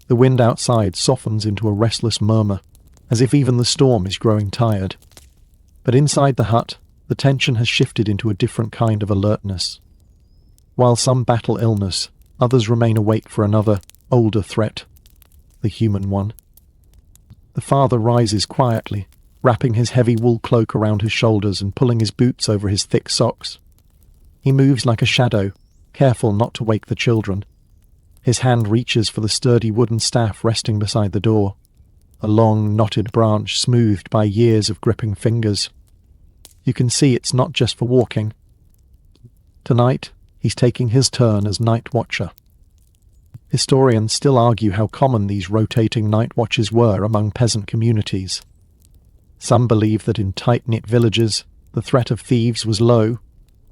The wind outside softens into a restless murmur, as if even the storm is growing tired. But inside the hut, the tension has shifted into a different kind of alertness. While some battle illness, others remain awake for another, older threat, the human one. The father rises quietly, wrapping his heavy wool cloak around his shoulders and pulling his boots over his thick socks. He moves like a shadow, careful not to wake the children. His hand reaches for the sturdy wooden staff resting beside the door, a long, knotted branch smoothed by years of gripping fingers. You can see it's not just for walking. Tonight, he's taking his turn as night watcher. Historians still argue how common these rotating night watches were among peasant communities. Some believe that in tight-knit villages, the threat of thieves was low,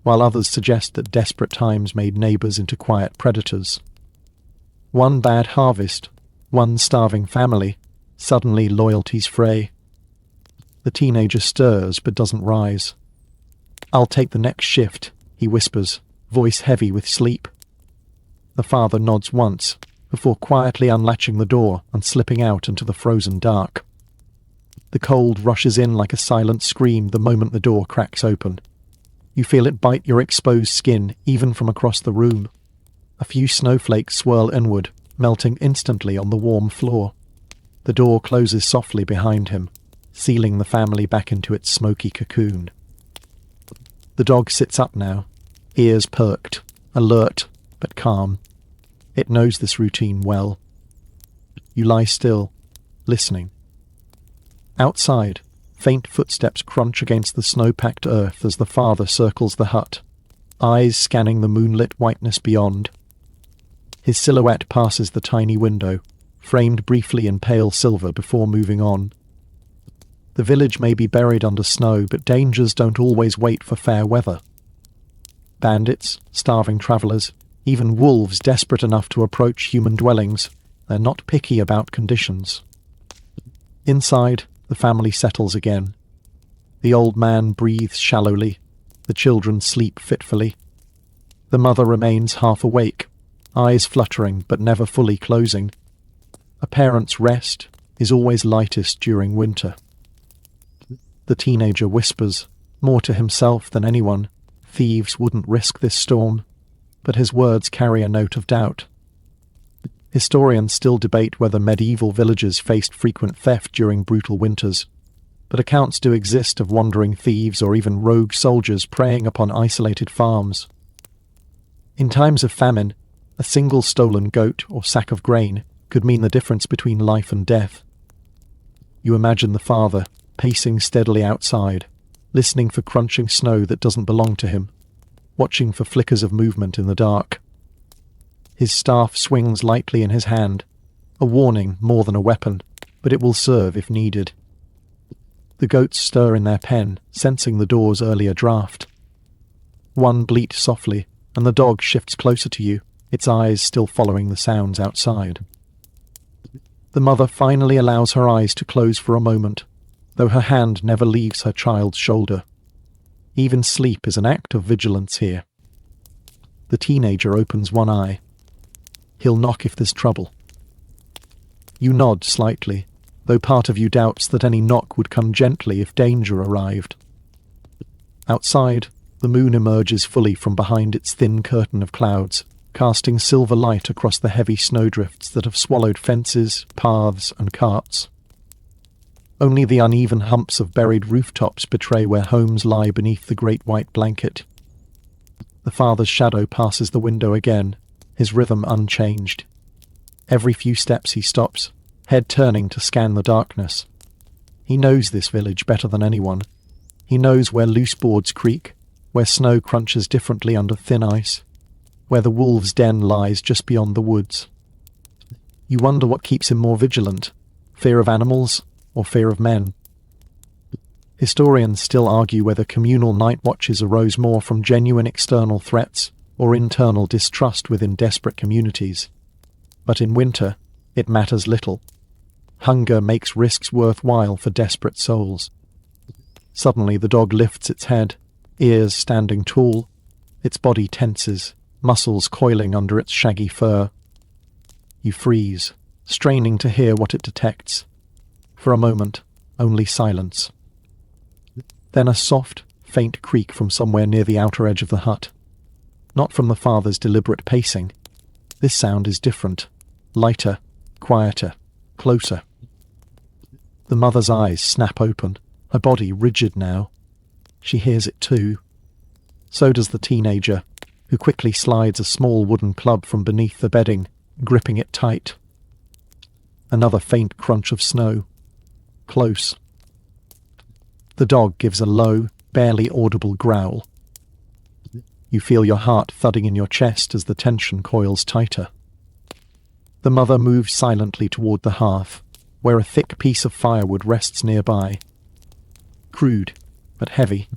while others suggest that desperate times made neighbours into quiet predators. One bad harvest, one starving family, suddenly loyalties fray. The teenager stirs but doesn't rise. "I'll take the next shift," he whispers, voice heavy with sleep. The father nods once, before quietly unlatching the door and slipping out into the frozen dark. The cold rushes in like a silent scream the moment the door cracks open. You feel it bite your exposed skin even from across the room. A few snowflakes swirl inward, melting instantly on the warm floor. The door closes softly behind him, sealing the family back into its smoky cocoon. The dog sits up now, ears perked, alert but calm. It knows this routine well. You lie still, listening. Outside, faint footsteps crunch against the snow-packed earth as the father circles the hut, eyes scanning the moonlit whiteness beyond. His silhouette passes the tiny window, framed briefly in pale silver before moving on. The village may be buried under snow, but dangers don't always wait for fair weather. Bandits, starving travellers, even wolves desperate enough to approach human dwellings, they're not picky about conditions. Inside, the family settles again. The old man breathes shallowly, the children sleep fitfully. The mother remains half awake, eyes fluttering but never fully closing. A parent's rest is always lightest during winter. The teenager whispers, more to himself than anyone, thieves wouldn't risk this storm, but his words carry a note of doubt. Historians still debate whether medieval villages faced frequent theft during brutal winters. but accounts do exist of wandering thieves or even rogue soldiers preying upon isolated farms. In times of famine, a single stolen goat or sack of grain could mean the difference between life and death. You imagine the father, pacing steadily outside, listening for crunching snow that doesn't belong to him, watching for flickers of movement in the dark. His staff swings lightly in his hand, a warning more than a weapon, but it will serve if needed. The goats stir in their pen, sensing the door's earlier draft. One bleats softly, and the dog shifts closer to you, its eyes still following the sounds outside. The mother finally allows her eyes to close for a moment, though her hand never leaves her child's shoulder. Even sleep is an act of vigilance here. The teenager opens one eye. He'll knock if there's trouble. You nod slightly, though part of you doubts that any knock would come gently if danger arrived. Outside, the moon emerges fully from behind its thin curtain of clouds, casting silver light across the heavy snowdrifts that have swallowed fences, paths, and carts. Only the uneven humps of buried rooftops betray where homes lie beneath the great white blanket. The father's shadow passes the window again, his rhythm unchanged. Every few steps he stops, head turning to scan the darkness. He knows this village better than anyone. He knows where loose boards creak, where snow crunches differently under thin ice, where the wolf's den lies just beyond the woods. You wonder what keeps him more vigilant, fear of animals or fear of men. Historians still argue whether communal night watches arose more from genuine external threats or internal distrust within desperate communities. But in winter, it matters little. Hunger makes risks worthwhile for desperate souls. Suddenly the dog lifts its head, ears standing tall, its body tenses, muscles coiling under its shaggy fur. You freeze, straining to hear what it detects. For a moment, only silence. Then a soft, faint creak from somewhere near the outer edge of the hut. Not from the father's deliberate pacing. This sound is different, lighter, quieter, closer. The mother's eyes snap open, her body rigid now. She hears it too. So does the teenager, who quickly slides a small wooden club from beneath the bedding, gripping it tight. Another faint crunch of snow. Close. The dog gives a low, barely audible growl. You feel your heart thudding in your chest as the tension coils tighter. The mother moves silently toward the hearth, where a thick piece of firewood rests nearby. Crude, but heavy.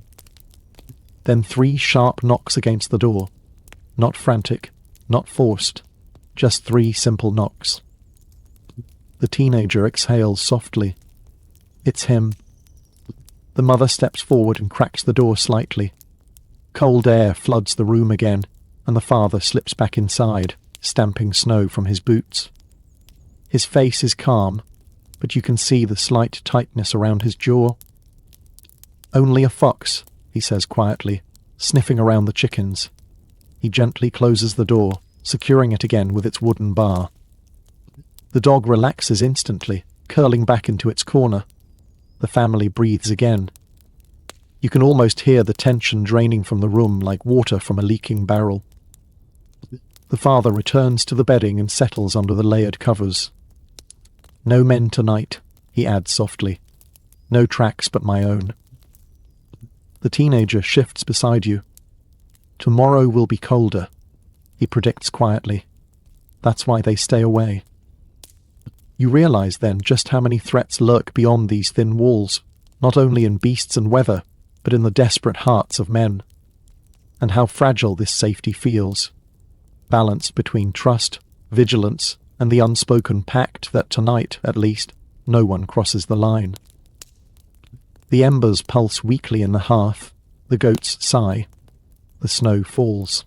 Then 3 sharp knocks against the door. Not frantic, not forced, just 3 simple knocks. The teenager exhales softly. It's him. The mother steps forward and cracks the door slightly. Cold air floods the room again, and the father slips back inside, stamping snow from his boots. His face is calm, but you can see the slight tightness around his jaw. "Only a fox," he says quietly, sniffing around the chickens. He gently closes the door, securing it again with its wooden bar. The dog relaxes instantly, curling back into its corner. The family breathes again. You can almost hear the tension draining from the room like water from a leaking barrel. The father returns to the bedding and settles under the layered covers. "No men tonight," he adds softly. "No tracks but my own." The teenager shifts beside you. "Tomorrow will be colder," he predicts quietly. "That's why they stay away." You realize then just how many threats lurk beyond these thin walls, not only in beasts and weather, but in the desperate hearts of men. And how fragile this safety feels, balanced between trust, vigilance, and the unspoken pact that tonight, at least, no one crosses the line. The embers pulse weakly in the hearth, the goats sigh, the snow falls.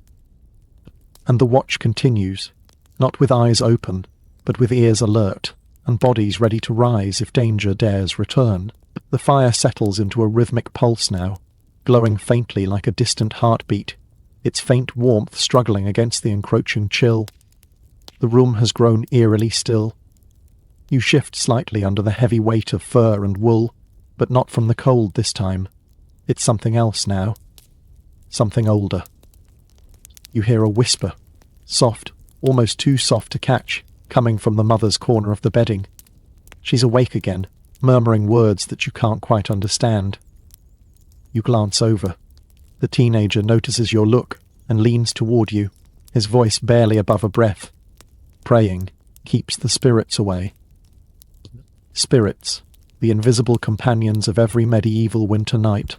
And the watch continues, not with eyes open, but with ears alert, and bodies ready to rise if danger dares return. The fire settles into a rhythmic pulse now, glowing faintly like a distant heartbeat, its faint warmth struggling against the encroaching chill. The room has grown eerily still. You shift slightly under the heavy weight of fur and wool, But not from the cold this time. It's something else now. Something older. You hear a whisper, soft, almost too soft to catch, coming from the mother's corner of the bedding. She's awake again, murmuring words that you can't quite understand. You glance over. The teenager notices your look and leans toward you, his voice barely above a breath. Praying keeps the spirits away. Spirits, the invisible companions of every medieval winter night.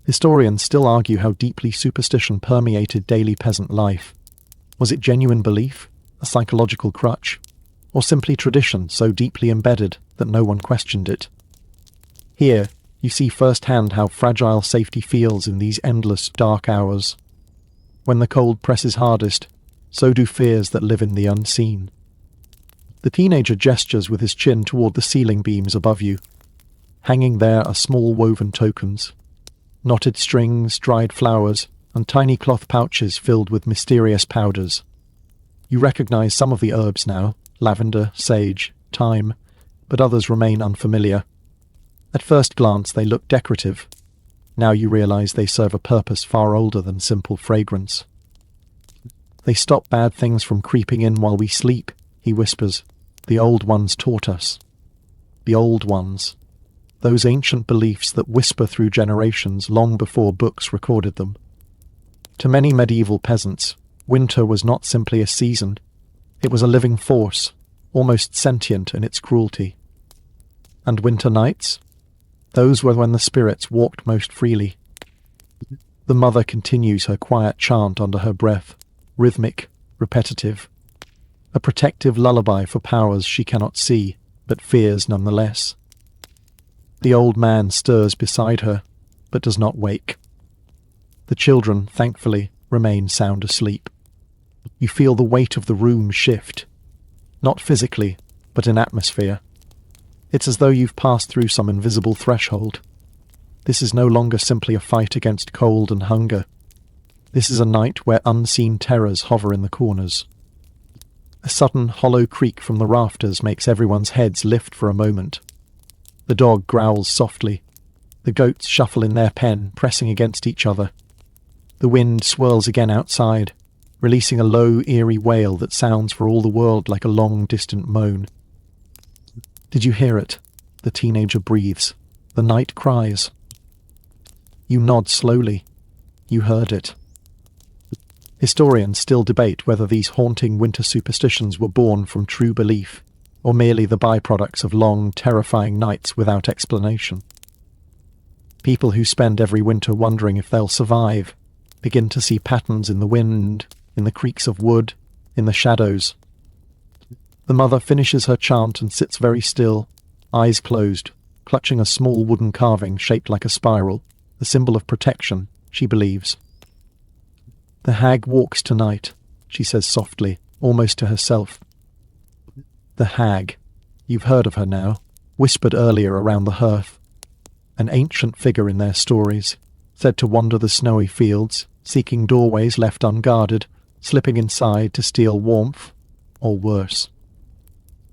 Historians still argue how deeply superstition permeated daily peasant life. Was it genuine belief, a psychological crutch, or simply tradition so deeply embedded that no one questioned it? Here, you see firsthand how fragile safety feels in these endless, dark hours. When the cold presses hardest, so do fears that live in the unseen. The teenager gestures with his chin toward the ceiling beams above you. Hanging there are small woven tokens. Knotted strings, dried flowers, and tiny cloth pouches filled with mysterious powders. You recognize some of the herbs now, lavender, sage, thyme, but others remain unfamiliar. At first glance they look decorative. Now you realize they serve a purpose far older than simple fragrance. They stop bad things from creeping in while we sleep, he whispers. The old ones taught us. The old ones. Those ancient beliefs that whisper through generations long before books recorded them. To many medieval peasants, winter was not simply a season. It was a living force, almost sentient in its cruelty. And winter nights? Those were when the spirits walked most freely. The mother continues her quiet chant under her breath, rhythmic, repetitive. A protective lullaby for powers she cannot see, but fears nonetheless. The old man stirs beside her, but does not wake. The children, thankfully, remain sound asleep. You feel the weight of the room shift. Not physically, but in atmosphere. It's as though you've passed through some invisible threshold. This is no longer simply a fight against cold and hunger. This is a night where unseen terrors hover in the corners. A sudden hollow creak from the rafters makes everyone's heads lift for a moment. The dog growls softly. The goats shuffle in their pen, pressing against each other. The wind swirls again outside, releasing a low, eerie wail that sounds for all the world like a long, distant moan. Did you hear it? The teenager breathes. The night cries. You nod slowly. You heard it. Historians still debate whether these haunting winter superstitions were born from true belief, or merely the byproducts of long, terrifying nights without explanation. People who spend every winter wondering if they'll survive begin to see patterns in the wind, in the creaks of wood, in the shadows. The mother finishes her chant and sits very still, eyes closed, clutching a small wooden carving shaped like a spiral, the symbol of protection, she believes. The hag walks tonight, she says softly, almost to herself. The hag. You've heard of her now, whispered earlier around the hearth. An ancient figure in their stories, said to wander the snowy fields, seeking doorways left unguarded, slipping inside to steal warmth, or worse.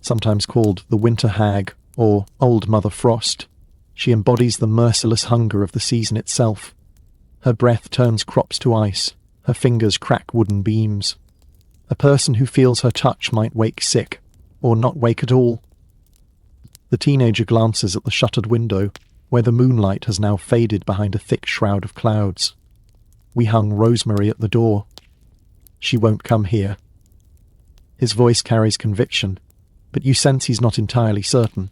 Sometimes called the Winter Hag, or Old Mother Frost, she embodies the merciless hunger of the season itself. Her breath turns crops to ice, her fingers crack wooden beams. A person who feels her touch might wake sick, or not wake at all. The teenager glances at the shuttered window, where the moonlight has now faded behind a thick shroud of clouds. We hung rosemary at the door. She won't come here. His voice carries conviction, but you sense he's not entirely certain.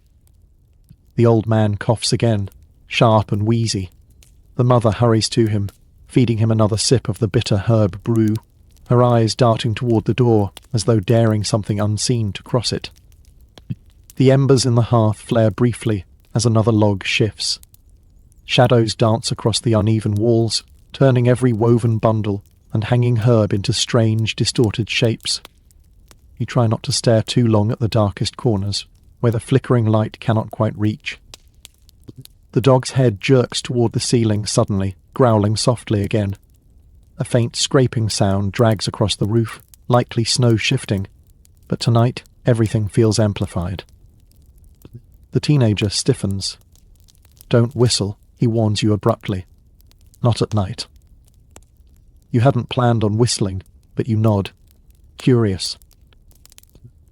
The old man coughs again, sharp and wheezy. The mother hurries to him, feeding him another sip of the bitter herb brew, her eyes darting toward the door as though daring something unseen to cross it. The embers in the hearth flare briefly as another log shifts. Shadows dance across the uneven walls, turning every woven bundle and hanging herb into strange, distorted shapes. You try not to stare too long at the darkest corners, where the flickering light cannot quite reach. The dog's head jerks toward the ceiling suddenly, growling softly again. A faint scraping sound drags across the roof, likely snow shifting, but tonight everything feels amplified. The teenager stiffens. Don't whistle, he warns you abruptly. Not at night. You hadn't planned on whistling, but you nod, curious.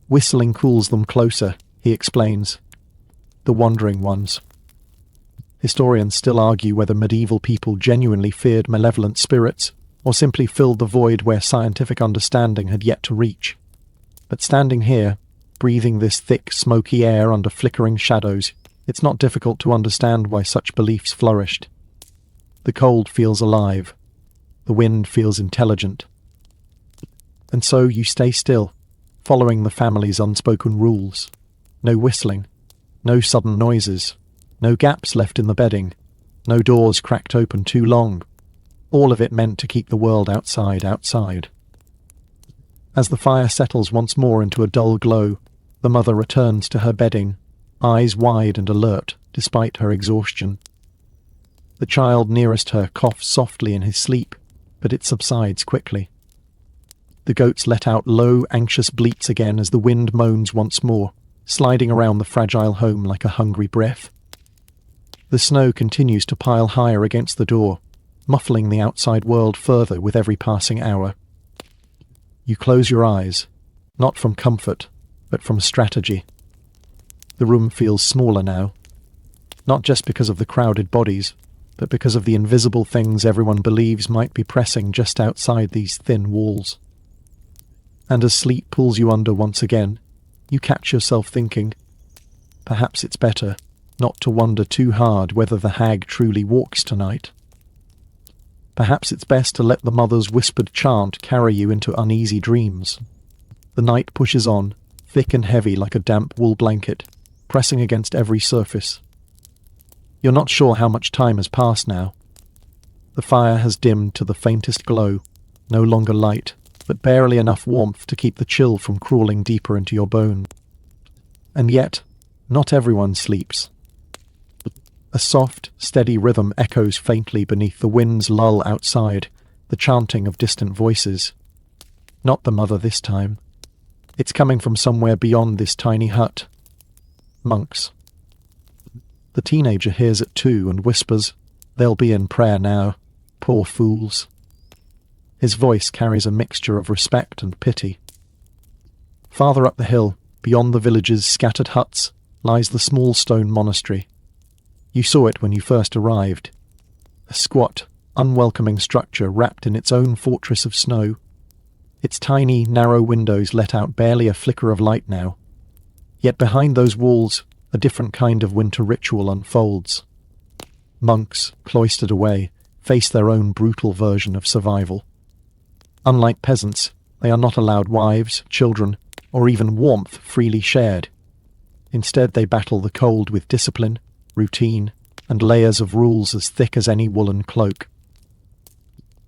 Whistling calls them closer, he explains. The wandering ones. Historians still argue whether medieval people genuinely feared malevolent spirits, or simply filled the void where scientific understanding had yet to reach. But standing here, breathing this thick, smoky air under flickering shadows, it's not difficult to understand why such beliefs flourished. The cold feels alive. The wind feels intelligent. And so you stay still, following the family's unspoken rules. No whistling, no sudden noises, no gaps left in the bedding, no doors cracked open too long. All of it meant to keep the world outside. As the fire settles once more into a dull glow, the mother returns to her bedding, eyes wide and alert despite her exhaustion. The child nearest her coughs softly in his sleep, but it subsides quickly. The goats let out low, anxious bleats again as the wind moans once more, sliding around the fragile home like a hungry breath. The snow continues to pile higher against the door, muffling the outside world further with every passing hour. You close your eyes, not from comfort, but from strategy. The room feels smaller now, not just because of the crowded bodies, but because of the invisible things everyone believes might be pressing just outside these thin walls. And as sleep pulls you under once again, you catch yourself thinking, perhaps it's better not to wonder too hard whether the hag truly walks tonight. Perhaps it's best to let the mother's whispered chant carry you into uneasy dreams. The night pushes on, thick and heavy like a damp wool blanket, pressing against every surface. You're not sure how much time has passed now. The fire has dimmed to the faintest glow, no longer light, but barely enough warmth to keep the chill from crawling deeper into your bone. And yet, not everyone sleeps. A soft, steady rhythm echoes faintly beneath the wind's lull outside, the chanting of distant voices. Not the mother this time. It's coming from somewhere beyond this tiny hut. Monks. The teenager hears it too and whispers, "They'll be in prayer now. Poor fools." His voice carries a mixture of respect and pity. Farther up the hill, beyond the village's scattered huts, lies the small stone monastery. You saw it when you first arrived. A squat, unwelcoming structure wrapped in its own fortress of snow. Its tiny, narrow windows let out barely a flicker of light now. Yet behind those walls, a different kind of winter ritual unfolds. Monks, cloistered away, face their own brutal version of survival. Unlike peasants, they are not allowed wives, children, or even warmth freely shared. Instead, they battle the cold with discipline, routine, and layers of rules as thick as any woolen cloak.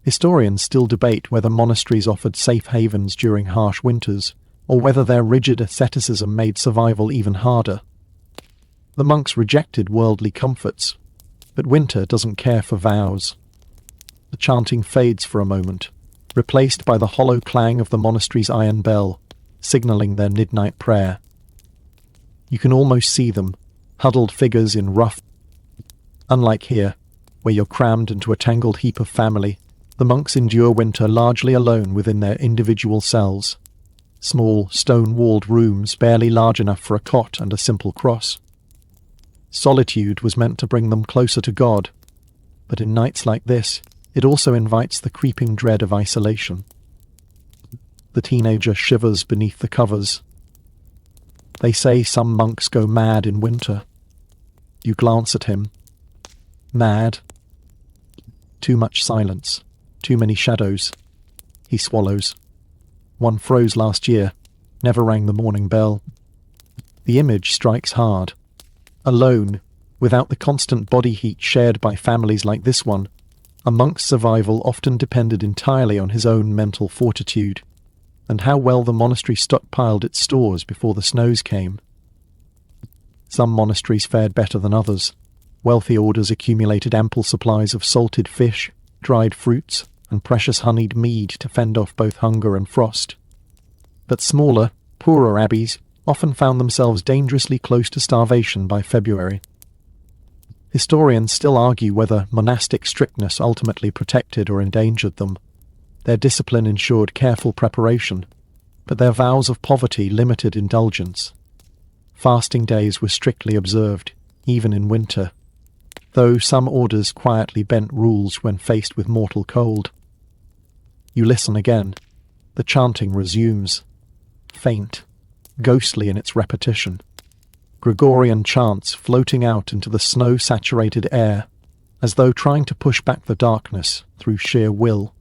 Historians still debate whether monasteries offered safe havens during harsh winters, or whether their rigid asceticism made survival even harder. The monks rejected worldly comforts, but winter doesn't care for vows. The chanting fades for a moment, replaced by the hollow clang of the monastery's iron bell, signalling their midnight prayer. You can almost see them, huddled figures in rough. Unlike here, where you're crammed into a tangled heap of family, the monks endure winter largely alone within their individual cells. Small, stone-walled rooms barely large enough for a cot and a simple cross. Solitude was meant to bring them closer to God, but in nights like this, it also invites the creeping dread of isolation. The teenager shivers beneath the covers. They say some monks go mad in winter. You glance at him. Mad. Too much silence. Too many shadows. He swallows. One froze last year. Never rang the morning bell. The image strikes hard. Alone, without the constant body heat shared by families like this one, a monk's survival often depended entirely on his own mental fortitude, and how well the monastery stockpiled its stores before the snows came. Some monasteries fared better than others. Wealthy orders accumulated ample supplies of salted fish, dried fruits, and precious honeyed mead to fend off both hunger and frost. But smaller, poorer abbeys often found themselves dangerously close to starvation by February. Historians still argue whether monastic strictness ultimately protected or endangered them. Their discipline ensured careful preparation, but their vows of poverty limited indulgence. Fasting days were strictly observed, even in winter, though some orders quietly bent rules when faced with mortal cold. You listen again. The chanting resumes, faint, ghostly in its repetition. Gregorian chants floating out into the snow-saturated air, as though trying to push back the darkness through sheer will.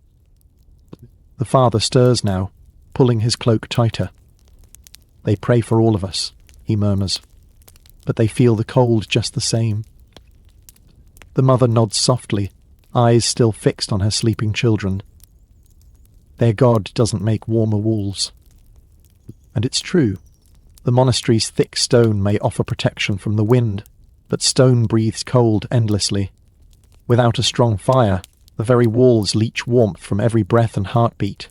The father stirs now, pulling his cloak tighter. "They pray for all of us," he murmurs, "but they feel the cold just the same." The mother nods softly, eyes still fixed on her sleeping children. Their god doesn't make warmer walls. And it's true. The monastery's thick stone may offer protection from the wind, but stone breathes cold endlessly. Without a strong fire, the very walls leach warmth from every breath and heartbeat.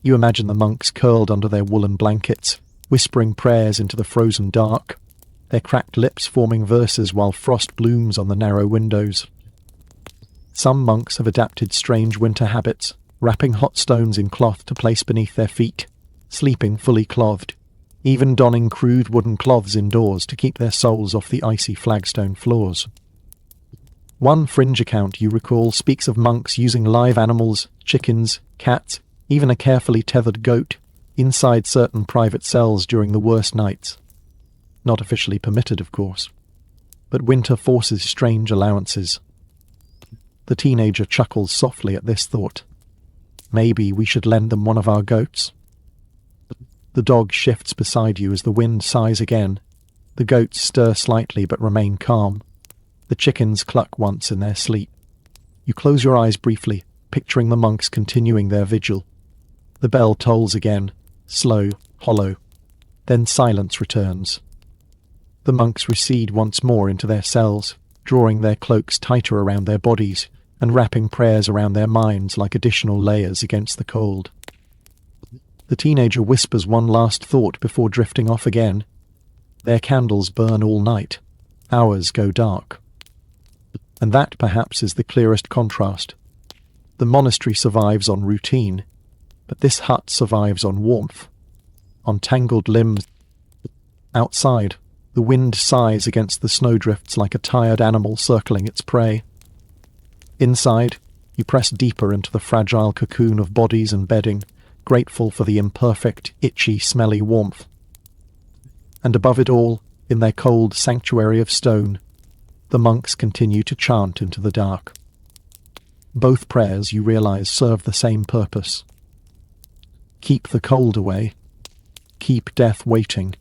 You imagine the monks curled under their woolen blankets, whispering prayers into the frozen dark, their cracked lips forming verses while frost blooms on the narrow windows. Some monks have adapted strange winter habits, wrapping hot stones in cloth to place beneath their feet, sleeping fully clothed, even donning crude wooden cloths indoors to keep their souls off the icy flagstone floors. One fringe account you recall speaks of monks using live animals, chickens, cats, even a carefully tethered goat, inside certain private cells during the worst nights. Not officially permitted, of course, but winter forces strange allowances. The teenager chuckles softly at this thought. Maybe we should lend them one of our goats? The dog shifts beside you as the wind sighs again. The goats stir slightly but remain calm. The chickens cluck once in their sleep. You close your eyes briefly, picturing the monks continuing their vigil. The bell tolls again, slow, hollow. Then silence returns. The monks recede once more into their cells, drawing their cloaks tighter around their bodies and wrapping prayers around their minds like additional layers against the cold. The teenager whispers one last thought before drifting off again. Their candles burn all night. Ours go dark. And that perhaps is the clearest contrast. The monastery survives on routine, but this hut survives on warmth, on tangled limbs. Outside, the wind sighs against the snowdrifts like a tired animal circling its prey. Inside, you press deeper into the fragile cocoon of bodies and bedding, grateful for the imperfect, itchy, smelly warmth. And above it all, in their cold sanctuary of stone, the monks continue to chant into the dark. Both prayers, you realize, serve the same purpose. Keep the cold away. Keep death waiting.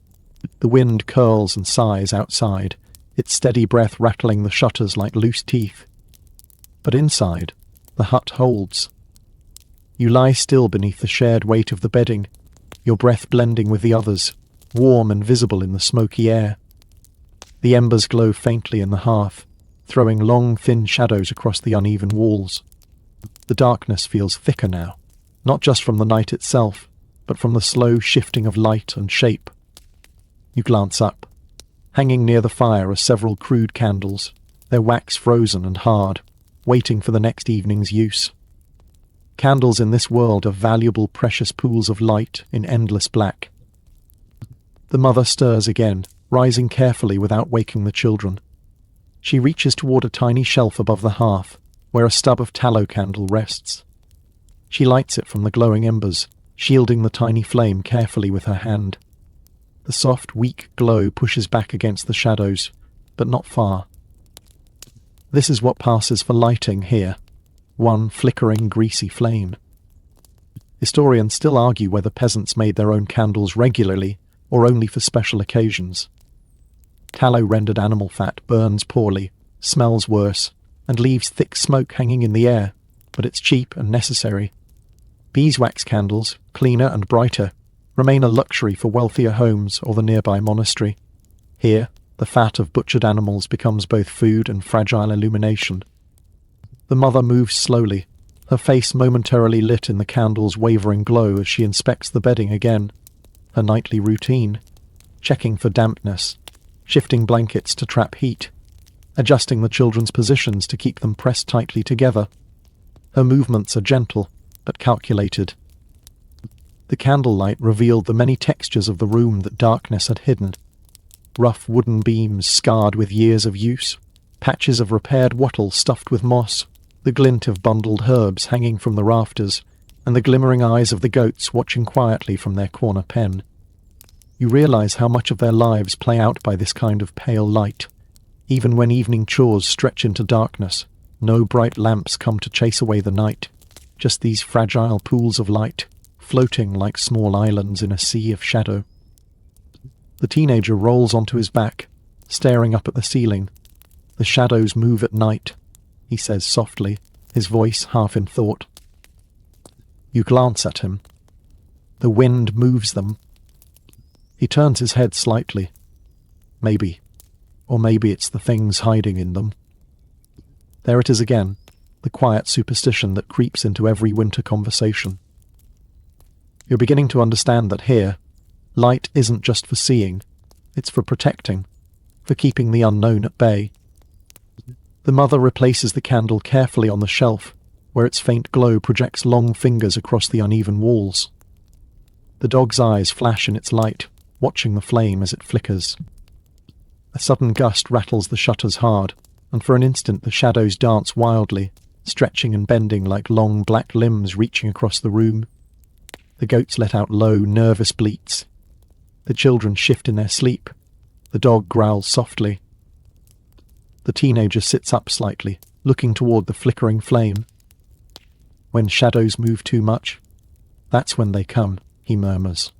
The wind curls and sighs outside, its steady breath rattling the shutters like loose teeth. But inside, the hut holds. You lie still beneath the shared weight of the bedding, your breath blending with the others, warm and visible in the smoky air. The embers glow faintly in the hearth, throwing long, thin shadows across the uneven walls. The darkness feels thicker now, not just from the night itself, but from the slow shifting of light and shape. You glance up. Hanging near the fire are several crude candles, their wax frozen and hard, waiting for the next evening's use. Candles in this world are valuable, precious pools of light in endless black. The mother stirs again, rising carefully without waking the children. She reaches toward a tiny shelf above the hearth, where a stub of tallow candle rests. She lights it from the glowing embers, shielding the tiny flame carefully with her hand. The soft, weak glow pushes back against the shadows, but not far. This is what passes for lighting here. One flickering, greasy flame. Historians still argue whether peasants made their own candles regularly or only for special occasions. Tallow-rendered animal fat burns poorly, smells worse, and leaves thick smoke hanging in the air, but it's cheap and necessary. Beeswax candles, cleaner and brighter, remain a luxury for wealthier homes or the nearby monastery. Here, the fat of butchered animals becomes both food and fragile illumination. The mother moves slowly, her face momentarily lit in the candle's wavering glow as she inspects the bedding again. Her nightly routine, checking for dampness, shifting blankets to trap heat, adjusting the children's positions to keep them pressed tightly together. Her movements are gentle, but calculated. The candlelight revealed the many textures of the room that darkness had hidden. Rough wooden beams scarred with years of use, patches of repaired wattle stuffed with moss, the glint of bundled herbs hanging from the rafters, and the glimmering eyes of the goats watching quietly from their corner pen. You realize how much of their lives play out by this kind of pale light. Even when evening chores stretch into darkness, no bright lamps come to chase away the night, just these fragile pools of light, floating like small islands in a sea of shadow. The teenager rolls onto his back, staring up at the ceiling. "The shadows move at night," he says softly, his voice half in thought. You glance at him. The wind moves them. He turns his head slightly. Maybe. Or maybe it's the things hiding in them. There it is again, the quiet superstition that creeps into every winter conversation. You're beginning to understand that here, light isn't just for seeing, it's for protecting, for keeping the unknown at bay. The mother replaces the candle carefully on the shelf, where its faint glow projects long fingers across the uneven walls. The dog's eyes flash in its light, watching the flame as it flickers. A sudden gust rattles the shutters hard, and for an instant the shadows dance wildly, stretching and bending like long black limbs reaching across the room. The goats let out low, nervous bleats. The children shift in their sleep. The dog growls softly. The teenager sits up slightly, looking toward the flickering flame. When shadows move too much, that's when they come, he murmurs.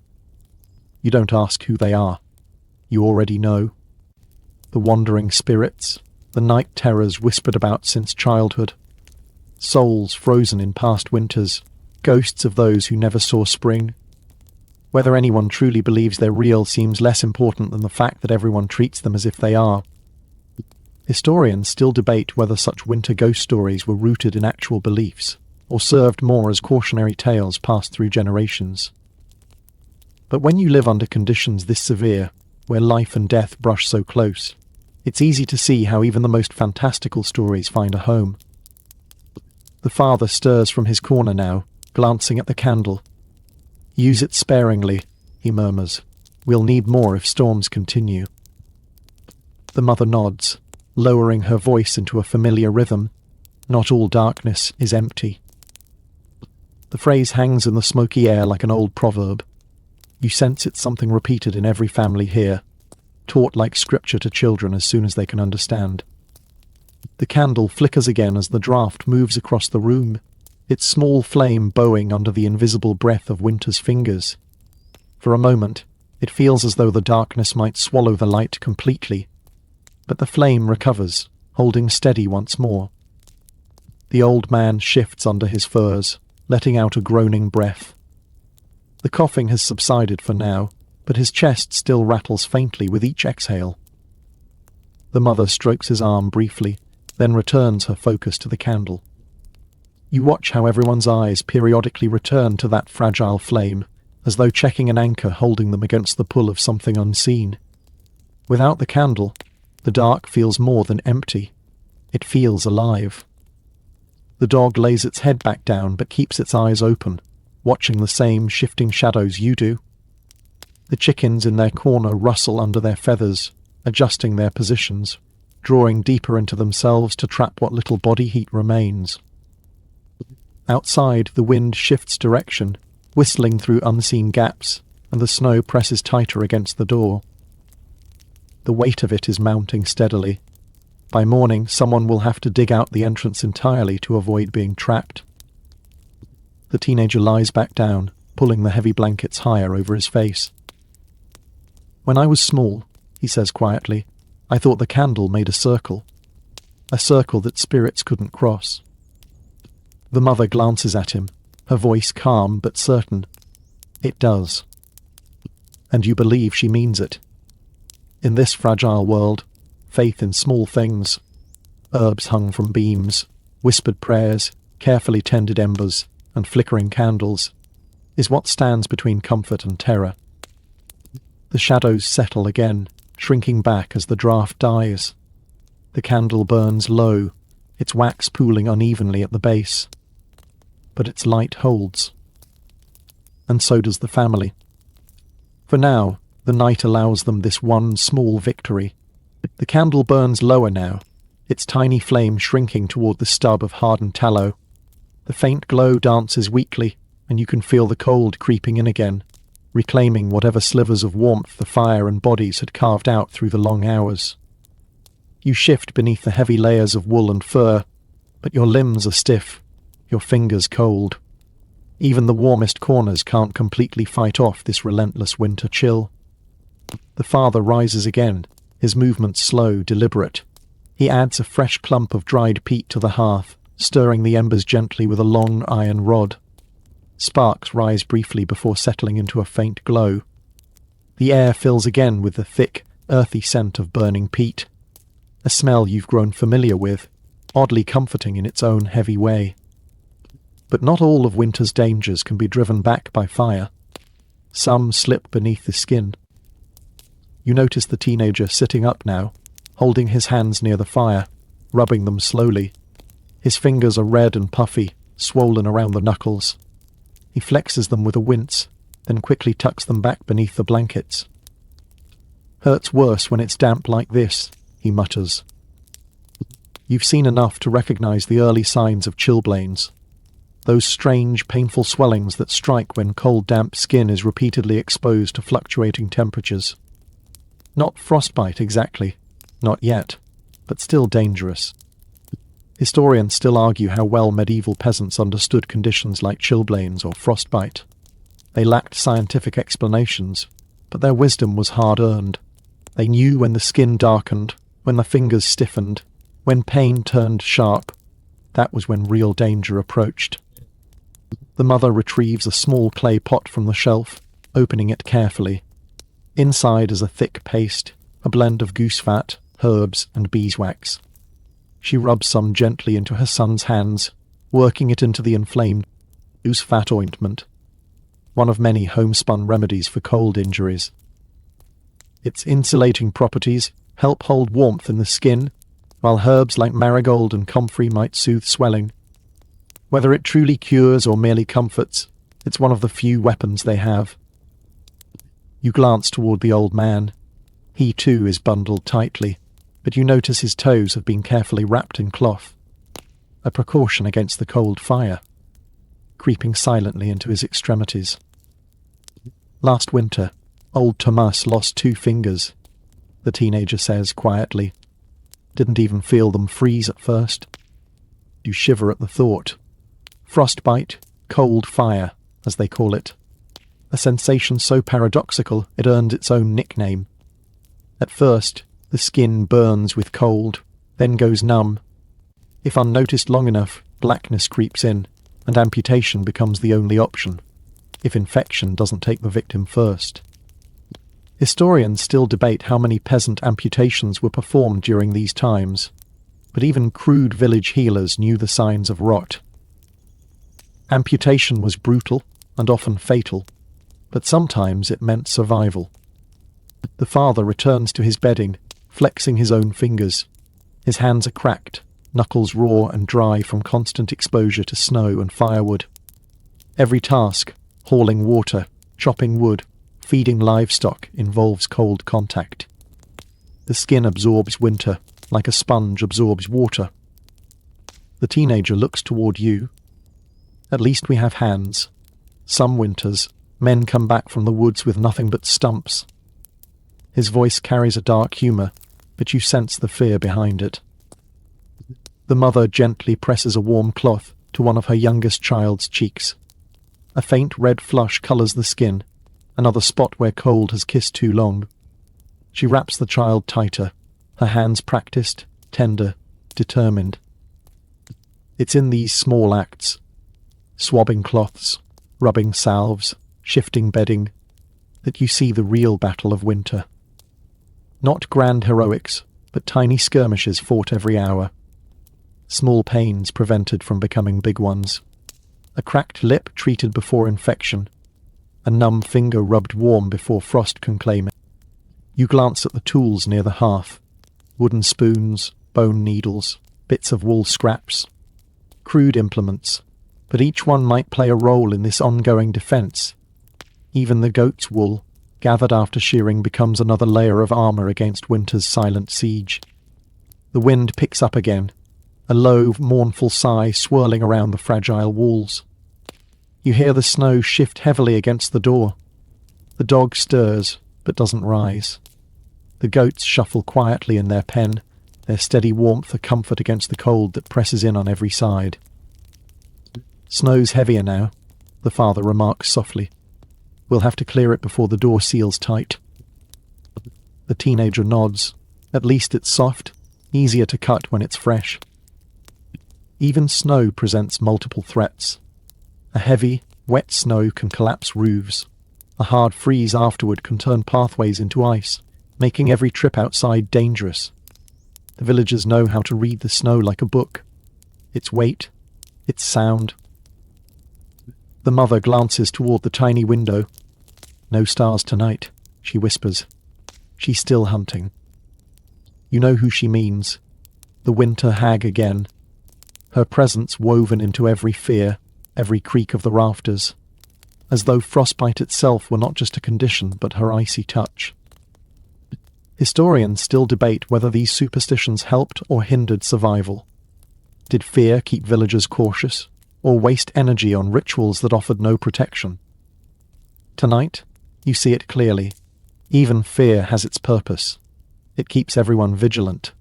You don't ask who they are. You already know. The wandering spirits, the night terrors whispered about since childhood. Souls frozen in past winters, ghosts of those who never saw spring. Whether anyone truly believes they're real seems less important than the fact that everyone treats them as if they are. Historians still debate whether such winter ghost stories were rooted in actual beliefs, or served more as cautionary tales passed through generations. But when you live under conditions this severe, where life and death brush so close, it's easy to see how even the most fantastical stories find a home. The father stirs from his corner now, glancing at the candle. "Use it sparingly," he murmurs. "We'll need more if storms continue." The mother nods, lowering her voice into a familiar rhythm. Not all darkness is empty. The phrase hangs in the smoky air like an old proverb. You sense it's something repeated in every family here, taught like scripture to children as soon as they can understand. The candle flickers again as the draught moves across the room, its small flame bowing under the invisible breath of winter's fingers. For a moment, it feels as though the darkness might swallow the light completely, but the flame recovers, holding steady once more. The old man shifts under his furs, letting out a groaning breath. The coughing has subsided for now, but his chest still rattles faintly with each exhale. The mother strokes his arm briefly, then returns her focus to the candle. You watch how everyone's eyes periodically return to that fragile flame, as though checking an anchor holding them against the pull of something unseen. Without the candle, the dark feels more than empty. It feels alive. The dog lays its head back down but keeps its eyes open, watching the same shifting shadows you do. The chickens in their corner rustle under their feathers, adjusting their positions, drawing deeper into themselves to trap what little body heat remains. Outside, the wind shifts direction, whistling through unseen gaps, and the snow presses tighter against the door. The weight of it is mounting steadily. By morning, someone will have to dig out the entrance entirely to avoid being trapped. The teenager lies back down, pulling the heavy blankets higher over his face. "When I was small," he says quietly, "I thought the candle made a circle that spirits couldn't cross." The mother glances at him, her voice calm but certain. "It does." And you believe she means it. In this fragile world, faith in small things, herbs hung from beams, whispered prayers, carefully tended embers, and flickering candles, is what stands between comfort and terror. The shadows settle again, shrinking back as the draught dies. The candle burns low, its wax pooling unevenly at the base. But its light holds. And so does the family. For now, the night allows them this one small victory. The candle burns lower now, its tiny flame shrinking toward the stub of hardened tallow. The faint glow dances weakly, and you can feel the cold creeping in again, reclaiming whatever slivers of warmth the fire and bodies had carved out through the long hours. You shift beneath the heavy layers of wool and fur, but your limbs are stiff, your fingers cold. Even the warmest corners can't completely fight off this relentless winter chill. The father rises again, his movements slow, deliberate. He adds a fresh clump of dried peat to the hearth, stirring the embers gently with a long iron rod. Sparks rise briefly before settling into a faint glow. The air fills again with the thick, earthy scent of burning peat, a smell you've grown familiar with, oddly comforting in its own heavy way. But not all of winter's dangers can be driven back by fire. Some slip beneath the skin. You notice the teenager sitting up now, holding his hands near the fire, rubbing them slowly. His fingers are red and puffy, swollen around the knuckles. He flexes them with a wince, then quickly tucks them back beneath the blankets. "Hurts worse when it's damp like this," he mutters. You've seen enough to recognize the early signs of chilblains. Those strange, painful swellings that strike when cold, damp skin is repeatedly exposed to fluctuating temperatures. Not frostbite exactly, not yet, but still dangerous. Historians still argue how well medieval peasants understood conditions like chilblains or frostbite. They lacked scientific explanations, but their wisdom was hard-earned. They knew when the skin darkened, when the fingers stiffened, when pain turned sharp. That was when real danger approached. The mother retrieves a small clay pot from the shelf, opening it carefully. Inside is a thick paste, a blend of goose fat, herbs, and beeswax. She rubs some gently into her son's hands, working it into the inflamed goose fat ointment, one of many homespun remedies for cold injuries. Its insulating properties help hold warmth in the skin, while herbs like marigold and comfrey might soothe swelling. Whether it truly cures or merely comforts, it's one of the few weapons they have. You glance toward the old man. He too is bundled tightly, but you notice his toes have been carefully wrapped in cloth, a precaution against the cold fire, creeping silently into his extremities. Last winter, old Thomas lost 2 fingers, the teenager says quietly. Didn't even feel them freeze at first. You shiver at the thought. Frostbite, cold fire, as they call it. A sensation so paradoxical it earned its own nickname. At first, the skin burns with cold, then goes numb. If unnoticed long enough, blackness creeps in, and amputation becomes the only option, if infection doesn't take the victim first. Historians still debate how many peasant amputations were performed during these times, but even crude village healers knew the signs of rot. Amputation was brutal and often fatal, but sometimes it meant survival. The father returns to his bedding, flexing his own fingers. His hands are cracked, knuckles raw and dry from constant exposure to snow and firewood. Every task, hauling water, chopping wood, feeding livestock, involves cold contact. The skin absorbs winter, like a sponge absorbs water. The teenager looks toward you. At least we have hands. Some winters, men come back from the woods with nothing but stumps. His voice carries a dark humour, but you sense the fear behind it. The mother gently presses a warm cloth to one of her youngest child's cheeks. A faint red flush colours the skin, another spot where cold has kissed too long. She wraps the child tighter, her hands practised, tender, determined. It's in these small acts, swabbing cloths, rubbing salves, shifting bedding, that you see the real battle of winter. Not grand heroics, but tiny skirmishes fought every hour. Small pains prevented from becoming big ones. A cracked lip treated before infection. A numb finger rubbed warm before frost can claim it. You glance at the tools near the hearth. Wooden spoons, bone needles, bits of wool scraps, crude implements, but each one might play a role in this ongoing defense. Even the goat's wool, gathered after shearing, becomes another layer of armor against winter's silent siege. The wind picks up again, a low, mournful sigh swirling around the fragile walls. You hear the snow shift heavily against the door. The dog stirs, but doesn't rise. The goats shuffle quietly in their pen, their steady warmth a comfort against the cold that presses in on every side. "Snow's heavier now," the father remarks softly. "We'll have to clear it before the door seals tight." The teenager nods. At least it's soft, easier to cut when it's fresh. Even snow presents multiple threats. A heavy, wet snow can collapse roofs. A hard freeze afterward can turn pathways into ice, making every trip outside dangerous. The villagers know how to read the snow like a book. Its weight, its sound. The mother glances toward the tiny window. "No stars tonight," she whispers. She's still hunting. You know who she means. The winter hag again. Her presence woven into every fear, every creak of the rafters, as though frostbite itself were not just a condition, but her icy touch. Historians still debate whether these superstitions helped or hindered survival. Did fear keep villagers cautious, or waste energy on rituals that offered no protection? Tonight, you see it clearly. Even fear has its purpose. It keeps everyone vigilant.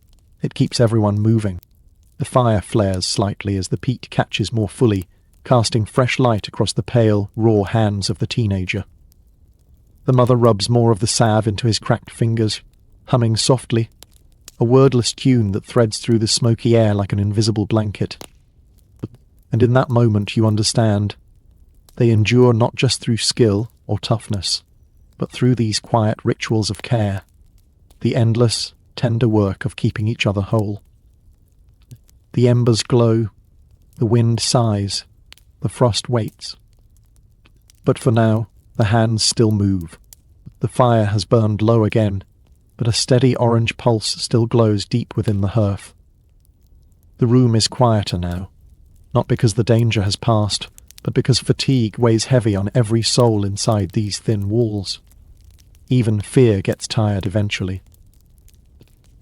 It keeps everyone moving. The fire flares slightly as the peat catches more fully, casting fresh light across the pale, raw hands of the teenager. The mother rubs more of the salve into his cracked fingers, humming softly, a wordless tune that threads through the smoky air like an invisible blanket. And in that moment you understand. They endure not just through skill or toughness, but through these quiet rituals of care, the endless, tender work of keeping each other whole. The embers glow, the wind sighs, the frost waits. But for now, the hands still move. The fire has burned low again, but a steady orange pulse still glows deep within the hearth. The room is quieter now, not because the danger has passed, but because fatigue weighs heavy on every soul inside these thin walls. Even fear gets tired eventually.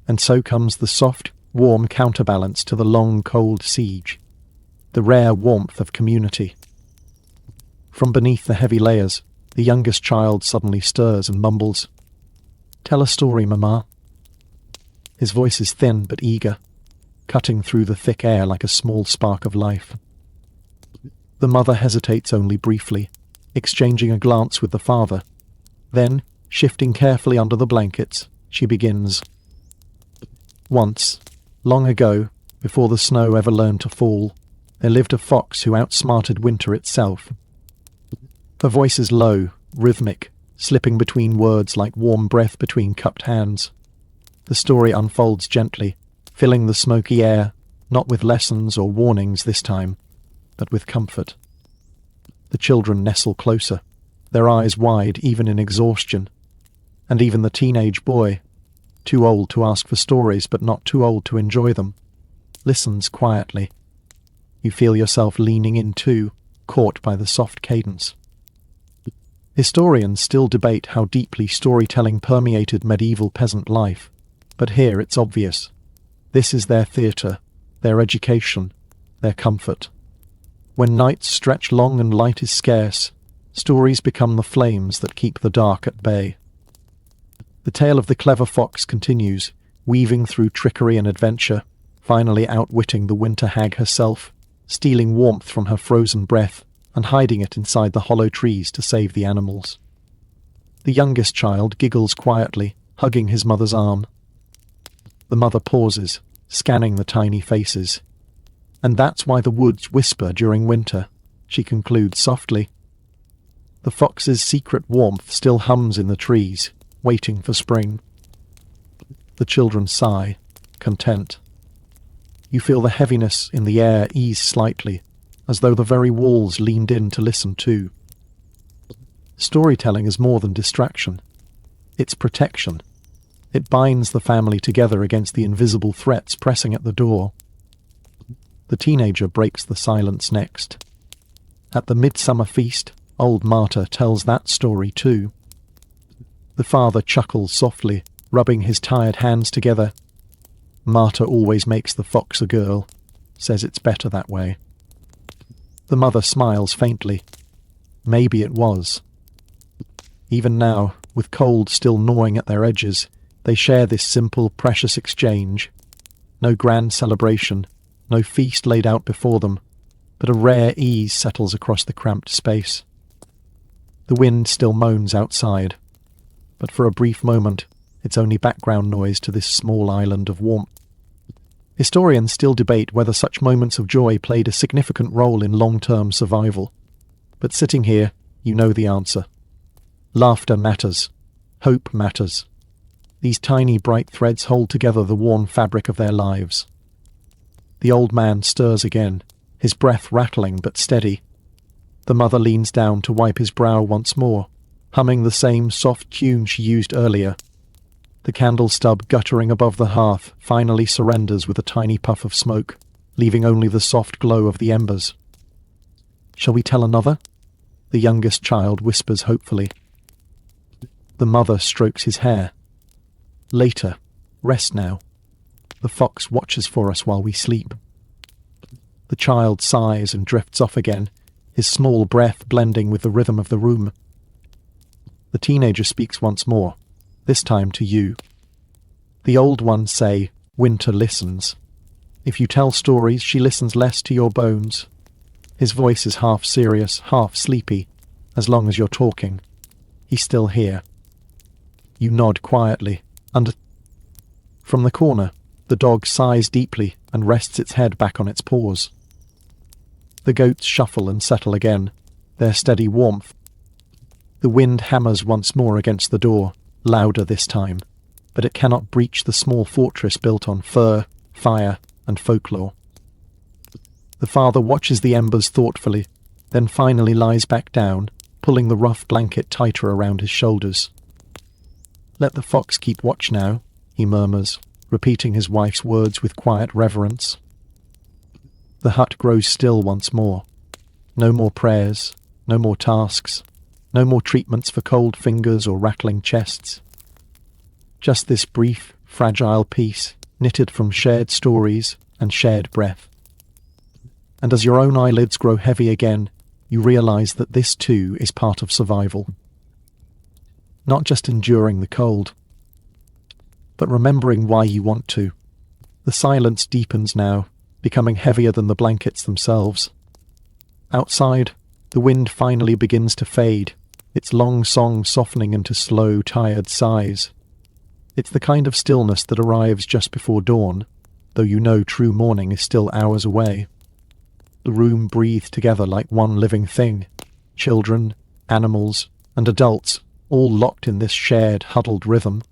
And so comes the soft, warm counterbalance to the long, cold siege, the rare warmth of community. From beneath the heavy layers, the youngest child suddenly stirs and mumbles, "Tell a story, Mama." His voice is thin but eager, cutting through the thick air like a small spark of life. The mother hesitates only briefly, exchanging a glance with the father. Then, shifting carefully under the blankets, she begins. "Once, long ago, before the snow ever learned to fall, there lived a fox who outsmarted winter itself." Her voice is low, rhythmic, slipping between words like warm breath between cupped hands. The story unfolds gently, filling the smoky air, not with lessons or warnings this time, but with comfort. The children nestle closer, their eyes wide even in exhaustion, and even the teenage boy, too old to ask for stories but not too old to enjoy them, listens quietly. You feel yourself leaning in too, caught by the soft cadence. Historians still debate how deeply storytelling permeated medieval peasant life, but here it's obvious. This is their theatre, their education, their comfort. When nights stretch long and light is scarce, stories become the flames that keep the dark at bay. The tale of the clever fox continues, weaving through trickery and adventure, finally outwitting the winter hag herself, stealing warmth from her frozen breath, and hiding it inside the hollow trees to save the animals. The youngest child giggles quietly, hugging his mother's arm. The mother pauses, scanning the tiny faces. "And that's why the woods whisper during winter," she concludes softly. The fox's secret warmth still hums in the trees, waiting for spring. The children sigh, content. You feel the heaviness in the air ease slightly, as though the very walls leaned in to listen too. Storytelling is more than distraction. It's protection. It binds the family together against the invisible threats pressing at the door. The teenager breaks the silence next. At the midsummer feast, old Marta tells that story too. The father chuckles softly, rubbing his tired hands together. Marta always makes the fox a girl, says it's better that way. The mother smiles faintly. Maybe it was. Even now, with cold still gnawing at their edges, they share this simple, precious exchange. No grand celebration, no feast laid out before them, but a rare ease settles across the cramped space. The wind still moans outside, but for a brief moment, it's only background noise to this small island of warmth. Historians still debate whether such moments of joy played a significant role in long-term survival. But sitting here, you know the answer. Laughter matters. Hope matters. These tiny bright threads hold together the worn fabric of their lives. The old man stirs again, his breath rattling but steady. The mother leans down to wipe his brow once more, humming the same soft tune she used earlier. The candle stub guttering above the hearth finally surrenders with a tiny puff of smoke, leaving only the soft glow of the embers. "Shall we tell another?" The youngest child whispers hopefully. The mother strokes his hair. "Later. Rest now. The fox watches for us while we sleep." The child sighs and drifts off again, his small breath blending with the rhythm of the room. The teenager speaks once more, this time to you. The old ones say, winter listens. If you tell stories, she listens less to your bones. His voice is half serious, half sleepy, as long as you're talking. He's still here. You nod quietly. From the corner, the dog sighs deeply and rests its head back on its paws. The goats shuffle and settle again, their steady warmth. The wind hammers once more against the door, louder this time, but it cannot breach the small fortress built on fur, fire, and folklore. The father watches the embers thoughtfully, then finally lies back down, pulling the rough blanket tighter around his shoulders. "Let the fox keep watch now," he murmurs, repeating his wife's words with quiet reverence. The hut grows still once more. No more prayers, no more tasks, no more treatments for cold fingers or rattling chests. Just this brief, fragile peace, knitted from shared stories and shared breath. And as your own eyelids grow heavy again, you realize that this too is part of survival. Not just enduring the cold, but remembering why you want to. The silence deepens now, becoming heavier than the blankets themselves. Outside, the wind finally begins to fade, its long song softening into slow, tired sighs. It's the kind of stillness that arrives just before dawn, though you know true morning is still hours away. The room breathes together like one living thing. Children, animals, and adults, all locked in this shared, huddled rhythm.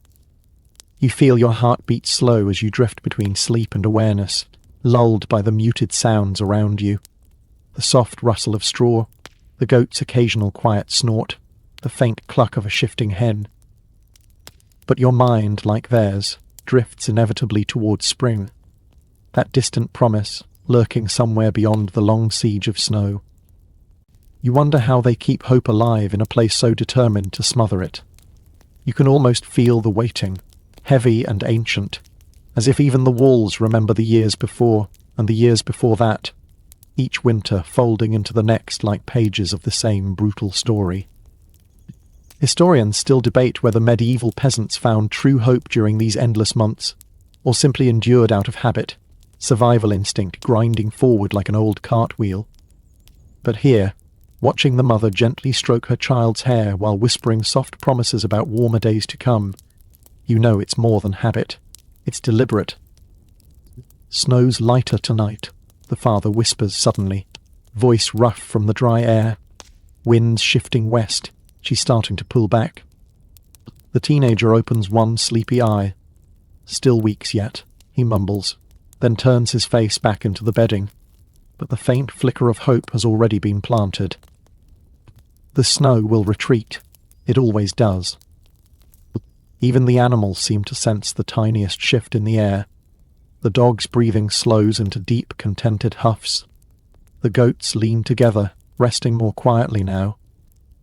You feel your heart beat slow as you drift between sleep and awareness, lulled by the muted sounds around you. The soft rustle of straw, the goat's occasional quiet snort, the faint cluck of a shifting hen. But your mind, like theirs, drifts inevitably towards spring. That distant promise, lurking somewhere beyond the long siege of snow. You wonder how they keep hope alive in a place so determined to smother it. You can almost feel the waiting, heavy and ancient, as if even the walls remember the years before and the years before that, each winter folding into the next like pages of the same brutal story. Historians still debate whether medieval peasants found true hope during these endless months, or simply endured out of habit, survival instinct grinding forward like an old cartwheel. But here, watching the mother gently stroke her child's hair while whispering soft promises about warmer days to come, you know it's more than habit. It's deliberate. "Snow's lighter tonight," the father whispers suddenly, voice rough from the dry air. Winds shifting west, she's starting to pull back. The teenager opens one sleepy eye. "Still weeks yet," he mumbles, then turns his face back into the bedding. But the faint flicker of hope has already been planted. The snow will retreat. It always does. Even the animals seem to sense the tiniest shift in the air. The dog's breathing slows into deep, contented huffs. The goats lean together, resting more quietly now.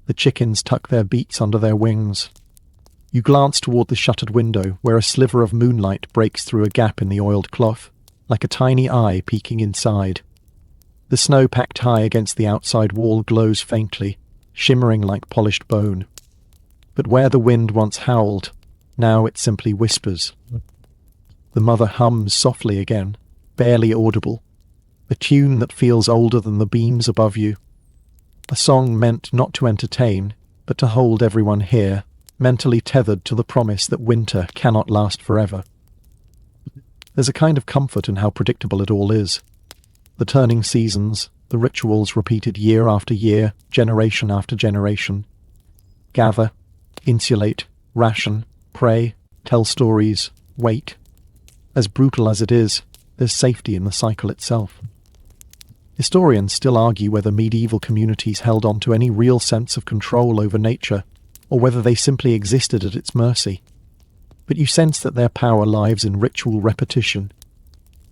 The chickens tuck their beaks under their wings. You glance toward the shuttered window, where a sliver of moonlight breaks through a gap in the oiled cloth, like a tiny eye peeking inside. The snow packed high against the outside wall glows faintly, shimmering like polished bone. But where the wind once howled, now it simply whispers. The mother hums softly again, barely audible, a tune that feels older than the beams above you. A song meant not to entertain, but to hold everyone here, mentally tethered to the promise that winter cannot last forever. There's a kind of comfort in how predictable it all is. The turning seasons, the rituals repeated year after year, generation after generation. Gather, insulate, ration, pray, tell stories, wait. As brutal as it is, there's safety in the cycle itself. Historians still argue whether medieval communities held on to any real sense of control over nature, or whether they simply existed at its mercy. But you sense that their power lives in ritual repetition.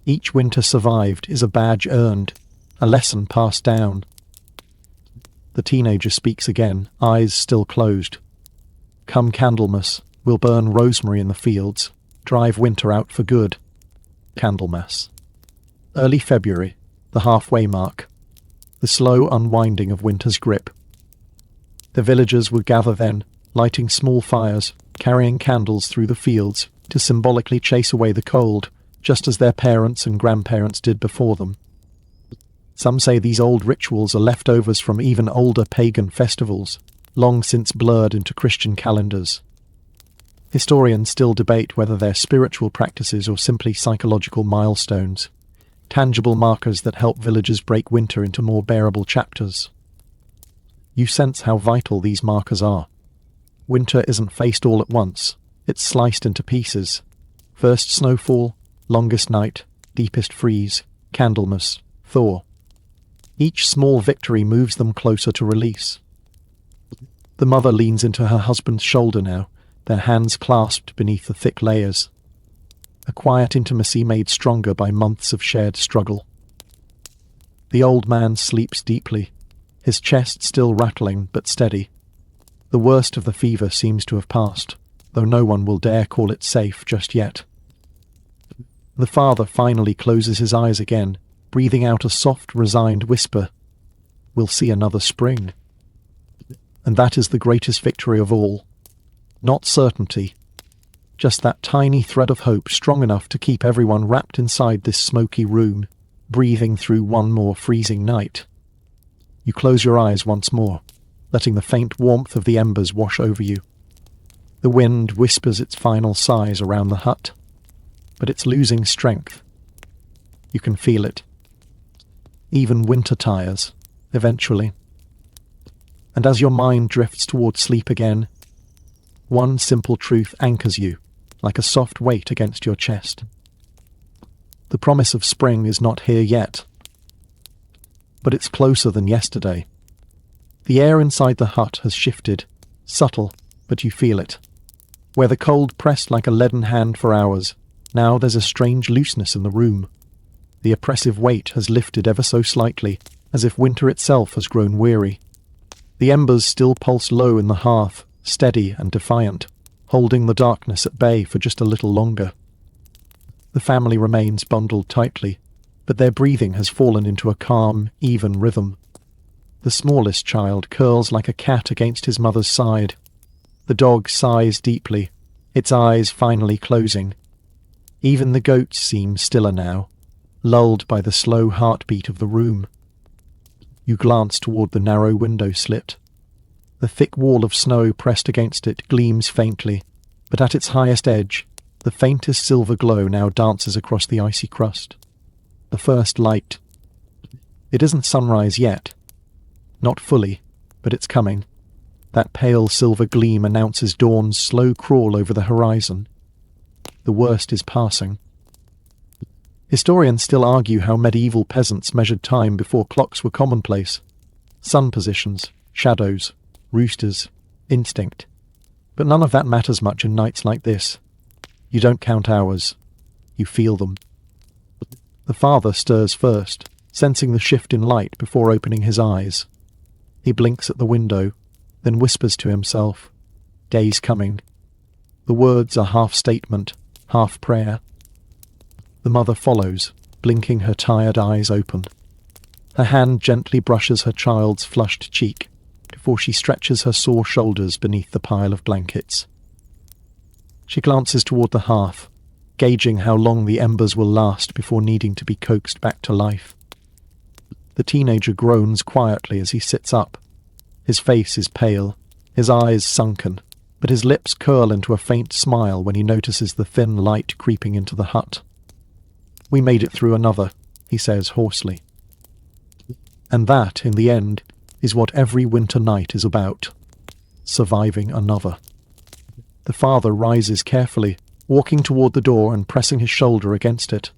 Each winter survived is a badge earned, a lesson passed down. The teenager speaks again, eyes still closed. Come Candlemas, we'll burn rosemary in the fields, drive winter out for good. Candlemas. Early February, the halfway mark, the slow unwinding of winter's grip. The villagers would gather then, lighting small fires, carrying candles through the fields to symbolically chase away the cold, just as their parents and grandparents did before them. Some say these old rituals are leftovers from even older pagan festivals, long since blurred into Christian calendars. Historians still debate whether they're spiritual practices or simply psychological milestones, tangible markers that help villagers break winter into more bearable chapters. You sense how vital these markers are. Winter isn't faced all at once, it's sliced into pieces. First snowfall, longest night, deepest freeze, Candlemas, Thaw. Each small victory moves them closer to release. The mother leans into her husband's shoulder now, their hands clasped beneath the thick layers. A quiet intimacy made stronger by months of shared struggle. The old man sleeps deeply, his chest still rattling but steady. The worst of the fever seems to have passed, though no one will dare call it safe just yet. The father finally closes his eyes again, breathing out a soft, resigned whisper. We'll see another spring. And that is the greatest victory of all. Not certainty, just that tiny thread of hope strong enough to keep everyone wrapped inside this smoky room, breathing through one more freezing night. You close your eyes once more, letting the faint warmth of the embers wash over you. The wind whispers its final sighs around the hut, but it's losing strength. You can feel it. Even winter tires, eventually. And as your mind drifts toward sleep again, one simple truth anchors you, like a soft weight against your chest. The promise of spring is not here yet, but it's closer than yesterday. The air inside the hut has shifted, subtle, but you feel it. Where the cold pressed like a leaden hand for hours, now there's a strange looseness in the room. The oppressive weight has lifted ever so slightly, as if winter itself has grown weary. The embers still pulse low in the hearth, steady and defiant, holding the darkness at bay for just a little longer. The family remains bundled tightly, but their breathing has fallen into a calm, even rhythm. The smallest child curls like a cat against his mother's side. The dog sighs deeply, its eyes finally closing. Even the goats seem stiller now, lulled by the slow heartbeat of the room. You glance toward the narrow window slit. The thick wall of snow pressed against it gleams faintly, but at its highest edge, the faintest silver glow now dances across the icy crust. The first light. It isn't sunrise yet. Not fully, but it's coming. That pale silver gleam announces dawn's slow crawl over the horizon. The worst is passing. Historians still argue how medieval peasants measured time before clocks were commonplace. Sun positions, shadows, roosters, instinct. But none of that matters much in nights like this. You don't count hours. You feel them. The father stirs first, sensing the shift in light before opening his eyes. He blinks at the window, then whispers to himself, "Day's coming." The words are half statement, half prayer. The mother follows, blinking her tired eyes open. Her hand gently brushes her child's flushed cheek before she stretches her sore shoulders beneath the pile of blankets. She glances toward the hearth, gauging how long the embers will last before needing to be coaxed back to life. The teenager groans quietly as he sits up. His face is pale, his eyes sunken, but his lips curl into a faint smile when he notices the thin light creeping into the hut. "We made it through another," he says hoarsely. And that, in the end, is what every winter night is about. Surviving another. The father rises carefully, walking toward the door and pressing his shoulder against it.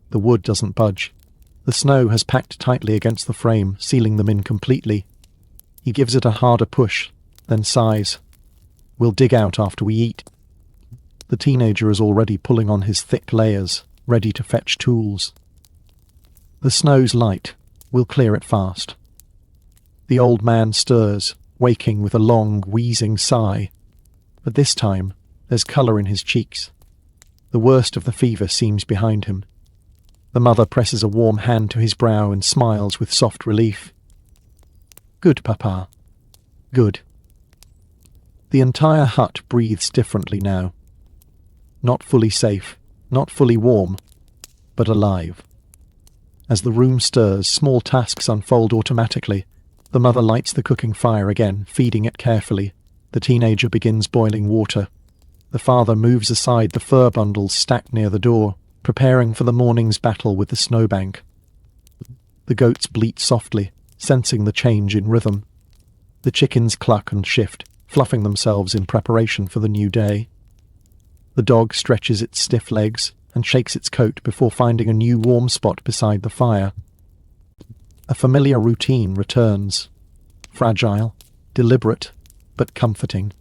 The wood doesn't budge. The snow has packed tightly against the frame, sealing them in completely. He gives it a harder push, then sighs. "We'll dig out after we eat." The teenager is already pulling on his thick layers, ready to fetch tools. The snow's light. We'll clear it fast. The old man stirs, waking with a long, wheezing sigh. But this time, there's colour in his cheeks. The worst of the fever seems behind him. The mother presses a warm hand to his brow and smiles with soft relief. "Good, Papa. Good." The entire hut breathes differently now. Not fully safe, not fully warm, but alive. As the room stirs, small tasks unfold automatically. The mother lights the cooking fire again, feeding it carefully. The teenager begins boiling water. The father moves aside the fur bundles stacked near the door, preparing for the morning's battle with the snowbank. The goats bleat softly, sensing the change in rhythm. The chickens cluck and shift, fluffing themselves in preparation for the new day. The dog stretches its stiff legs and shakes its coat before finding a new warm spot beside the fire. A familiar routine returns. Fragile, deliberate, but comforting.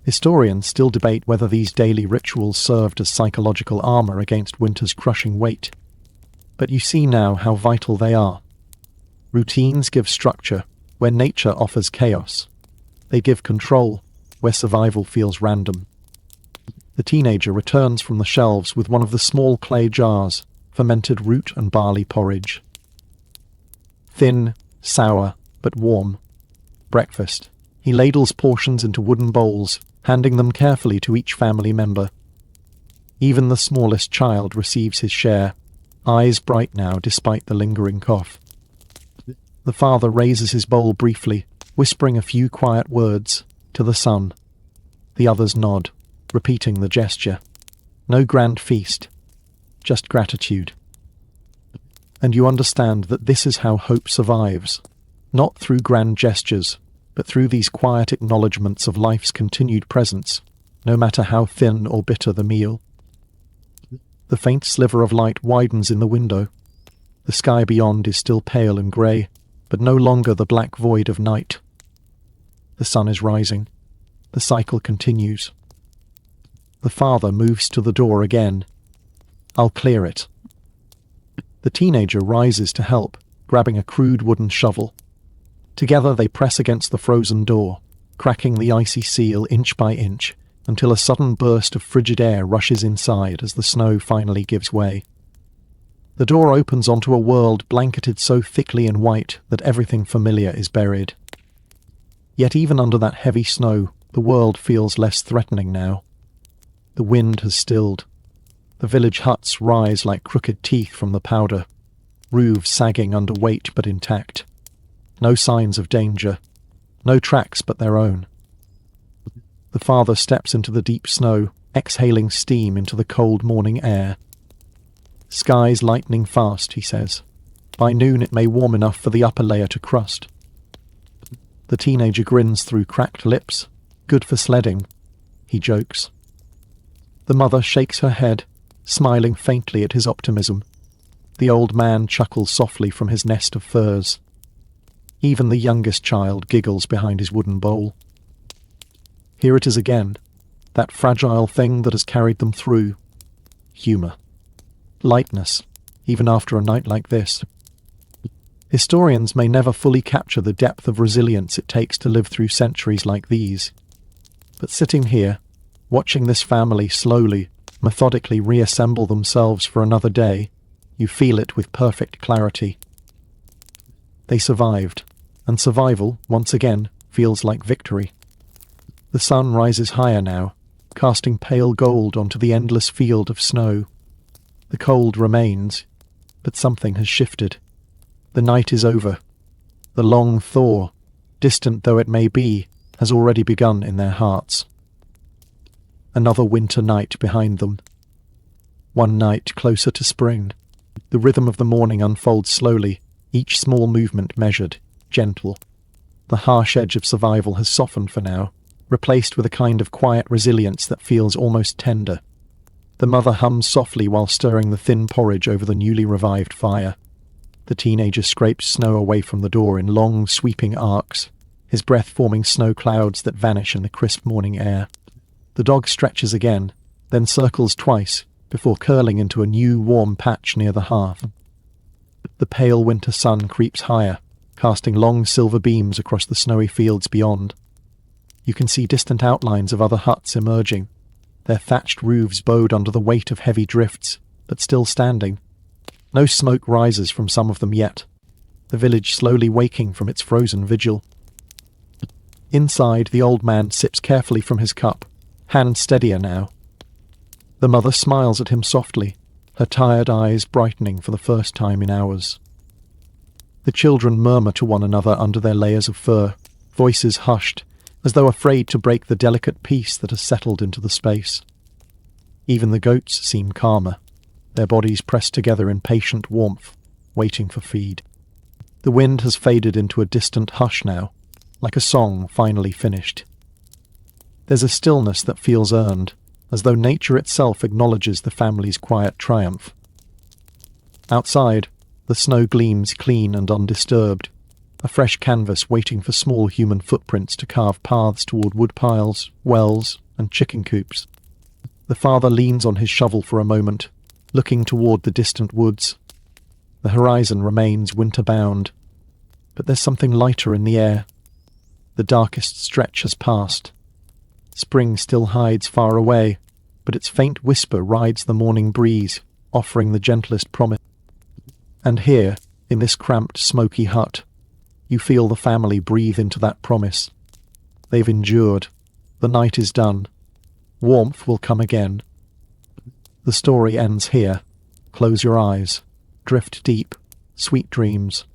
Historians still debate whether these daily rituals served as psychological armor against winter's crushing weight. But you see now how vital they are. Routines give structure where nature offers chaos. They give control where survival feels random. The teenager returns from the shelves with one of the small clay jars, fermented root and barley porridge. Thin, sour, but warm. Breakfast. He ladles portions into wooden bowls, handing them carefully to each family member. Even the smallest child receives his share, eyes bright now despite the lingering cough. The father raises his bowl briefly, whispering a few quiet words to the son. The others nod, repeating the gesture. No grand feast, just gratitude. And you understand that this is how hope survives, not through grand gestures, but through these quiet acknowledgements of life's continued presence, no matter how thin or bitter the meal. The faint sliver of light widens in the window. The sky beyond is still pale and grey, but no longer the black void of night. The sun is rising. The cycle continues. The father moves to the door again. "I'll clear it." The teenager rises to help, grabbing a crude wooden shovel. Together they press against the frozen door, cracking the icy seal inch by inch, until a sudden burst of frigid air rushes inside as the snow finally gives way. The door opens onto a world blanketed so thickly in white that everything familiar is buried. Yet even under that heavy snow, the world feels less threatening now. The wind has stilled. The village huts rise like crooked teeth from the powder, roofs sagging under weight but intact. No signs of danger, no tracks but their own. The father steps into the deep snow, exhaling steam into the cold morning air. "Sky's lightening fast," he says. "By noon it may warm enough for the upper layer to crust." The teenager grins through cracked lips. "Good for sledding," he jokes. The mother shakes her head, smiling faintly at his optimism. The old man chuckles softly from his nest of furs. Even the youngest child giggles behind his wooden bowl. Here it is again, that fragile thing that has carried them through. Humour. Lightness, even after a night like this. Historians may never fully capture the depth of resilience it takes to live through centuries like these. But sitting here, watching this family slowly, methodically reassemble themselves for another day, you feel it with perfect clarity. They survived, and survival, once again, feels like victory. The sun rises higher now, casting pale gold onto the endless field of snow. The cold remains, but something has shifted. The night is over. The long thaw, distant though it may be, has already begun in their hearts. Another winter night behind them. One night closer to spring. The rhythm of the morning unfolds slowly, each small movement measured, gentle. The harsh edge of survival has softened for now, replaced with a kind of quiet resilience that feels almost tender. The mother hums softly while stirring the thin porridge over the newly revived fire. The teenager scrapes snow away from the door in long, sweeping arcs, his breath forming snow clouds that vanish in the crisp morning air. The dog stretches again, then circles twice, before curling into a new warm patch near the hearth. The pale winter sun creeps higher, casting long silver beams across the snowy fields beyond. You can see distant outlines of other huts emerging, their thatched roofs bowed under the weight of heavy drifts, but still standing. No smoke rises from some of them yet, the village slowly waking from its frozen vigil. Inside, the old man sips carefully from his cup, hand steadier now. The mother smiles at him softly, her tired eyes brightening for the first time in hours. The children murmur to one another under their layers of fur, voices hushed, as though afraid to break the delicate peace that has settled into the space. Even the goats seem calmer, their bodies pressed together in patient warmth, waiting for feed. The wind has faded into a distant hush now, like a song finally finished. There's a stillness that feels earned, as though nature itself acknowledges the family's quiet triumph. Outside, the snow gleams clean and undisturbed, a fresh canvas waiting for small human footprints to carve paths toward woodpiles, wells, and chicken coops. The father leans on his shovel for a moment, looking toward the distant woods. The horizon remains winter-bound, but there's something lighter in the air. The darkest stretch has passed. Spring still hides far away, but its faint whisper rides the morning breeze, offering the gentlest promise. And here, in this cramped, smoky hut, you feel the family breathe into that promise. They've endured. The night is done. Warmth will come again. The story ends here. Close your eyes. Drift deep. Sweet dreams.